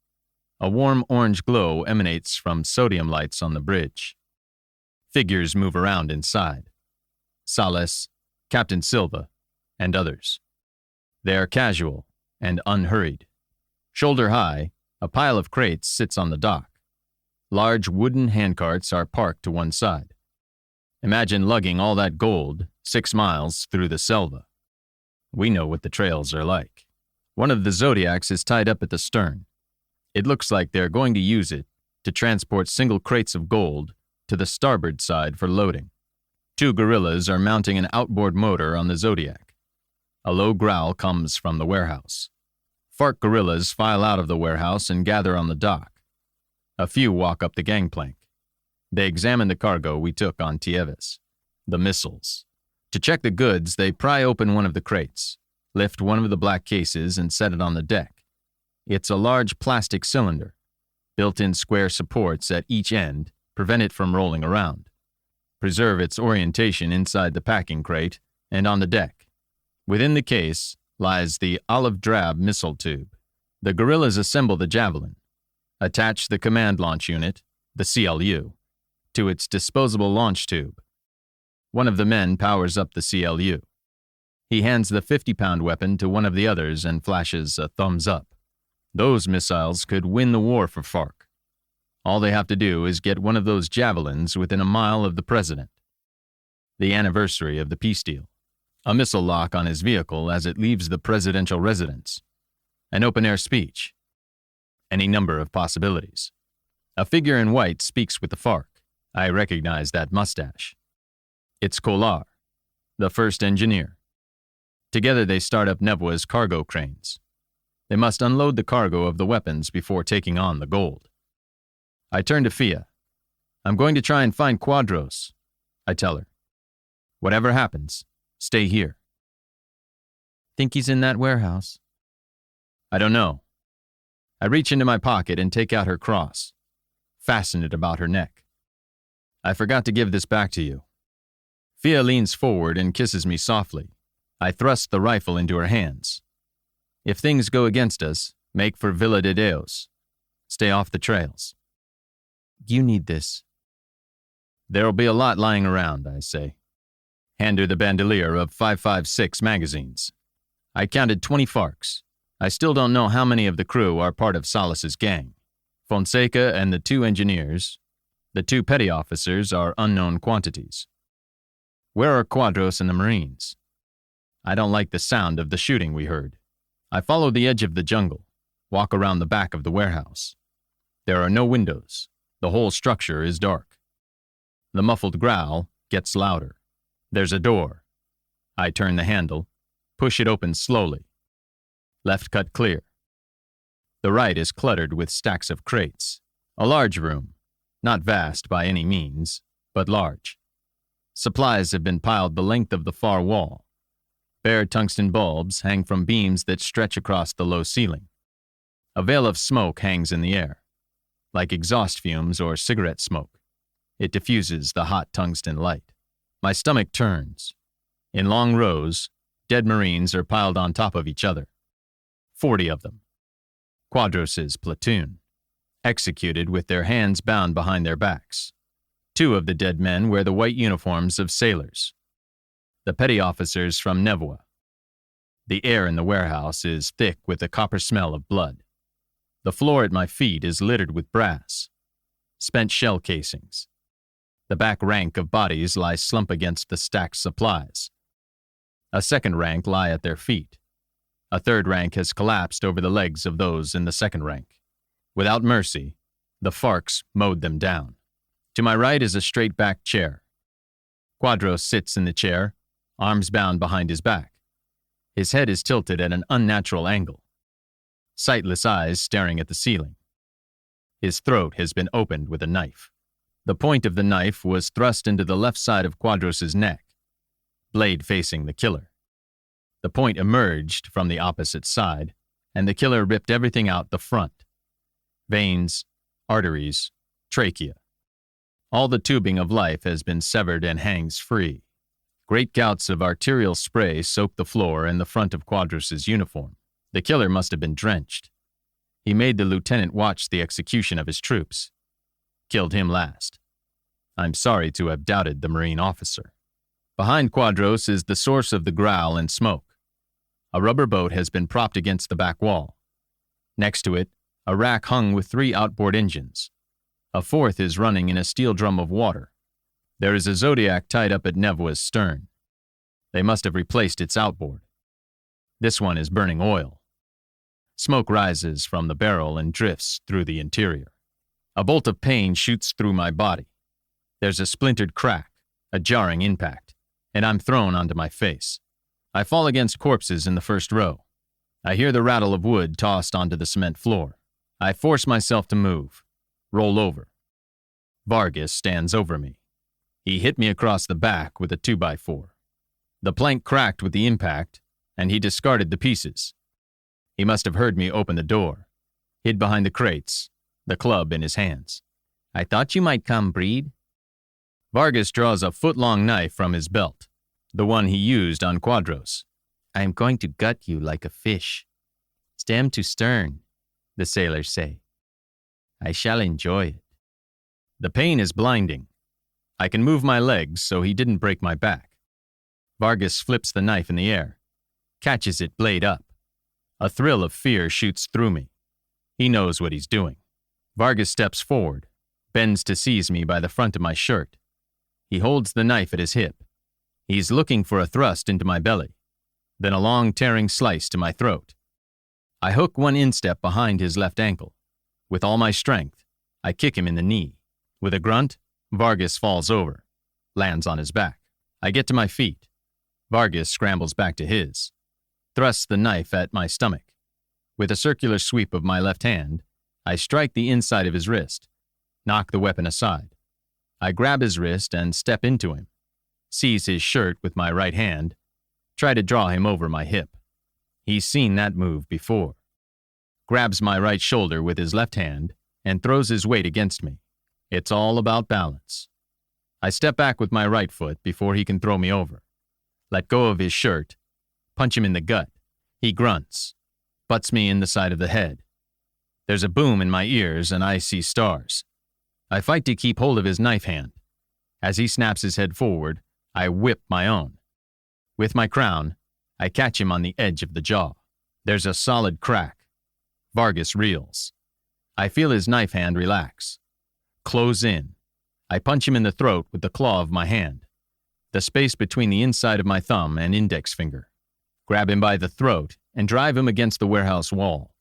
A warm orange glow emanates from sodium lights on the bridge. Figures move around inside. Salas, Captain Silva, and others. They are casual and unhurried. Shoulder high, a pile of crates sits on the dock. Large wooden handcarts are parked to one side. Imagine lugging all that gold 6 miles through the selva. We know what the trails are like. One of the Zodiacs is tied up at the stern. It looks like they're going to use it to transport single crates of gold to the starboard side for loading. 2 guerrillas are mounting an outboard motor on the Zodiac. A low growl comes from the warehouse. FARC guerrillas file out of the warehouse and gather on the dock. A few walk up the gangplank. They examine the cargo we took on Tieves, the missiles. To check the goods, they pry open one of the crates, lift one of the black cases and set it on the deck. It's a large plastic cylinder. Built-in square supports at each end prevent it from rolling around. Preserve its orientation inside the packing crate and on the deck. Within the case lies the olive drab missile tube. The guerrillas assemble the Javelin, attach the command launch unit, the CLU, to its disposable launch tube. One of the men powers up the CLU. He hands the 50-pound weapon to one of the others and flashes a thumbs up. Those missiles could win the war for FARC. All they have to do is get one of those Javelins within a mile of the president. The anniversary of the peace deal. A missile lock on his vehicle as it leaves the presidential residence. An open-air speech. Any number of possibilities. A figure in white speaks with the FARC. I recognize that mustache. It's Kolar, the first engineer. Together they start up Nevoa's cargo cranes. They must unload the cargo of the weapons before taking on the gold. I turn to Fia. I'm going to try and find Quadros, I tell her. Whatever happens, stay here. Think he's in that warehouse? I don't know. I reach into my pocket and take out her cross, fasten it about her neck. I forgot to give this back to you. Fia leans forward and kisses me softly. I thrust the rifle into her hands. If things go against us, make for Villa de Deos. Stay off the trails. You need this. There'll be a lot lying around, I say. Hand her the bandolier of 5.56 magazines. I counted 20 FARCs. I still don't know how many of the crew are part of Salas's gang. Fonseca and the 2 engineers. The 2 petty officers are unknown quantities. Where are Quadros and the Marines? I don't like the sound of the shooting we heard. I follow the edge of the jungle, walk around the back of the warehouse. There are no windows. The whole structure is dark. The muffled growl gets louder. There's a door. I turn the handle, push it open slowly. Left cut clear. The right is cluttered with stacks of crates. A large room, not vast by any means, but large. Supplies have been piled the length of the far wall. Bare tungsten bulbs hang from beams that stretch across the low ceiling. A veil of smoke hangs in the air, like exhaust fumes or cigarette smoke. It diffuses the hot tungsten light. My stomach turns. In long rows, dead Marines are piled on top of each other. 40 of them. Quadros' platoon, executed with their hands bound behind their backs. 2 of the dead men wear the white uniforms of sailors. The petty officers from Nevoa. The air in the warehouse is thick with the copper smell of blood. The floor at my feet is littered with brass, spent shell casings. The back rank of bodies lie slump against the stacked supplies. A second rank lie at their feet. A third rank has collapsed over the legs of those in the second rank. Without mercy, the FARCs mowed them down. To my right is a straight-backed chair. Quadros sits in the chair, arms bound behind his back. His head is tilted at an unnatural angle. Sightless eyes staring at the ceiling. His throat has been opened with a knife. The point of the knife was thrust into the left side of Quadros' neck, blade facing the killer. The point emerged from the opposite side, and the killer ripped everything out the front. Veins, arteries, trachea. All the tubing of life has been severed and hangs free. Great gouts of arterial spray soak the floor and the front of Quadros' uniform. The killer must have been drenched. He made the lieutenant watch the execution of his troops. Killed him last. I'm sorry to have doubted the Marine officer. Behind Quadros is the source of the growl and smoke. A rubber boat has been propped against the back wall. Next to it, a rack hung with 3 outboard engines. A 4th is running in a steel drum of water. There is a Zodiac tied up at Nevoa's stern. They must have replaced its outboard. This one is burning oil. Smoke rises from the barrel and drifts through the interior. A bolt of pain shoots through my body. There's a splintered crack, a jarring impact, and I'm thrown onto my face. I fall against corpses in the first row. I hear the rattle of wood tossed onto the cement floor. I force myself to move, roll over. Vargas stands over me. He hit me across the back with a 2x4. The plank cracked with the impact, and he discarded the pieces. He must have heard me open the door, hid behind the crates, the club in his hands. I thought you might come, Breed. Vargas draws a foot-long knife from his belt, the one he used on Quadros. I am going to gut you like a fish. Stem to stern, the sailors say. I shall enjoy it. The pain is blinding. I can move my legs so he didn't break my back. Vargas flips the knife in the air, catches it blade up. A thrill of fear shoots through me. He knows what he's doing. Vargas steps forward, bends to seize me by the front of my shirt. He holds the knife at his hip. He's looking for a thrust into my belly, then a long tearing slice to my throat. I hook one instep behind his left ankle. With all my strength, I kick him in the knee. With a grunt, Vargas falls over, lands on his back. I get to my feet. Vargas scrambles back to his, thrusts the knife at my stomach. With a circular sweep of my left hand, I strike the inside of his wrist, knock the weapon aside. I grab his wrist and step into him, seize his shirt with my right hand, try to draw him over my hip. He's seen that move before. Grabs my right shoulder with his left hand and throws his weight against me. It's all about balance. I step back with my right foot before he can throw me over. Let go of his shirt, punch him in the gut. He grunts, butts me in the side of the head. There's a boom in my ears and I see stars. I fight to keep hold of his knife hand. As he snaps his head forward, I whip my own. With my crown, I catch him on the edge of the jaw. There's a solid crack. Vargas reels. I feel his knife hand relax. Close in. I punch him in the throat with the claw of my hand, the space between the inside of my thumb and index finger. Grab him by the throat and drive him against the warehouse wall.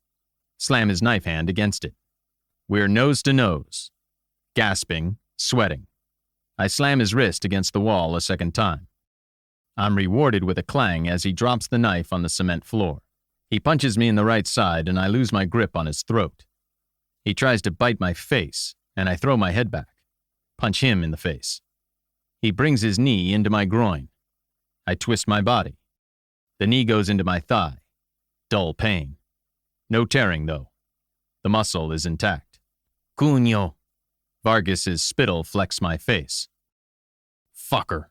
Slam his knife hand against it. We're nose to nose. Gasping, sweating. I slam his wrist against the wall a second time. I'm rewarded with a clang as he drops the knife on the cement floor. He punches me in the right side and I lose my grip on his throat. He tries to bite my face and I throw my head back, punch him in the face. He brings his knee into my groin. I twist my body. The knee goes into my thigh. Dull pain. No tearing, though. The muscle is intact. Cuño. Vargas's spittle flecks my face. Fucker.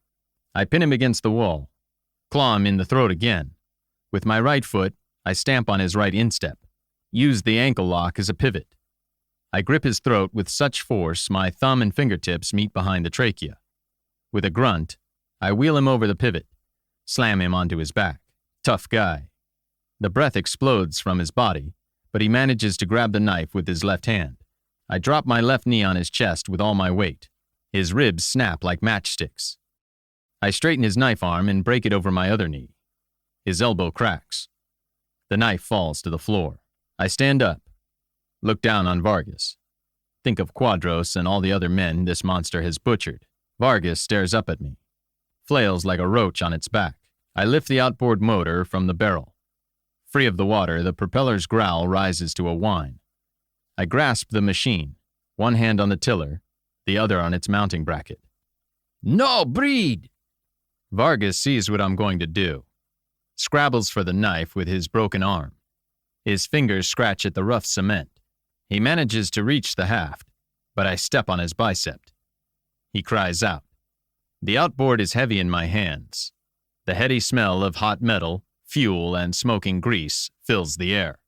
I pin him against the wall. Claw him in the throat again. With my right foot, I stamp on his right instep. Use the ankle lock as a pivot. I grip his throat with such force my thumb and fingertips meet behind the trachea. With a grunt, I wheel him over the pivot, slam him onto his back. Tough guy. The breath explodes from his body, but he manages to grab the knife with his left hand. I drop my left knee on his chest with all my weight. His ribs snap like matchsticks. I straighten his knife arm and break it over my other knee. His elbow cracks. The knife falls to the floor. I stand up, look down on Vargas. Think of Quadros and all the other men this monster has butchered. Vargas stares up at me, flails like a roach on its back. I lift the outboard motor from the barrel. Free of the water, the propeller's growl rises to a whine. I grasp the machine, one hand on the tiller, the other on its mounting bracket. No, breed! Vargas sees what I'm going to do. Scrabbles for the knife with his broken arm. His fingers scratch at the rough cement. He manages to reach the haft, but I step on his bicep. He cries out. The outboard is heavy in my hands. The heady smell of hot metal, fuel, and smoking grease fills the air.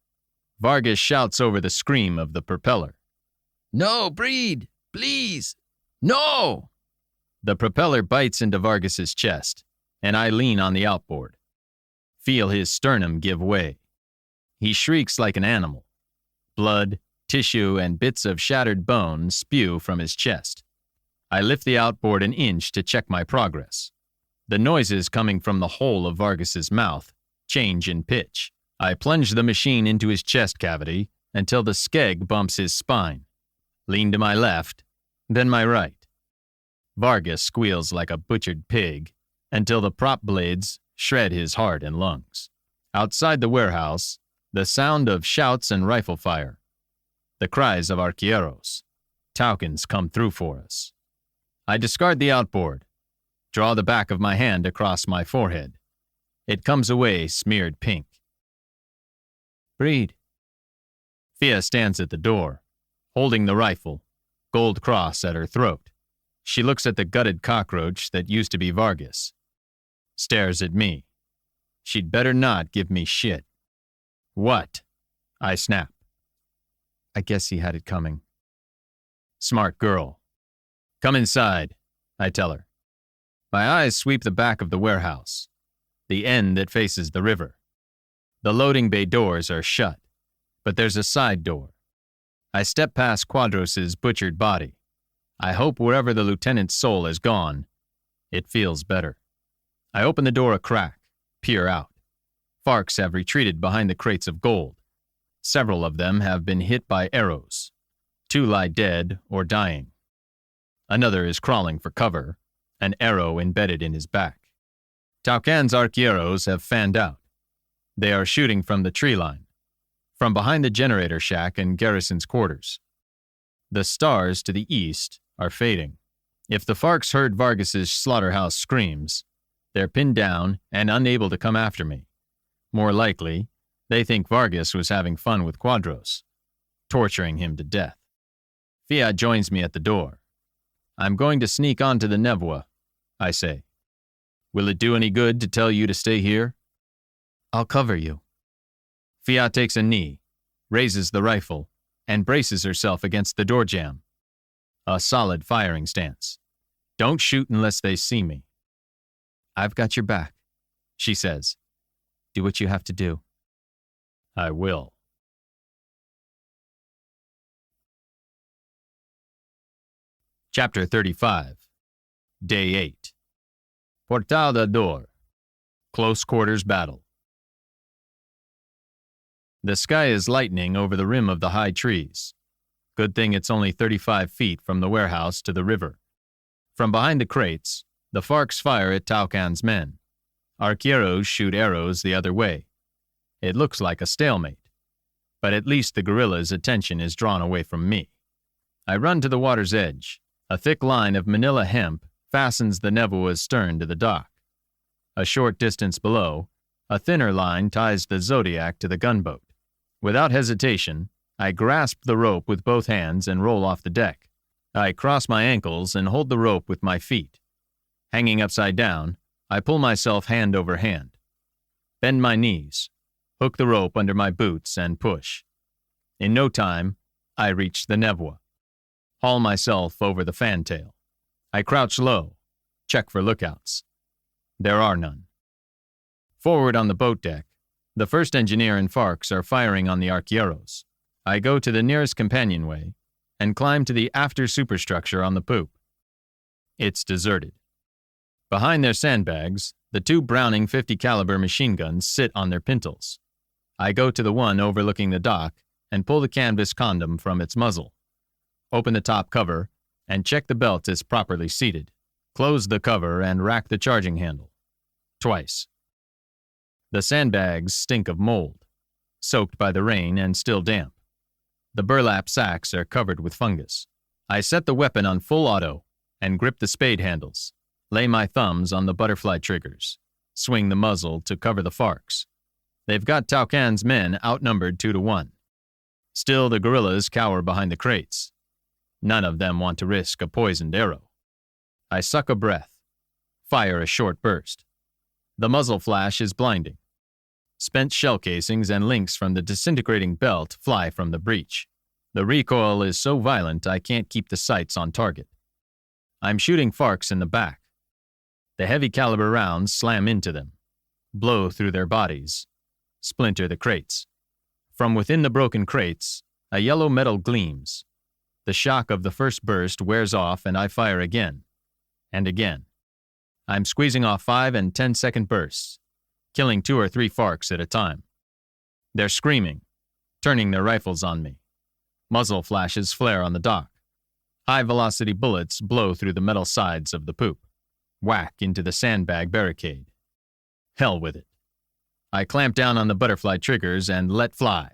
Vargas shouts over the scream of the propeller. No, breed! Please! No! The propeller bites into Vargas's chest, and I lean on the outboard. Feel his sternum give way. He shrieks like an animal. Blood, tissue, and bits of shattered bone spew from his chest. I lift the outboard an inch to check my progress. The noises coming from the hole of Vargas's mouth change in pitch. I plunge the machine into his chest cavity until the skeg bumps his spine. Lean to my left, then my right. Vargas squeals like a butchered pig until the prop blades shred his heart and lungs. Outside the warehouse, the sound of shouts and rifle fire. The cries of arqueros. Taukens come through for us. I discard the outboard, draw the back of my hand across my forehead. It comes away smeared pink. Breed. Fia stands at the door, holding the rifle, gold cross at her throat. She looks at the gutted cockroach that used to be Vargas. Stares at me. She'd better not give me shit. What? I snap. I guess he had it coming. Smart girl. Come inside, I tell her. My eyes sweep the back of the warehouse, the end that faces the river. The loading bay doors are shut, but there's a side door. I step past Quadros' butchered body. I hope wherever the lieutenant's soul has gone, it feels better. I open the door a crack, peer out. Farks have retreated behind the crates of gold. Several of them have been hit by arrows. 2 lie dead or dying. Another is crawling for cover, an arrow embedded in his back. Taucan's arqueros have fanned out. They are shooting from the tree line, from behind the generator shack and garrison's quarters. The stars to the east are fading. If the Farks heard Vargas's slaughterhouse screams, they're pinned down and unable to come after me. More likely, they think Vargas was having fun with Quadros, torturing him to death. Fiat joins me at the door. I'm going to sneak onto the Nevoa, I say. Will it do any good to tell you to stay here? I'll cover you. Fiat takes a knee, raises the rifle, and braces herself against the door jamb. A solid firing stance. Don't shoot unless they see me. I've got your back, she says. Do what you have to do. I will. Chapter 35. Day 8. Portal da Dor. Close quarters battle. The sky is lightening over the rim of the high trees. Good thing it's only 35 feet from the warehouse to the river. From behind the crates, the Farks fire at Taucan's men. Arqueros shoot arrows the other way. It looks like a stalemate. But at least the guerrillas' attention is drawn away from me. I run to the water's edge. A thick line of manila hemp fastens the Nevoa's stern to the dock. A short distance below, a thinner line ties the Zodiac to the gunboat. Without hesitation, I grasp the rope with both hands and roll off the deck. I cross my ankles and hold the rope with my feet. Hanging upside down, I pull myself hand over hand. Bend my knees, hook the rope under my boots, and push. In no time, I reach the Nevoa. Haul myself over the fantail. I crouch low, check for lookouts. There are none. Forward on the boat deck, the first engineer and Farks are firing on the arqueros. I go to the nearest companionway and climb to the after superstructure on the poop. It's deserted. Behind their sandbags, the 2 Browning .50 caliber machine guns sit on their pintles. I go to the one overlooking the dock and pull the canvas condom from its muzzle. Open the top cover and check the belt is properly seated. Close the cover and rack the charging handle. Twice. The sandbags stink of mold, soaked by the rain and still damp. The burlap sacks are covered with fungus. I set the weapon on full auto and grip the spade handles, lay my thumbs on the butterfly triggers, swing the muzzle to cover the Farks. They've got Taucan's men outnumbered 2 to 1. Still, the guerrillas cower behind the crates. None of them want to risk a poisoned arrow. I suck a breath, fire a short burst. The muzzle flash is blinding. Spent shell casings and links from the disintegrating belt fly from the breech. The recoil is so violent I can't keep the sights on target. I'm shooting Farks in the back. The heavy caliber rounds slam into them, blow through their bodies, splinter the crates. From within the broken crates, a yellow metal gleams. The shock of the first burst wears off and I fire again, and again. I'm squeezing off 5 and 10-second bursts, killing 2 or 3 Farks at a time. They're screaming, turning their rifles on me. Muzzle flashes flare on the dock. High-velocity bullets blow through the metal sides of the poop, whack into the sandbag barricade. Hell with it. I clamp down on the butterfly triggers and let fly.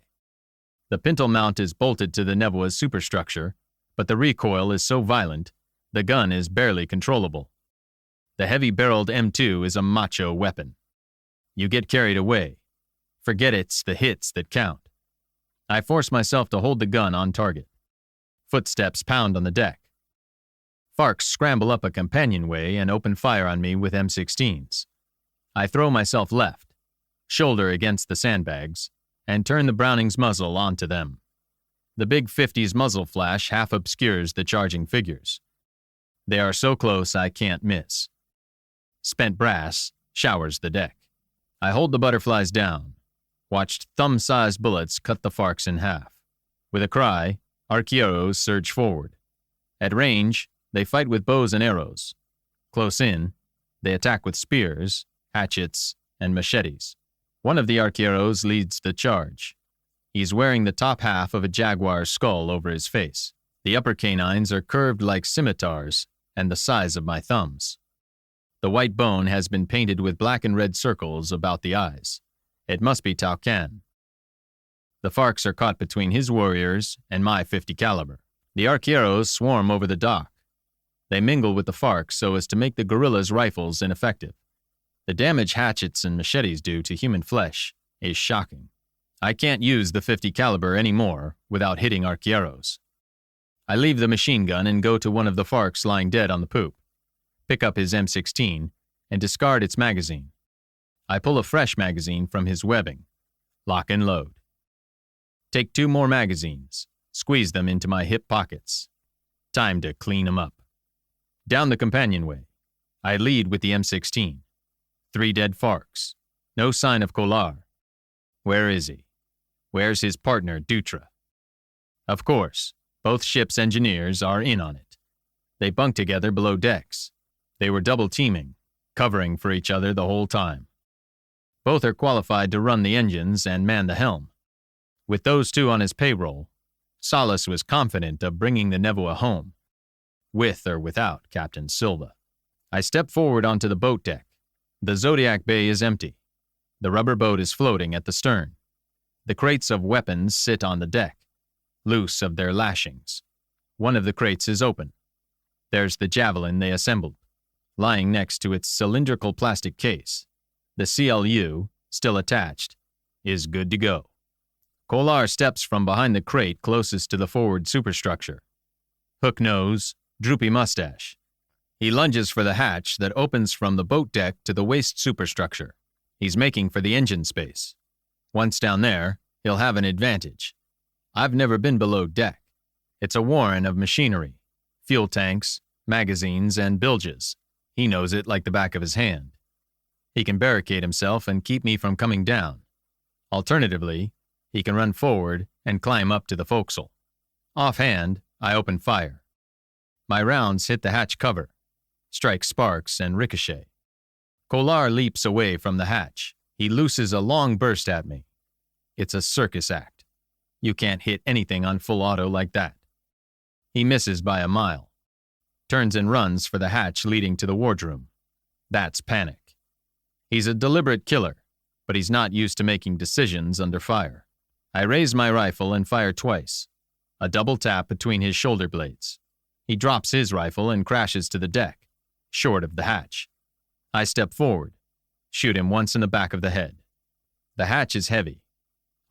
The pintle mount is bolted to the Nevoa's superstructure, but the recoil is so violent, the gun is barely controllable. The heavy-barreled M2 is a macho weapon. You get carried away. Forget it's the hits that count. I force myself to hold the gun on target. Footsteps pound on the deck. Farks scramble up a companionway and open fire on me with M16s. I throw myself left, shoulder against the sandbags, and turn the Browning's muzzle onto them. The big 50's muzzle flash half obscures the charging figures. They are so close I can't miss. Spent brass showers the deck. I hold the butterflies down, watched thumb-sized bullets cut the Farcs in half. With a cry, arqueros surge forward. At range, they fight with bows and arrows. Close in, they attack with spears, hatchets, and machetes. One of the arqueros leads the charge. He's wearing the top half of a jaguar's skull over his face. The upper canines are curved like scimitars and the size of my thumbs. The white bone has been painted with black and red circles about the eyes. It must be Taucan. The Farcs are caught between his warriors and my 50 caliber. The arqueros swarm over the dock. They mingle with the Farcs so as to make the guerrillas' rifles ineffective. The damage hatchets and machetes do to human flesh is shocking. I can't use the 50 caliber anymore without hitting arqueros. I leave the machine gun and go to one of the Farcs lying dead on the poop, pick up his M16, and discard its magazine. I pull a fresh magazine from his webbing, lock and load. Take 2 more magazines, squeeze them into my hip pockets. Time to clean them up. Down the companionway, I lead with the M16. 3 dead Farcs. No sign of Collard. Where is he? Where's his partner, Dutra? Of course, both ships' engineers are in on it. They bunk together below decks. They were double teaming, covering for each other the whole time. Both are qualified to run the engines and man the helm. With those 2 on his payroll, Salas was confident of bringing the Nevoa home, with or without Captain Silva. I step forward onto the boat deck. The Zodiac Bay is empty. The rubber boat is floating at the stern. The crates of weapons sit on the deck, loose of their lashings. One of the crates is open. There's the javelin they assembled, lying next to its cylindrical plastic case. The CLU, still attached, is good to go. Collard steps from behind the crate closest to the forward superstructure. Hook nose, droopy mustache. He lunges for the hatch that opens from the boat deck to the waist superstructure. He's making for the engine space. Once down there, he'll have an advantage. I've never been below deck. It's a warren of machinery, fuel tanks, magazines, and bilges. He knows it like the back of his hand. He can barricade himself and keep me from coming down. Alternatively, he can run forward and climb up to the forecastle. Offhand, I open fire. My rounds hit the hatch cover, strike sparks and ricochet. Collard leaps away from the hatch. He looses a long burst at me. It's a circus act. You can't hit anything on full auto like that. He misses by a mile. Turns and runs for the hatch leading to the wardroom. That's panic. He's a deliberate killer, but he's not used to making decisions under fire. I raise my rifle and fire twice. A double tap between his shoulder blades. He drops his rifle and crashes to the deck, short of the hatch. I step forward, shoot him once in the back of the head. The hatch is heavy.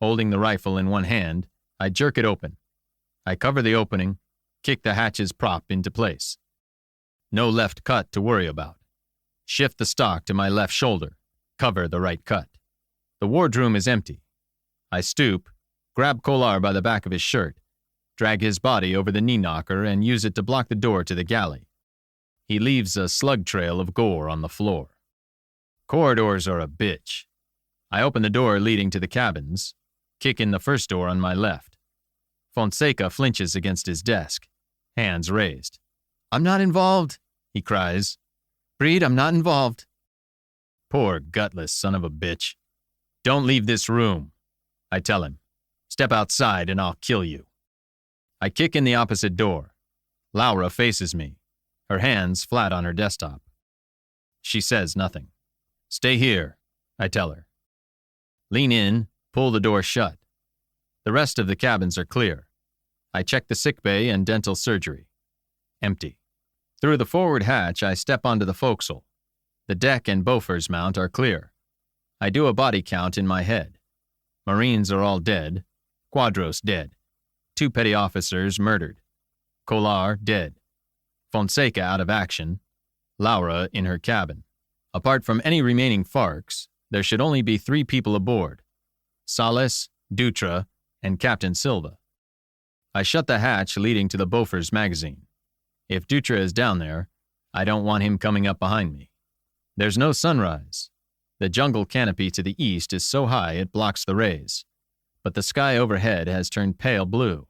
Holding the rifle in one hand, I jerk it open. I cover the opening, kick the hatch's prop into place. No left cut to worry about. Shift the stock to my left shoulder, cover the right cut. The wardroom is empty. I stoop, grab Collard by the back of his shirt, drag his body over the knee knocker and use it to block the door to the galley. He leaves a slug trail of gore on the floor. Corridors are a bitch. I open the door leading to the cabins, kick in the first door on my left. Fonseca flinches against his desk, hands raised. "I'm not involved," he cries. "Breed, I'm not involved." Poor gutless son of a bitch. "Don't leave this room," I tell him. "Step outside and I'll kill you." I kick in the opposite door. Laura faces me, her hands flat on her desktop. She says nothing. "Stay here," I tell her. Lean in, pull the door shut. The rest of the cabins are clear. I check the sick bay and dental surgery. Empty. Through the forward hatch, I step onto the forecastle. The deck and Beaufort's mount are clear. I do a body count in my head. Marines are all dead. Quadros dead. 2 petty officers murdered. Collard dead. Fonseca out of action. Laura in her cabin. Apart from any remaining Farcs, There should only be 3 people aboard: Salas, Dutra, and Captain Silva. I shut the hatch leading to the Bofors magazine. If Dutra is down there, I don't want him coming up behind me. There's no sunrise. The jungle canopy to the east is so high it blocks the rays, but the sky overhead has turned pale blue.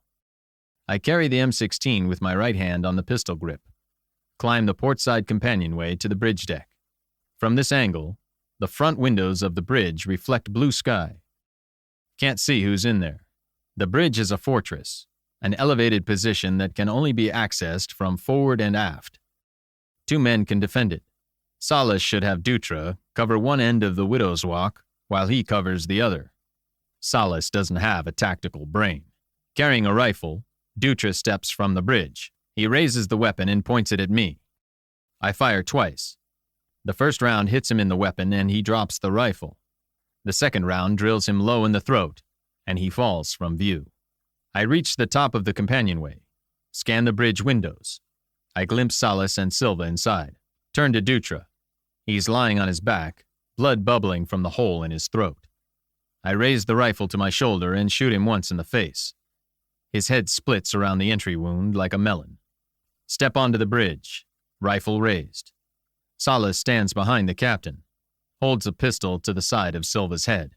I carry the M16 with my right hand on the pistol grip, climb the portside companionway to the bridge deck. From this angle, the front windows of the bridge reflect blue sky. Can't see who's in there. The bridge is a fortress, an elevated position that can only be accessed from forward and aft. 2 men can defend it. Salas should have Dutra cover one end of the Widow's Walk while he covers the other. Salas doesn't have a tactical brain. Carrying a rifle, Dutra steps from the bridge. He raises the weapon and points it at me. I fire twice. The first round hits him in the weapon and he drops the rifle. The second round drills him low in the throat, and he falls from view. I reach the top of the companionway, scan the bridge windows. I glimpse Salas and Silva inside. Turn to Dutra. He's lying on his back, blood bubbling from the hole in his throat. I raise the rifle to my shoulder and shoot him once in the face. His head splits around the entry wound like a melon. Step onto the bridge, rifle raised. Salas stands behind the captain, holds a pistol to the side of Silva's head.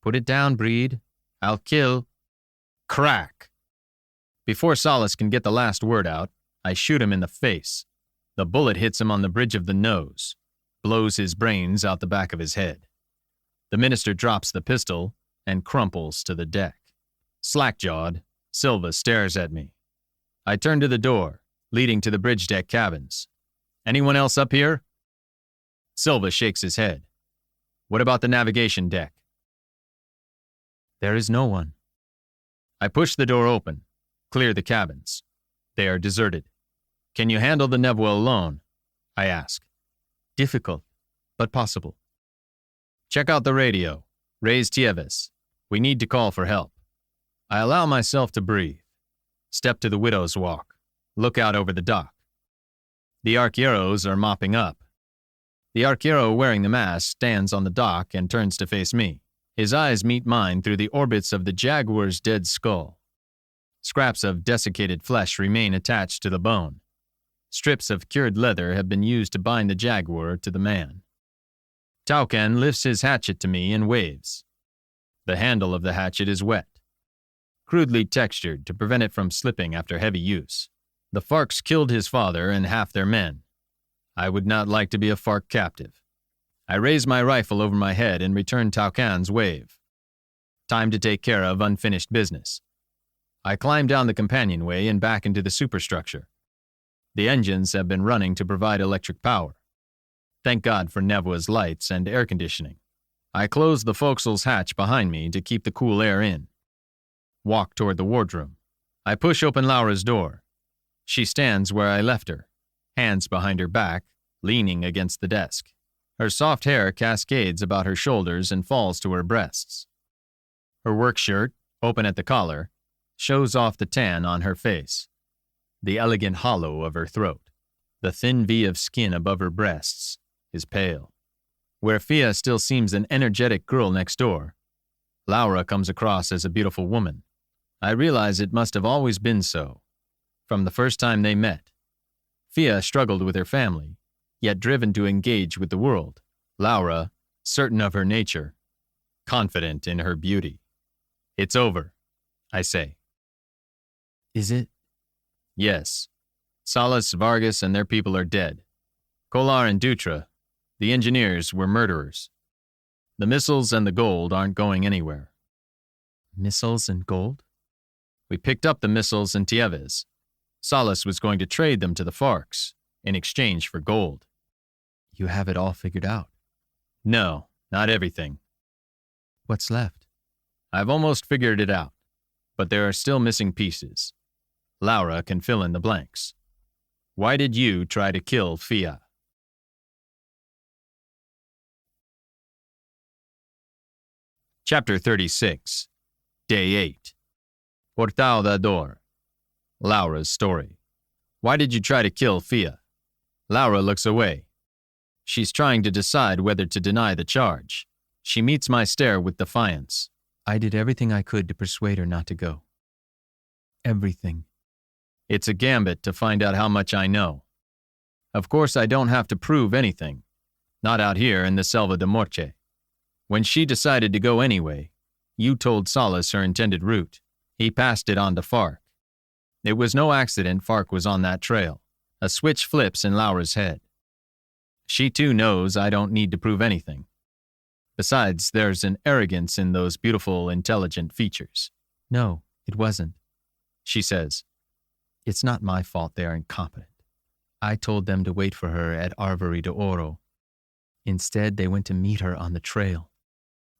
"Put it down, Breed. I'll kill." Crack! Before Salas can get the last word out, I shoot him in the face. The bullet hits him on the bridge of the nose, blows his brains out the back of his head. The minister drops the pistol and crumples to the deck. Slack-jawed, Silva stares at me. I turn to the door, leading to the bridge deck cabins. "Anyone else up here?" Silva shakes his head. "What about the navigation deck?" "There is no one." I push the door open, clear the cabins. They are deserted. "Can you handle the Nevoe alone?" I ask. "Difficult, but possible." "Check out the radio. Raise Tieves. We need to call for help." I allow myself to breathe. Step to the Widow's Walk. Look out over the dock. The arqueros are mopping up. The arquero wearing the mask stands on the dock and turns to face me. His eyes meet mine through the orbits of the jaguar's dead skull. Scraps of desiccated flesh remain attached to the bone. Strips of cured leather have been used to bind the jaguar to the man. Taucan lifts his hatchet to me and waves. The handle of the hatchet is wet, crudely textured to prevent it from slipping after heavy use. The Farcs killed his father and half their men. I would not like to be a Farc captive. I raise my rifle over my head and return Taucan's wave. Time to take care of unfinished business. I climb down the companionway and back into the superstructure. The engines have been running to provide electric power. Thank God for Nevoe's lights and air conditioning. I close the forecastle's hatch behind me to keep the cool air in. Walk toward the wardroom. I push open Laura's door. She stands where I left her, hands behind her back, leaning against the desk. Her soft hair cascades about her shoulders and falls to her breasts. Her work shirt, open at the collar, shows off the tan on her face, the elegant hollow of her throat. The thin V of skin above her breasts is pale. Where Fia still seems an energetic girl next door, Laura comes across as a beautiful woman. I realize it must have always been so, from the first time they met. Fia struggled with her family, yet driven to engage with the world. Laura, certain of her nature, confident in her beauty. "It's over," I say. "Is it?" "Yes. Salas, Vargas, and their people are dead. Kolar and Dutra, the engineers, were murderers. The missiles and the gold aren't going anywhere." "Missiles and gold?" "We picked up the missiles in Tieves. Salas was going to trade them to the Farcs in exchange for gold." "You have it all figured out?" "No, not everything." "What's left?" "I've almost figured it out, but there are still missing pieces. Laura can fill in the blanks. Why did you try to kill Fia?" Chapter 36, Day 8. Portal da Dor. Laura's story. "Why did you try to kill Fia?" Laura looks away. She's trying to decide whether to deny the charge. She meets my stare with defiance. I did everything I could to persuade her not to go. Everything. It's a gambit to find out how much I know. Of course, I don't have to prove anything. Not out here in the Selva de Morche. When she decided to go anyway, you told Salas her intended route. He passed it on to Fark. It was no accident Fark was on that trail. A switch flips in Laura's head. She too knows I don't need to prove anything. Besides, there's an arrogance in those beautiful, intelligent features. No, it wasn't, She says. It's not my fault they are incompetent. I told them to wait for her at Arvory de Oro. Instead, they went to meet her on the trail.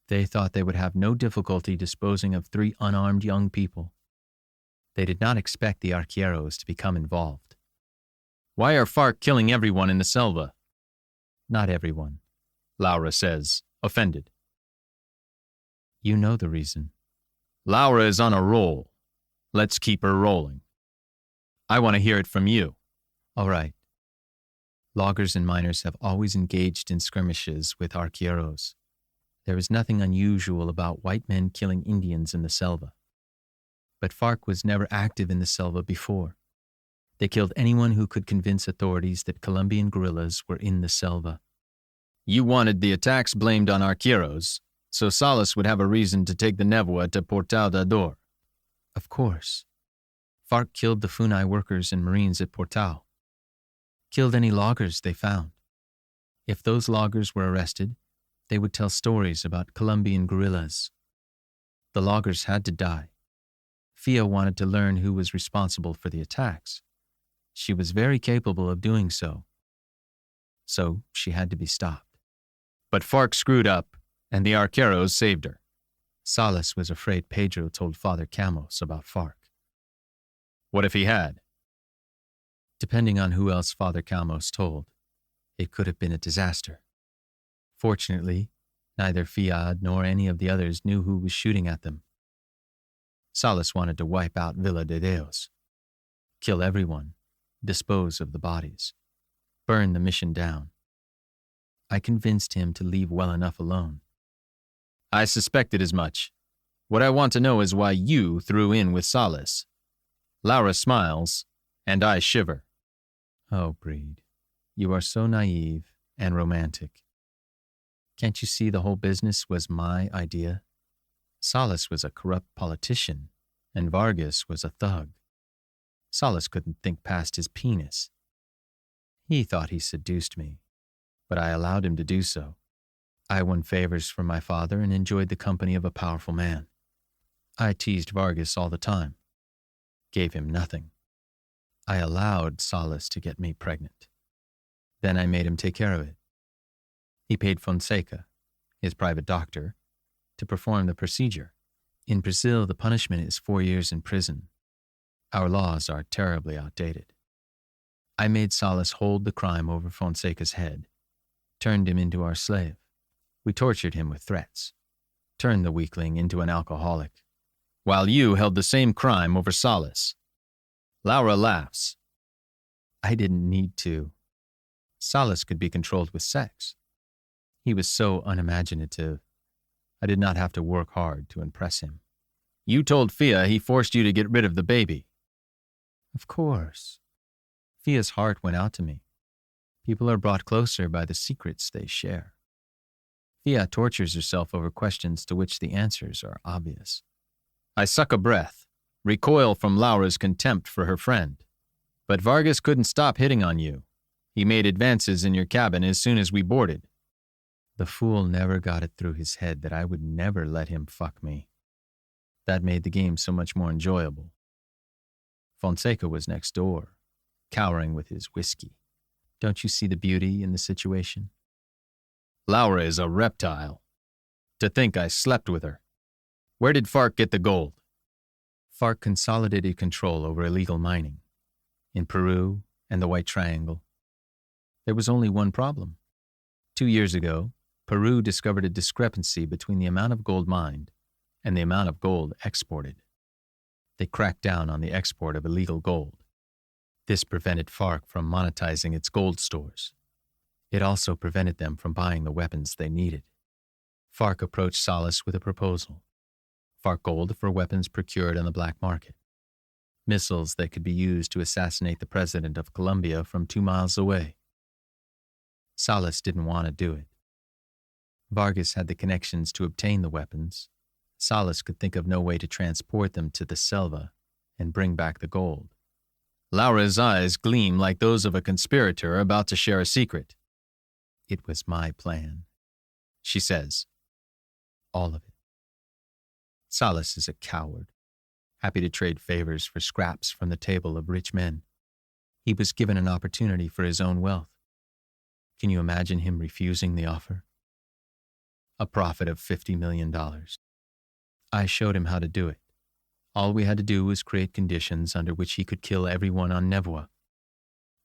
They thought they would have no difficulty disposing of 3 unarmed young people. They did not expect the arqueros to become involved. Why are Fark killing everyone in the Selva? Not everyone, Laura says, offended. You know the reason. Laura is on a roll. Let's keep her rolling. I want to hear it from you. All right. Loggers and miners have always engaged in skirmishes with arqueros. There is nothing unusual about white men killing Indians in the Selva. But Fark was never active in the Selva before. They killed anyone who could convince authorities that Colombian guerrillas were in the Selva. You wanted the attacks blamed on arqueros, so Salas would have a reason to take the Nevua to Portal da Dor. Of course. Fark killed the Funai workers and Marines at Portal. Killed any loggers they found. If those loggers were arrested, they would tell stories about Colombian guerrillas. The loggers had to die. Fia wanted to learn who was responsible for the attacks. She was very capable of doing so. So she had to be stopped. But Fark screwed up, and the arqueros saved her. Salas was afraid Pedro told Father Camos about Fark. What if he had? Depending on who else Father Camos told, it could have been a disaster. Fortunately, neither Fiad nor any of the others knew who was shooting at them. Salas wanted to wipe out Villa de Deos, kill everyone, dispose of the bodies, burn the mission down. I convinced him to leave well enough alone. I suspected as much. What I want to know is why you threw in with Salas. Laura smiles, and I shiver. Oh, Breed, you are so naive and romantic. Can't you see the whole business was my idea? Salas was a corrupt politician, and Vargas was a thug. Salas couldn't think past his penis. He thought he seduced me, but I allowed him to do so. I won favors from my father and enjoyed the company of a powerful man. I teased Vargas all the time. Gave him nothing. I allowed Salas to get me pregnant. Then I made him take care of it. He paid Fonseca, his private doctor, to perform the procedure. In Brazil, the punishment is 4 years in prison. Our laws are terribly outdated. I made Salas hold the crime over Fonseca's head, turned him into our slave. We tortured him with threats, turned the weakling into an alcoholic, while you held the same crime over Salas. Laura laughs. I didn't need to. Salas could be controlled with sex. He was so unimaginative. I did not have to work hard to impress him. You told Fia he forced you to get rid of the baby. Of course. Fia's heart went out to me. People are brought closer by the secrets they share. Fia tortures herself over questions to which the answers are obvious. I suck a breath, recoil from Laura's contempt for her friend. But Vargas couldn't stop hitting on you. He made advances in your cabin as soon as we boarded. The fool never got it through his head that I would never let him fuck me. That made the game so much more enjoyable. Fonseca was next door, cowering with his whiskey. Don't you see the beauty in the situation? Laura is a reptile. To think I slept with her. Where did Fark get the gold? Fark consolidated control over illegal mining. In Peru and the White Triangle. There was only one problem. 2 years ago, Peru discovered a discrepancy between the amount of gold mined and the amount of gold exported. They cracked down on the export of illegal gold. This prevented Fark from monetizing its gold stores. It also prevented them from buying the weapons they needed. FARC approached Salas with a proposal. FARC gold for weapons procured on the black market. Missiles that could be used to assassinate the president of Colombia from 2 miles away. Salas didn't want to do it. Vargas had the connections to obtain the weapons. Salas could think of no way to transport them to the Selva and bring back the gold. Laura's eyes gleam like those of a conspirator about to share a secret. It was my plan, she says. All of it. Salas is a coward, happy to trade favors for scraps from the table of rich men. He was given an opportunity for his own wealth. Can you imagine him refusing the offer? A profit of $50 million. I showed him how to do it. All we had to do was create conditions under which he could kill everyone on Nevoa,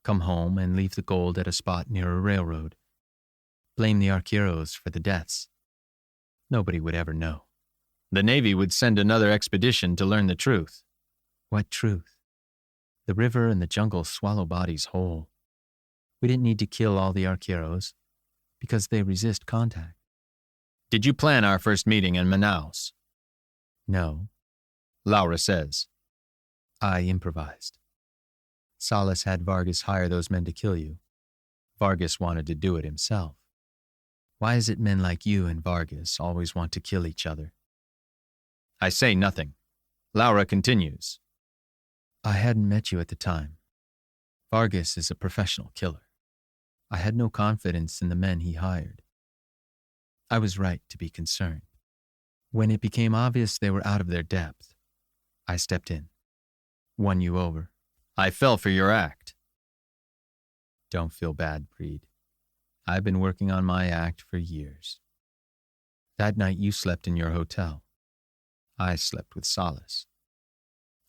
come home and leave the gold at a spot near a railroad, blame the arqueros for the deaths. Nobody would ever know. The Navy would send another expedition to learn the truth. What truth? The river and the jungle swallow bodies whole. We didn't need to kill all the arqueros because they resist contact. Did you plan our first meeting in Manaus? No, Laura says. I improvised. Salas had Vargas hire those men to kill you. Vargas wanted to do it himself. Why is it men like you and Vargas always want to kill each other? I say nothing. Laura continues. I hadn't met you at the time. Vargas is a professional killer. I had no confidence in the men he hired. I was right to be concerned. When it became obvious they were out of their depth, I stepped in, won you over. I fell for your act. Don't feel bad, Breed. I've been working on my act for years. That night you slept in your hotel. I slept with Salas.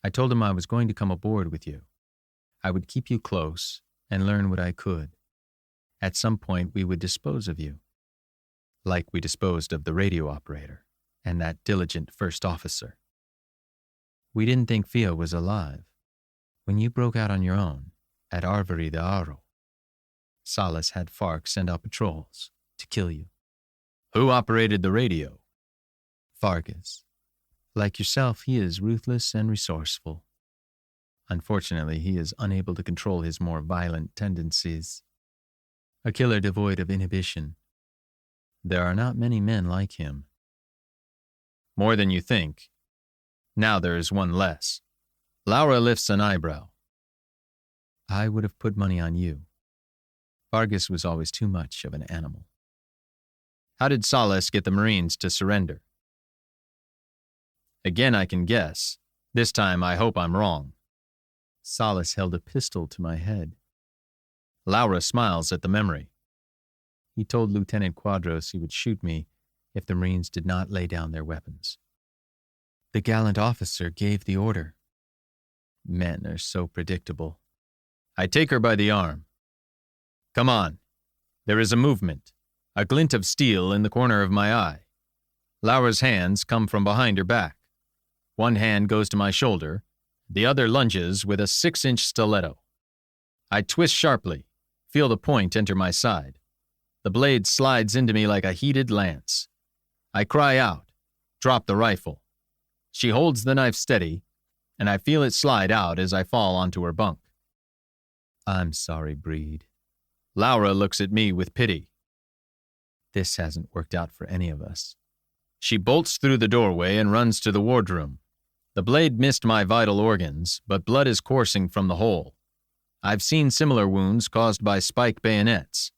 I told him I was going to come aboard with you. I would keep you close and learn what I could. At some point we would dispose of you, like we disposed of the radio operator and that diligent first officer. We didn't think Fia was alive. When you broke out on your own at Arvorí de Haro, Salas had FARC send out patrols to kill you. Who operated the radio? Vargas. Like yourself, he is ruthless and resourceful. Unfortunately, he is unable to control his more violent tendencies. A killer devoid of inhibition. There are not many men like him. More than you think. Now there is one less. Laura lifts an eyebrow. I would have put money on you. Vargas was always too much of an animal. How did Salas get the Marines to surrender? Again, I can guess. This time, I hope I'm wrong. Salas held a pistol to my head. Laura smiles at the memory. He told Lieutenant Quadros he would shoot me if the Marines did not lay down their weapons. The gallant officer gave the order. Men are so predictable. I take her by the arm. Come on. There is a movement, a glint of steel in the corner of my eye. Laura's hands come from behind her back. One hand goes to my shoulder, the other lunges with a 6-inch stiletto. I twist sharply, feel the point enter my side. The blade slides into me like a heated lance. I cry out, drop the rifle. She holds the knife steady, and I feel it slide out as I fall onto her bunk. I'm sorry, Breed. Laura looks at me with pity. This hasn't worked out for any of us. She bolts through the doorway and runs to the wardroom. The blade missed my vital organs, but blood is coursing from the hole. I've seen similar wounds caused by spike bayonets.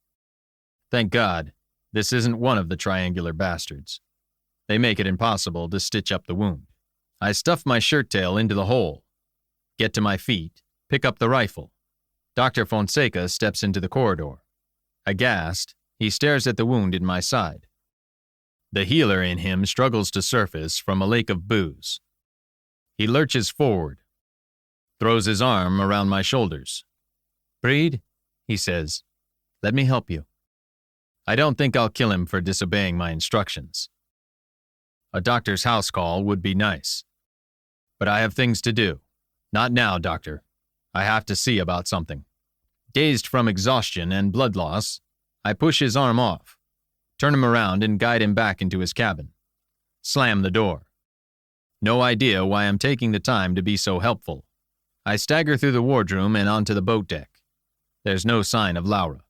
Thank God, this isn't one of the triangular bastards. They make it impossible to stitch up the wound. I stuff my shirt tail into the hole, get to my feet, pick up the rifle. Dr. Fonseca steps into the corridor. Aghast, he stares at the wound in my side. The healer in him struggles to surface from a lake of booze. He lurches forward, throws his arm around my shoulders. Breed, he says, let me help you. I don't think I'll kill him for disobeying my instructions. A doctor's house call would be nice. But I have things to do. Not now, doctor. I have to see about something. Dazed from exhaustion and blood loss, I push his arm off, turn him around, and guide him back into his cabin. Slam the door. No idea why I'm taking the time to be so helpful. I stagger through the wardroom and onto the boat deck. There's no sign of Laura.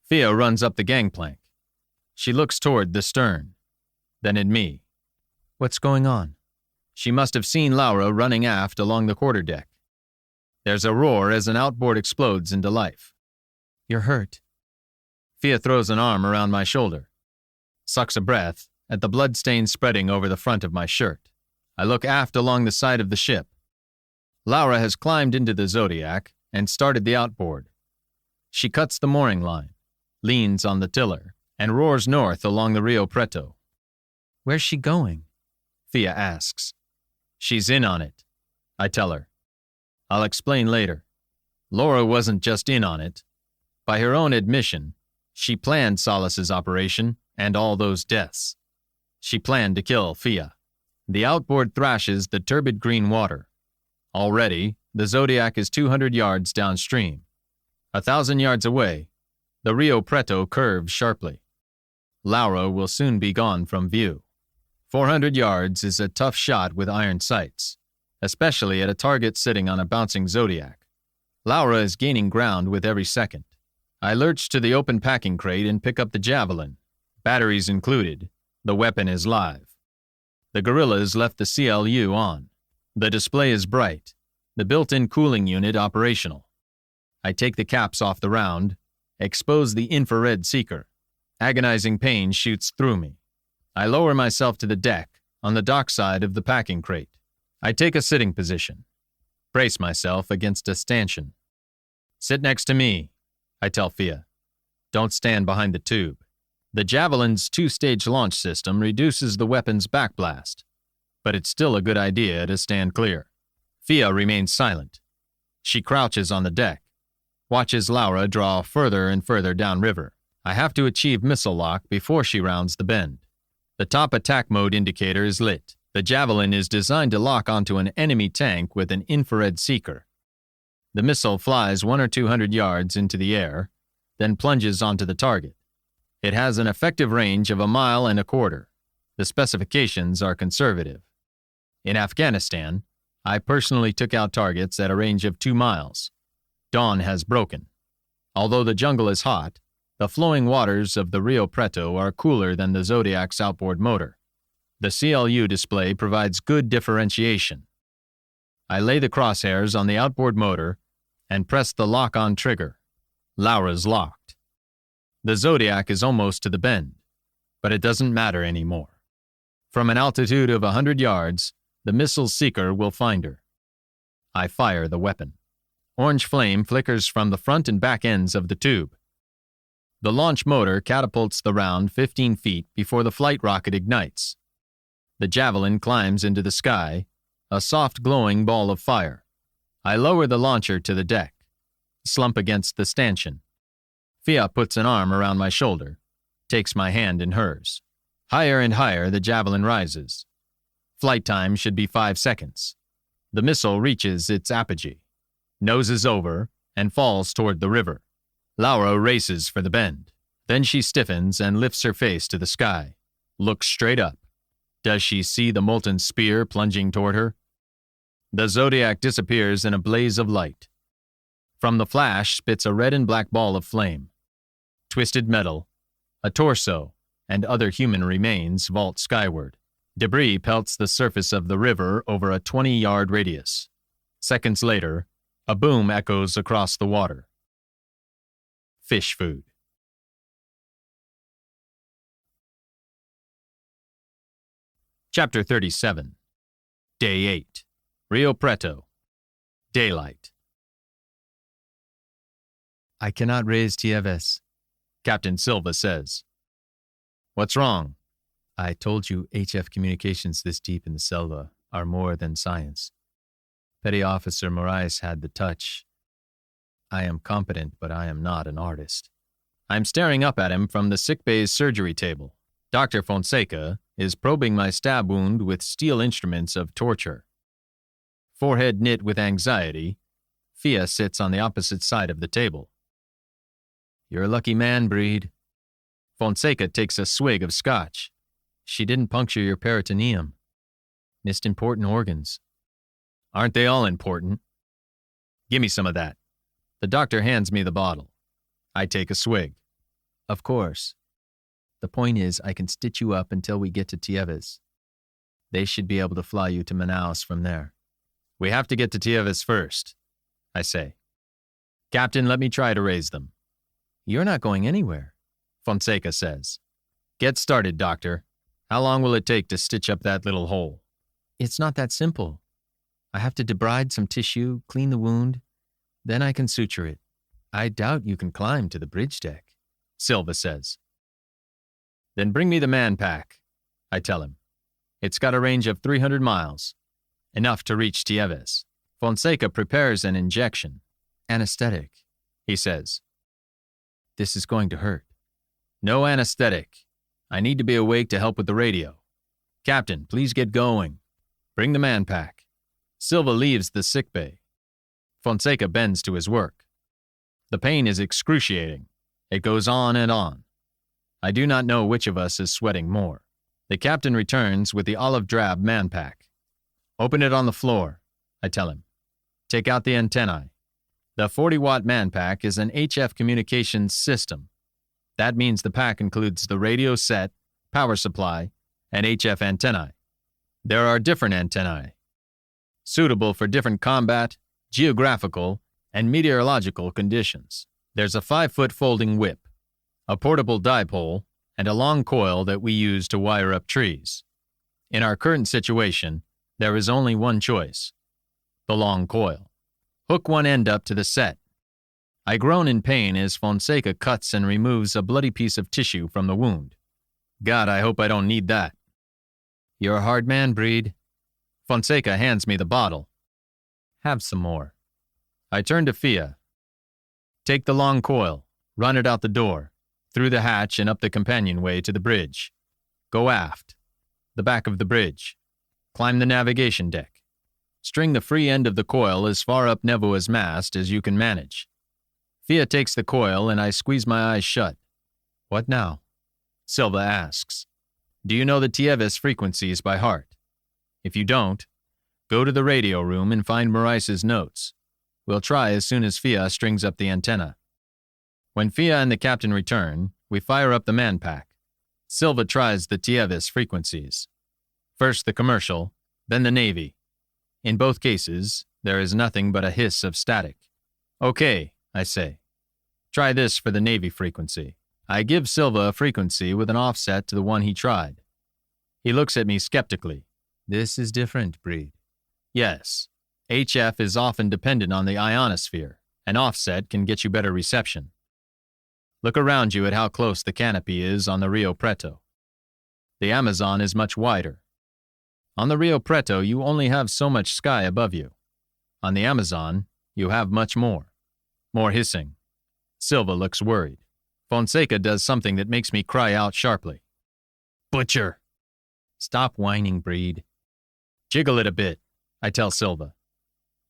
Fia runs up the gangplank. She looks toward the stern, then at me. What's going on? She must have seen Laura running aft along the quarterdeck. There's a roar as an outboard explodes into life. You're hurt. Fia throws an arm around my shoulder, sucks a breath at the blood stain spreading over the front of my shirt. I look aft along the side of the ship. Laura has climbed into the Zodiac and started the outboard. She cuts the mooring line, leans on the tiller, and roars north along the Rio Preto. Where's she going? Fia asks. She's in on it, I tell her. I'll explain later. Laura wasn't just in on it. By her own admission, she planned Solace's operation and all those deaths. She planned to kill Fia. The outboard thrashes the turbid green water. Already, the Zodiac is 200 yards downstream. 1,000 yards away, the Rio Preto curves sharply. Laura will soon be gone from view. 400 yards is a tough shot with iron sights, especially at a target sitting on a bouncing Zodiac. Laura is gaining ground with every second. I lurch to the open packing crate and pick up the Javelin. Batteries included. The weapon is live. The guerrillas left the CLU on. The display is bright. The built-in cooling unit operational. I take the caps off the round, expose the infrared seeker. Agonizing pain shoots through me. I lower myself to the deck, on the dock side of the packing crate. I take a sitting position. Brace myself against a stanchion. Sit next to me, I tell Fia. Don't stand behind the tube. The Javelin's two-stage launch system reduces the weapon's backblast, but it's still a good idea to stand clear. Fia remains silent. She crouches on the deck, watches Laura draw further and further downriver. I have to achieve missile lock before she rounds the bend. The top attack mode indicator is lit. The Javelin is designed to lock onto an enemy tank with an infrared seeker. The missile flies 100 or 200 yards into the air, then plunges onto the target. It has an effective range of 1.25 miles. The specifications are conservative. In Afghanistan, I personally took out targets at a range of 2 miles. Dawn has broken. Although the jungle is hot, the flowing waters of the Rio Preto are cooler than the Zodiac's outboard motor. The CLU display provides good differentiation. I lay the crosshairs on the outboard motor and press the lock-on trigger. Laura's locked. The Zodiac is almost to the bend, but it doesn't matter anymore. From an altitude of 100 yards, the missile seeker will find her. I fire the weapon. Orange flame flickers from the front and back ends of the tube. The launch motor catapults the round 15 feet before the flight rocket ignites. The Javelin climbs into the sky, a soft glowing ball of fire. I lower the launcher to the deck, slump against the stanchion. Fia puts an arm around my shoulder, takes my hand in hers. Higher and higher the Javelin rises. Flight time should be 5 seconds. The missile reaches its apogee, noses over, and falls toward the river. Laura races for the bend. Then she stiffens and lifts her face to the sky, looks straight up. Does she see the molten spear plunging toward her? The Zodiac disappears in a blaze of light. From the flash spits a red and black ball of flame. Twisted metal, a torso, and other human remains vault skyward. Debris pelts the surface of the river over a 20-yard radius. Seconds later, a boom echoes across the water. Fish food. Chapter 37. Day 8. Rio Preto. Daylight. I cannot raise Tieves, Captain Silva says. What's wrong? I told you HF communications this deep in the Selva are more than science. Petty Officer Moraes had the touch. I am competent, but I am not an artist. I'm staring up at him from the sickbay's surgery table. Dr. Fonseca is probing my stab wound with steel instruments of torture. Forehead knit with anxiety, Fia sits on the opposite side of the table. You're a lucky man, Breed. Fonseca takes a swig of scotch. She didn't puncture your peritoneum. Missed important organs. Aren't they all important? Give me some of that. The doctor hands me the bottle. I take a swig. Of course. The point is, I can stitch you up until we get to Tieves. They should be able to fly you to Manaus from there. We have to get to Tieves first, I say. Captain, let me try to raise them. You're not going anywhere, Fonseca says. Get started, doctor. How long will it take to stitch up that little hole? It's not that simple. I have to debride some tissue, clean the wound, then I can suture it. I doubt you can climb to the bridge deck, Silva says. Then bring me the man pack, I tell him. It's got a range of 300 miles, enough to reach Tieves. Fonseca prepares an injection. Anesthetic, he says. This is going to hurt. No anesthetic. I need to be awake to help with the radio. Captain, please get going. Bring the man pack. Silva leaves the sick bay. Fonseca bends to his work. The pain is excruciating. It goes on and on. I do not know which of us is sweating more. The captain returns with the olive drab man pack. Open it on the floor, I tell him. Take out the antennae. The 40-watt man pack is an HF communications system. That means the pack includes the radio set, power supply, and HF antennae. There are different antennae, suitable for different combat, geographical, and meteorological conditions. There's a 5-foot folding whip, a portable dipole, and a long coil that we use to wire up trees. In our current situation, there is only one choice: the long coil. Hook one end up to the set. I groan in pain as Fonseca cuts and removes a bloody piece of tissue from the wound. God, I hope I don't need that. You're a hard man, Breed. Fonseca hands me the bottle. Have some more. I turn to Fia. Take the long coil, run it out the door, through the hatch and up the companionway to the bridge. Go aft, the back of the bridge. Climb the navigation deck. String the free end of the coil as far up Nevoa's mast as you can manage. Fia takes the coil and I squeeze my eyes shut. What now? Silva asks. Do you know the Tieves frequencies by heart? If you don't, go to the radio room and find Moraes' notes. We'll try as soon as Fia strings up the antenna. When Fia and the captain return, we fire up the man pack. Silva tries the Tieves frequencies. First the commercial, then the Navy. In both cases, there is nothing but a hiss of static. Okay, I say. Try this for the Navy frequency. I give Silva a frequency with an offset to the one he tried. He looks at me skeptically. This is different, Breed. Yes. HF is often dependent on the ionosphere. An offset can get you better reception. Look around you at how close the canopy is on the Rio Preto. The Amazon is much wider. On the Rio Preto, you only have so much sky above you. On the Amazon, you have much more. More hissing. Silva looks worried. Fonseca does something that makes me cry out sharply. Butcher! Stop whining, Breed. Jiggle it a bit, I tell Silva.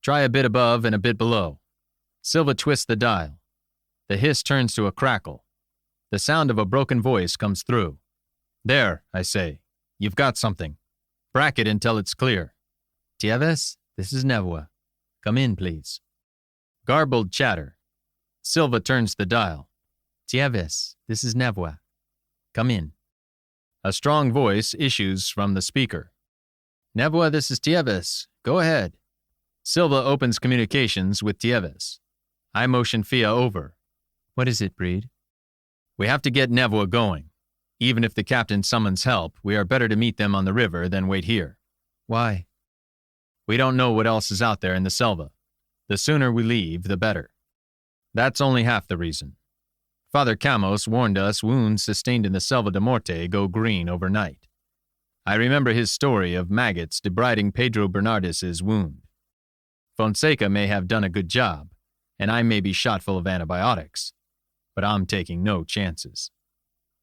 Try a bit above and a bit below. Silva twists the dial. The hiss turns to a crackle. The sound of a broken voice comes through. There, I say. You've got something. Bracket until it's clear. Tieves, this is Nevoa. Come in, please. Garbled chatter. Silva turns the dial. Tieves, this is Nevoa. Come in. A strong voice issues from the speaker. Nevoa, this is Tieves. Go ahead. Silva opens communications with Tieves. I motion Fia over. What is it, Breed? We have to get Nevoa going. Even if the captain summons help, we are better to meet them on the river than wait here. Why? We don't know what else is out there in the selva. The sooner we leave, the better. That's only half the reason. Father Camos warned us wounds sustained in the Selva de Morte go green overnight. I remember his story of maggots debriding Pedro Bernardes's wound. Fonseca may have done a good job, and I may be shot full of antibiotics, but I'm taking no chances.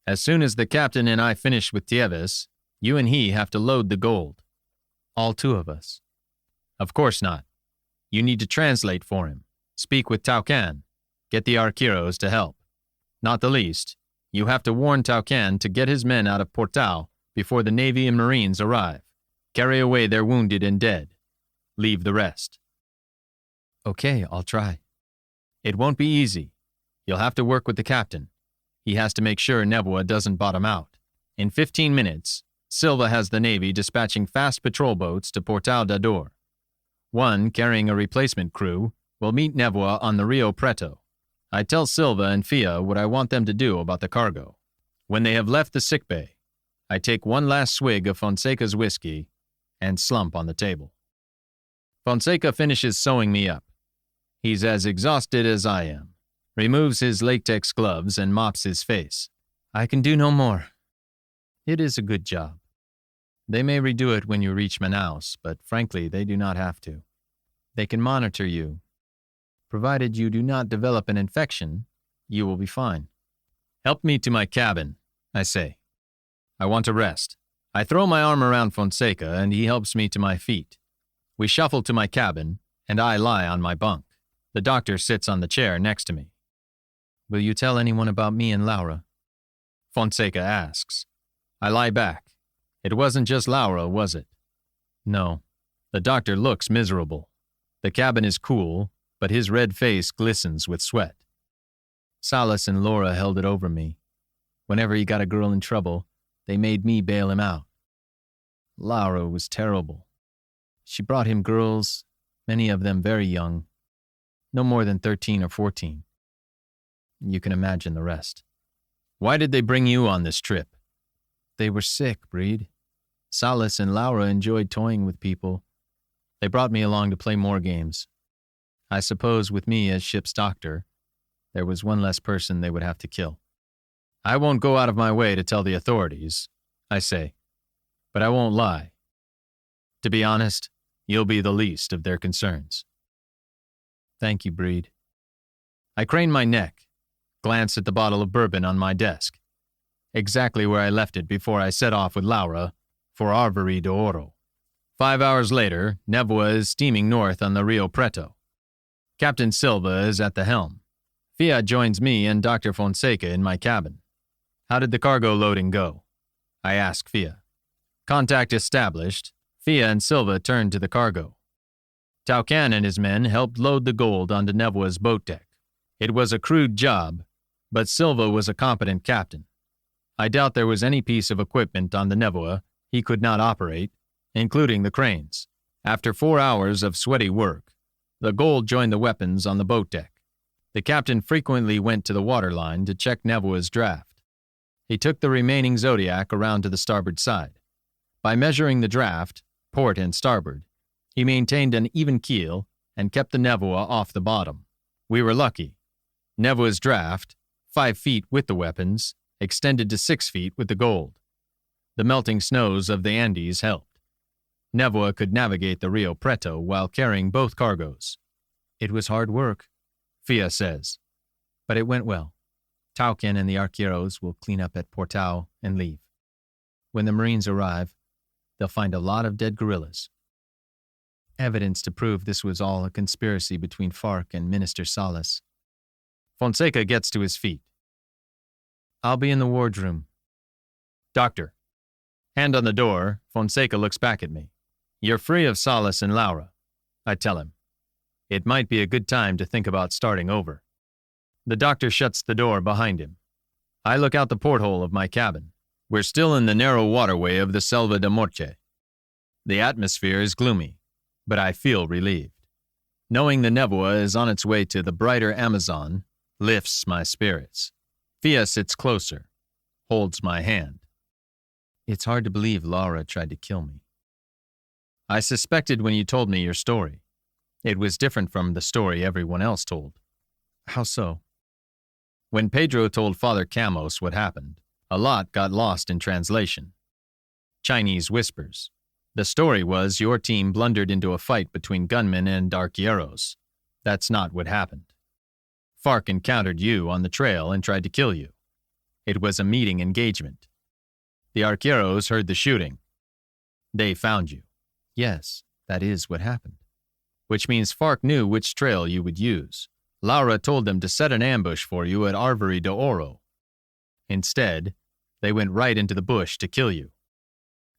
As soon as the captain and I finish with Tieves, you and he have to load the gold. All two of us. Of course not. You need to translate for him, speak with Taucan, get the Arqueros to help. Not the least, You have to warn Taucan to get his men out of Portal before the Navy and Marines arrive. Carry away their wounded and dead. Leave the rest. Okay, I'll try. It won't be easy. You'll have to work with the captain. He has to make sure Nebua doesn't bottom out. In 15 minutes, Silva has the Navy dispatching fast patrol boats to Portal d'Ador. One, carrying a replacement crew, will meet Nebua on the Rio Preto. I tell Silva and Fia what I want them to do about the cargo. When they have left the sickbay, I take one last swig of Fonseca's whiskey and slump on the table. Fonseca finishes sewing me up. He's as exhausted as I am, removes his latex gloves and mops his face. I can do no more. It is a good job. They may redo it when you reach Manaus, but frankly, they do not have to. They can monitor you. Provided you do not develop an infection, you will be fine. Help me to my cabin, I say. I want to rest. I throw my arm around Fonseca, and he helps me to my feet. We shuffle to my cabin, and I lie on my bunk. The doctor sits on the chair next to me. Will you tell anyone about me and Laura? Fonseca asks. I lie back. It wasn't just Laura, was it? No. The doctor looks miserable. The cabin is cool, but his red face glistens with sweat. Salas and Laura held it over me. Whenever he got a girl in trouble, they made me bail him out. Laura was terrible. She brought him girls, many of them very young, no more than 13 or 14. You can imagine the rest. Why did they bring you on this trip? They were sick, Breed. Salas and Laura enjoyed toying with people. They brought me along to play more games. I suppose with me as ship's doctor, there was one less person they would have to kill. I won't go out of my way to tell the authorities, I say, but I won't lie. To be honest, you'll be the least of their concerns. Thank you, Breed. I crane my neck, glance at the bottle of bourbon on my desk, exactly where I left it before I set off with Laura for Arvorí do Ouro. 5 hours later, Nebua is steaming north on the Rio Preto. Captain Silva is at the helm. Fia joins me and Dr. Fonseca in my cabin. How did the cargo loading go? I ask Fia. Contact established, Fia and Silva turned to the cargo. Taucan and his men helped load the gold onto Nebua's boat deck. It was a crude job, but Silva was a competent captain. I doubt there was any piece of equipment on the Nebua he could not operate, including the cranes. After 4 hours of sweaty work, the gold joined the weapons on the boat deck. The captain frequently went to the waterline to check Nebua's draft. He took the remaining Zodiac around to the starboard side. By measuring the draft, port and starboard, he maintained an even keel and kept the Nebua off the bottom. We were lucky. Nebua's draft, 5 feet with the weapons, extended to 6 feet with the gold. The melting snows of the Andes helped. Nebua could navigate the Rio Preto while carrying both cargoes. It was hard work, Fia says, but it went well. Taucan and the arqueros will clean up at Portal and leave. When the Marines arrive, they'll find a lot of dead guerrillas. Evidence to prove this was all a conspiracy between FARC and Minister Salas. Fonseca gets to his feet. I'll be in the wardroom. Doctor. Hand on the door, Fonseca looks back at me. You're free of Salas and Laura, I tell him. It might be a good time to think about starting over. The doctor shuts the door behind him. I look out the porthole of my cabin. We're still in the narrow waterway of the Selva da Morte. The atmosphere is gloomy, but I feel relieved. Knowing the Nebua is on its way to the brighter Amazon lifts my spirits. Fia sits closer, holds my hand. It's hard to believe Laura tried to kill me. I suspected when you told me your story. It was different from the story everyone else told. How so? When Pedro told Father Camos what happened, a lot got lost in translation. Chinese whispers. The story was your team blundered into a fight between gunmen and arqueros. That's not what happened. FARC encountered you on the trail and tried to kill you. It was a meeting engagement. The arqueros heard the shooting. They found you. Yes, that is what happened. Which means FARC knew which trail you would use. Laura told them to set an ambush for you at Arvorí do Ouro. Instead, they went right into the bush to kill you.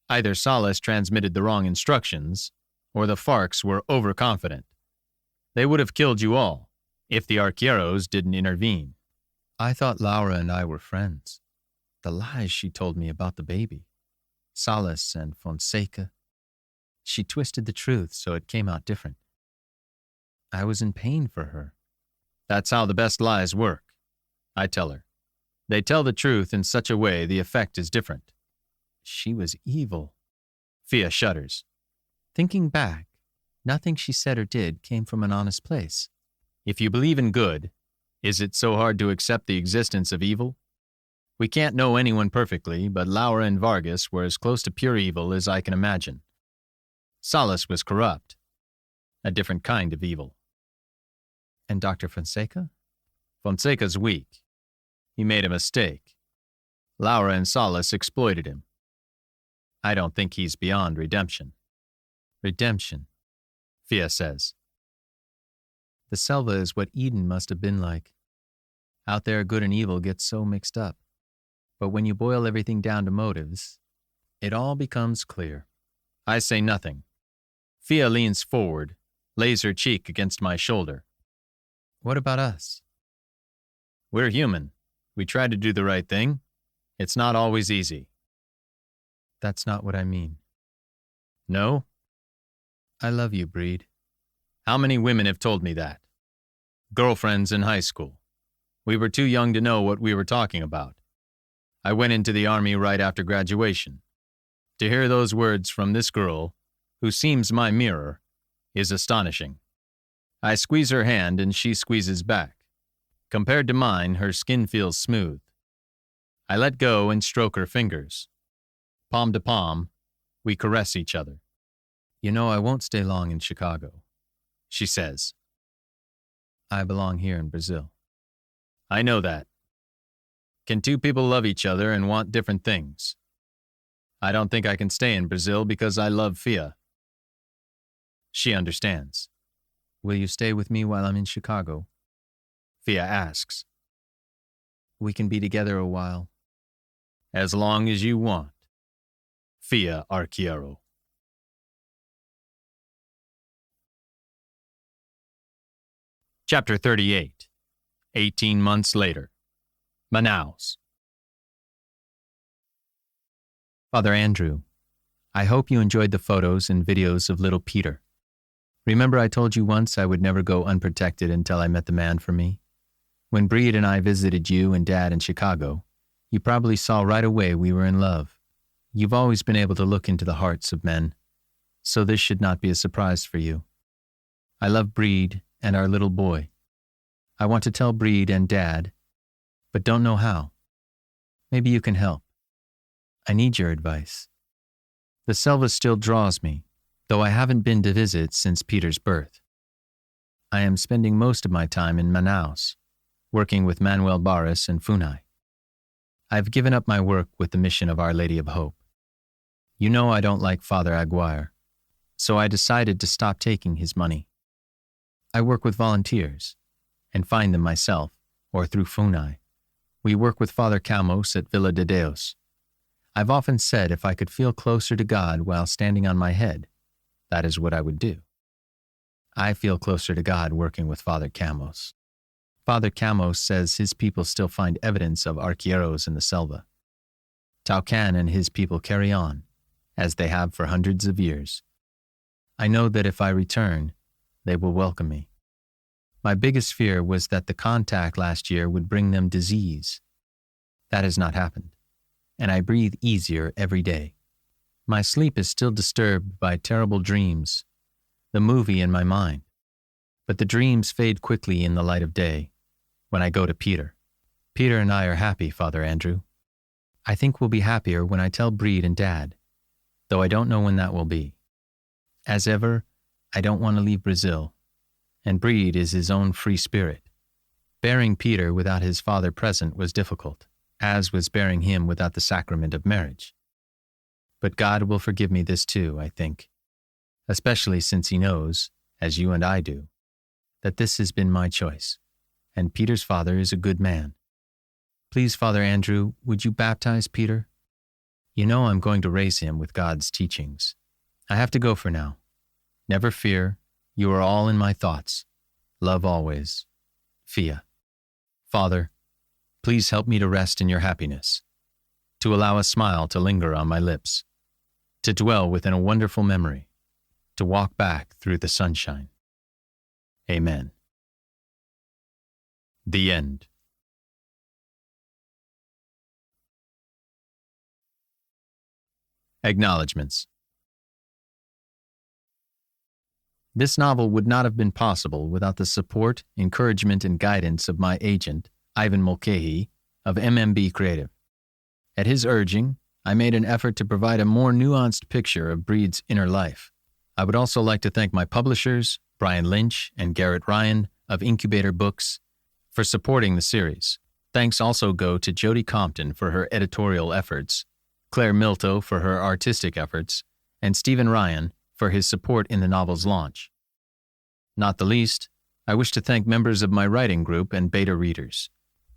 Either Salas transmitted the wrong instructions, or the Farcs were overconfident. They would have killed you all, if the Arqueros didn't intervene. I thought Laura and I were friends. The lies she told me about the baby, Salas and Fonseca. She twisted the truth so it came out different. I was in pain for her. That's how the best lies work, I tell her. They tell the truth in such a way the effect is different. She was evil. Fia shudders. Thinking back, nothing she said or did came from an honest place. If you believe in good, is it so hard to accept the existence of evil? We can't know anyone perfectly, but Laura and Vargas were as close to pure evil as I can imagine. Salas was corrupt. A different kind of evil. And Dr. Fonseca? Fonseca's weak. He made a mistake. Laura and Salas exploited him. I don't think he's beyond redemption. Redemption, Fia says. The Selva is what Eden must have been like. Out there, good and evil get so mixed up. But when you boil everything down to motives, it all becomes clear. I say nothing. Fia leans forward, lays her cheek against my shoulder. What about us? We're human. We try to do the right thing. It's not always easy. That's not what I mean. No? I love you, Breed. How many women have told me that? Girlfriends in high school. We were too young to know what we were talking about. I went into the army right after graduation. To hear those words from this girl, who seems my mirror, is astonishing. I squeeze her hand and she squeezes back. Compared to mine, her skin feels smooth. I let go and stroke her fingers. Palm to palm, we caress each other. You know, I won't stay long in Chicago, she says. I belong here in Brazil. I know that. Can two people love each other and want different things? I don't think I can stay in Brazil because I love Fia. She understands. Will you stay with me while I'm in Chicago? Fia asks. We can be together a while. As long as you want. Fia Arquero. Chapter 38. 18 months later. Manaus. Father Andrew, I hope you enjoyed the photos and videos of little Peter. Remember I told you once I would never go unprotected until I met the man for me? When Breed and I visited you and Dad in Chicago, you probably saw right away we were in love. You've always been able to look into the hearts of men, so this should not be a surprise for you. I love Breed and our little boy. I want to tell Breed and Dad, but don't know how. Maybe you can help. I need your advice. The Selva still draws me, though I haven't been to visit since Peter's birth. I am spending most of my time in Manaus, working with Manuel Barras and Funai. I've given up my work with the mission of Our Lady of Hope. You know I don't like Father Aguirre, so I decided to stop taking his money. I work with volunteers, and find them myself, or through Funai. We work with Father Camos at Villa de Deus. I've often said if I could feel closer to God while standing on my head, that is what I would do. I feel closer to God working with Father Camos. Father Camos says his people still find evidence of Arqueros in the Selva. Taucan and his people carry on, as they have for hundreds of years. I know that if I return, they will welcome me. My biggest fear was that the contact last year would bring them disease. That has not happened, and I breathe easier every day. My sleep is still disturbed by terrible dreams, the movie in my mind, but the dreams fade quickly in the light of day when I go to Peter. Peter and I are happy, Father Andrew. I think we'll be happier when I tell Breed and Dad, though I don't know when that will be. As ever, I don't want to leave Brazil, and Breed is his own free spirit. Bearing Peter without his father present was difficult, as was bearing him without the sacrament of marriage. But God will forgive me this too, I think, especially since he knows, as you and I do, that this has been my choice, and Peter's father is a good man. Please, Father Andrew, would you baptize Peter? You know I'm going to raise him with God's teachings. I have to go for now. Never fear, you are all in my thoughts. Love always. Fia. Father, please help me to rest in your happiness, to allow a smile to linger on my lips, to dwell within a wonderful memory, to walk back through the sunshine. Amen. The End. Acknowledgements. This novel would not have been possible without the support, encouragement, and guidance of my agent, Ivan Mulcahy, of MMB Creative. At his urging, I made an effort to provide a more nuanced picture of Breed's inner life. I would also like to thank my publishers, Brian Lynch and Garrett Ryan of Incubator Books, for supporting the series. Thanks also go to Jody Compton for her editorial efforts, Claire Milto for her artistic efforts, and Stephen Ryan for his support in the novel's launch. Not the least, I wish to thank members of my writing group and beta readers.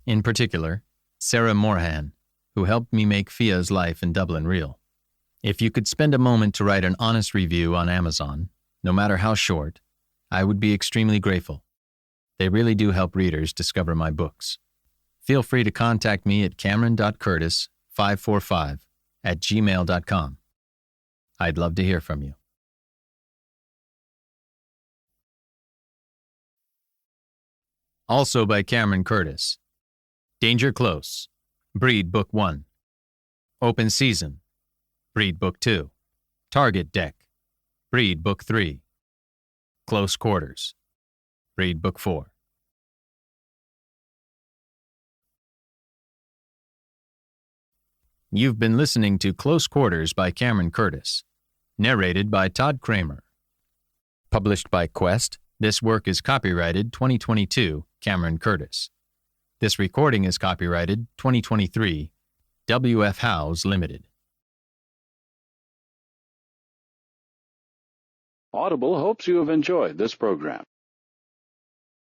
In particular, Sarah Morhan, who helped me make Fia's life in Dublin real. If you could spend a moment to write an honest review on Amazon, no matter how short, I would be extremely grateful. They really do help readers discover my books. Feel free to contact me at cameron.curtis545@gmail.com. I'd love to hear from you. Also by Cameron Curtis. Danger Close, Breed Book 1. Open Season, Breed Book 2. Target Deck, Breed Book 3. Close Quarters, Breed Book 4. You've been listening to Close Quarters by Cameron Curtis, narrated by Todd Kramer. Published by Quest, this work is copyrighted 2022 Cameron Curtis. This recording is copyrighted 2023 W.F. Howes Limited. Audible hopes you have enjoyed this program.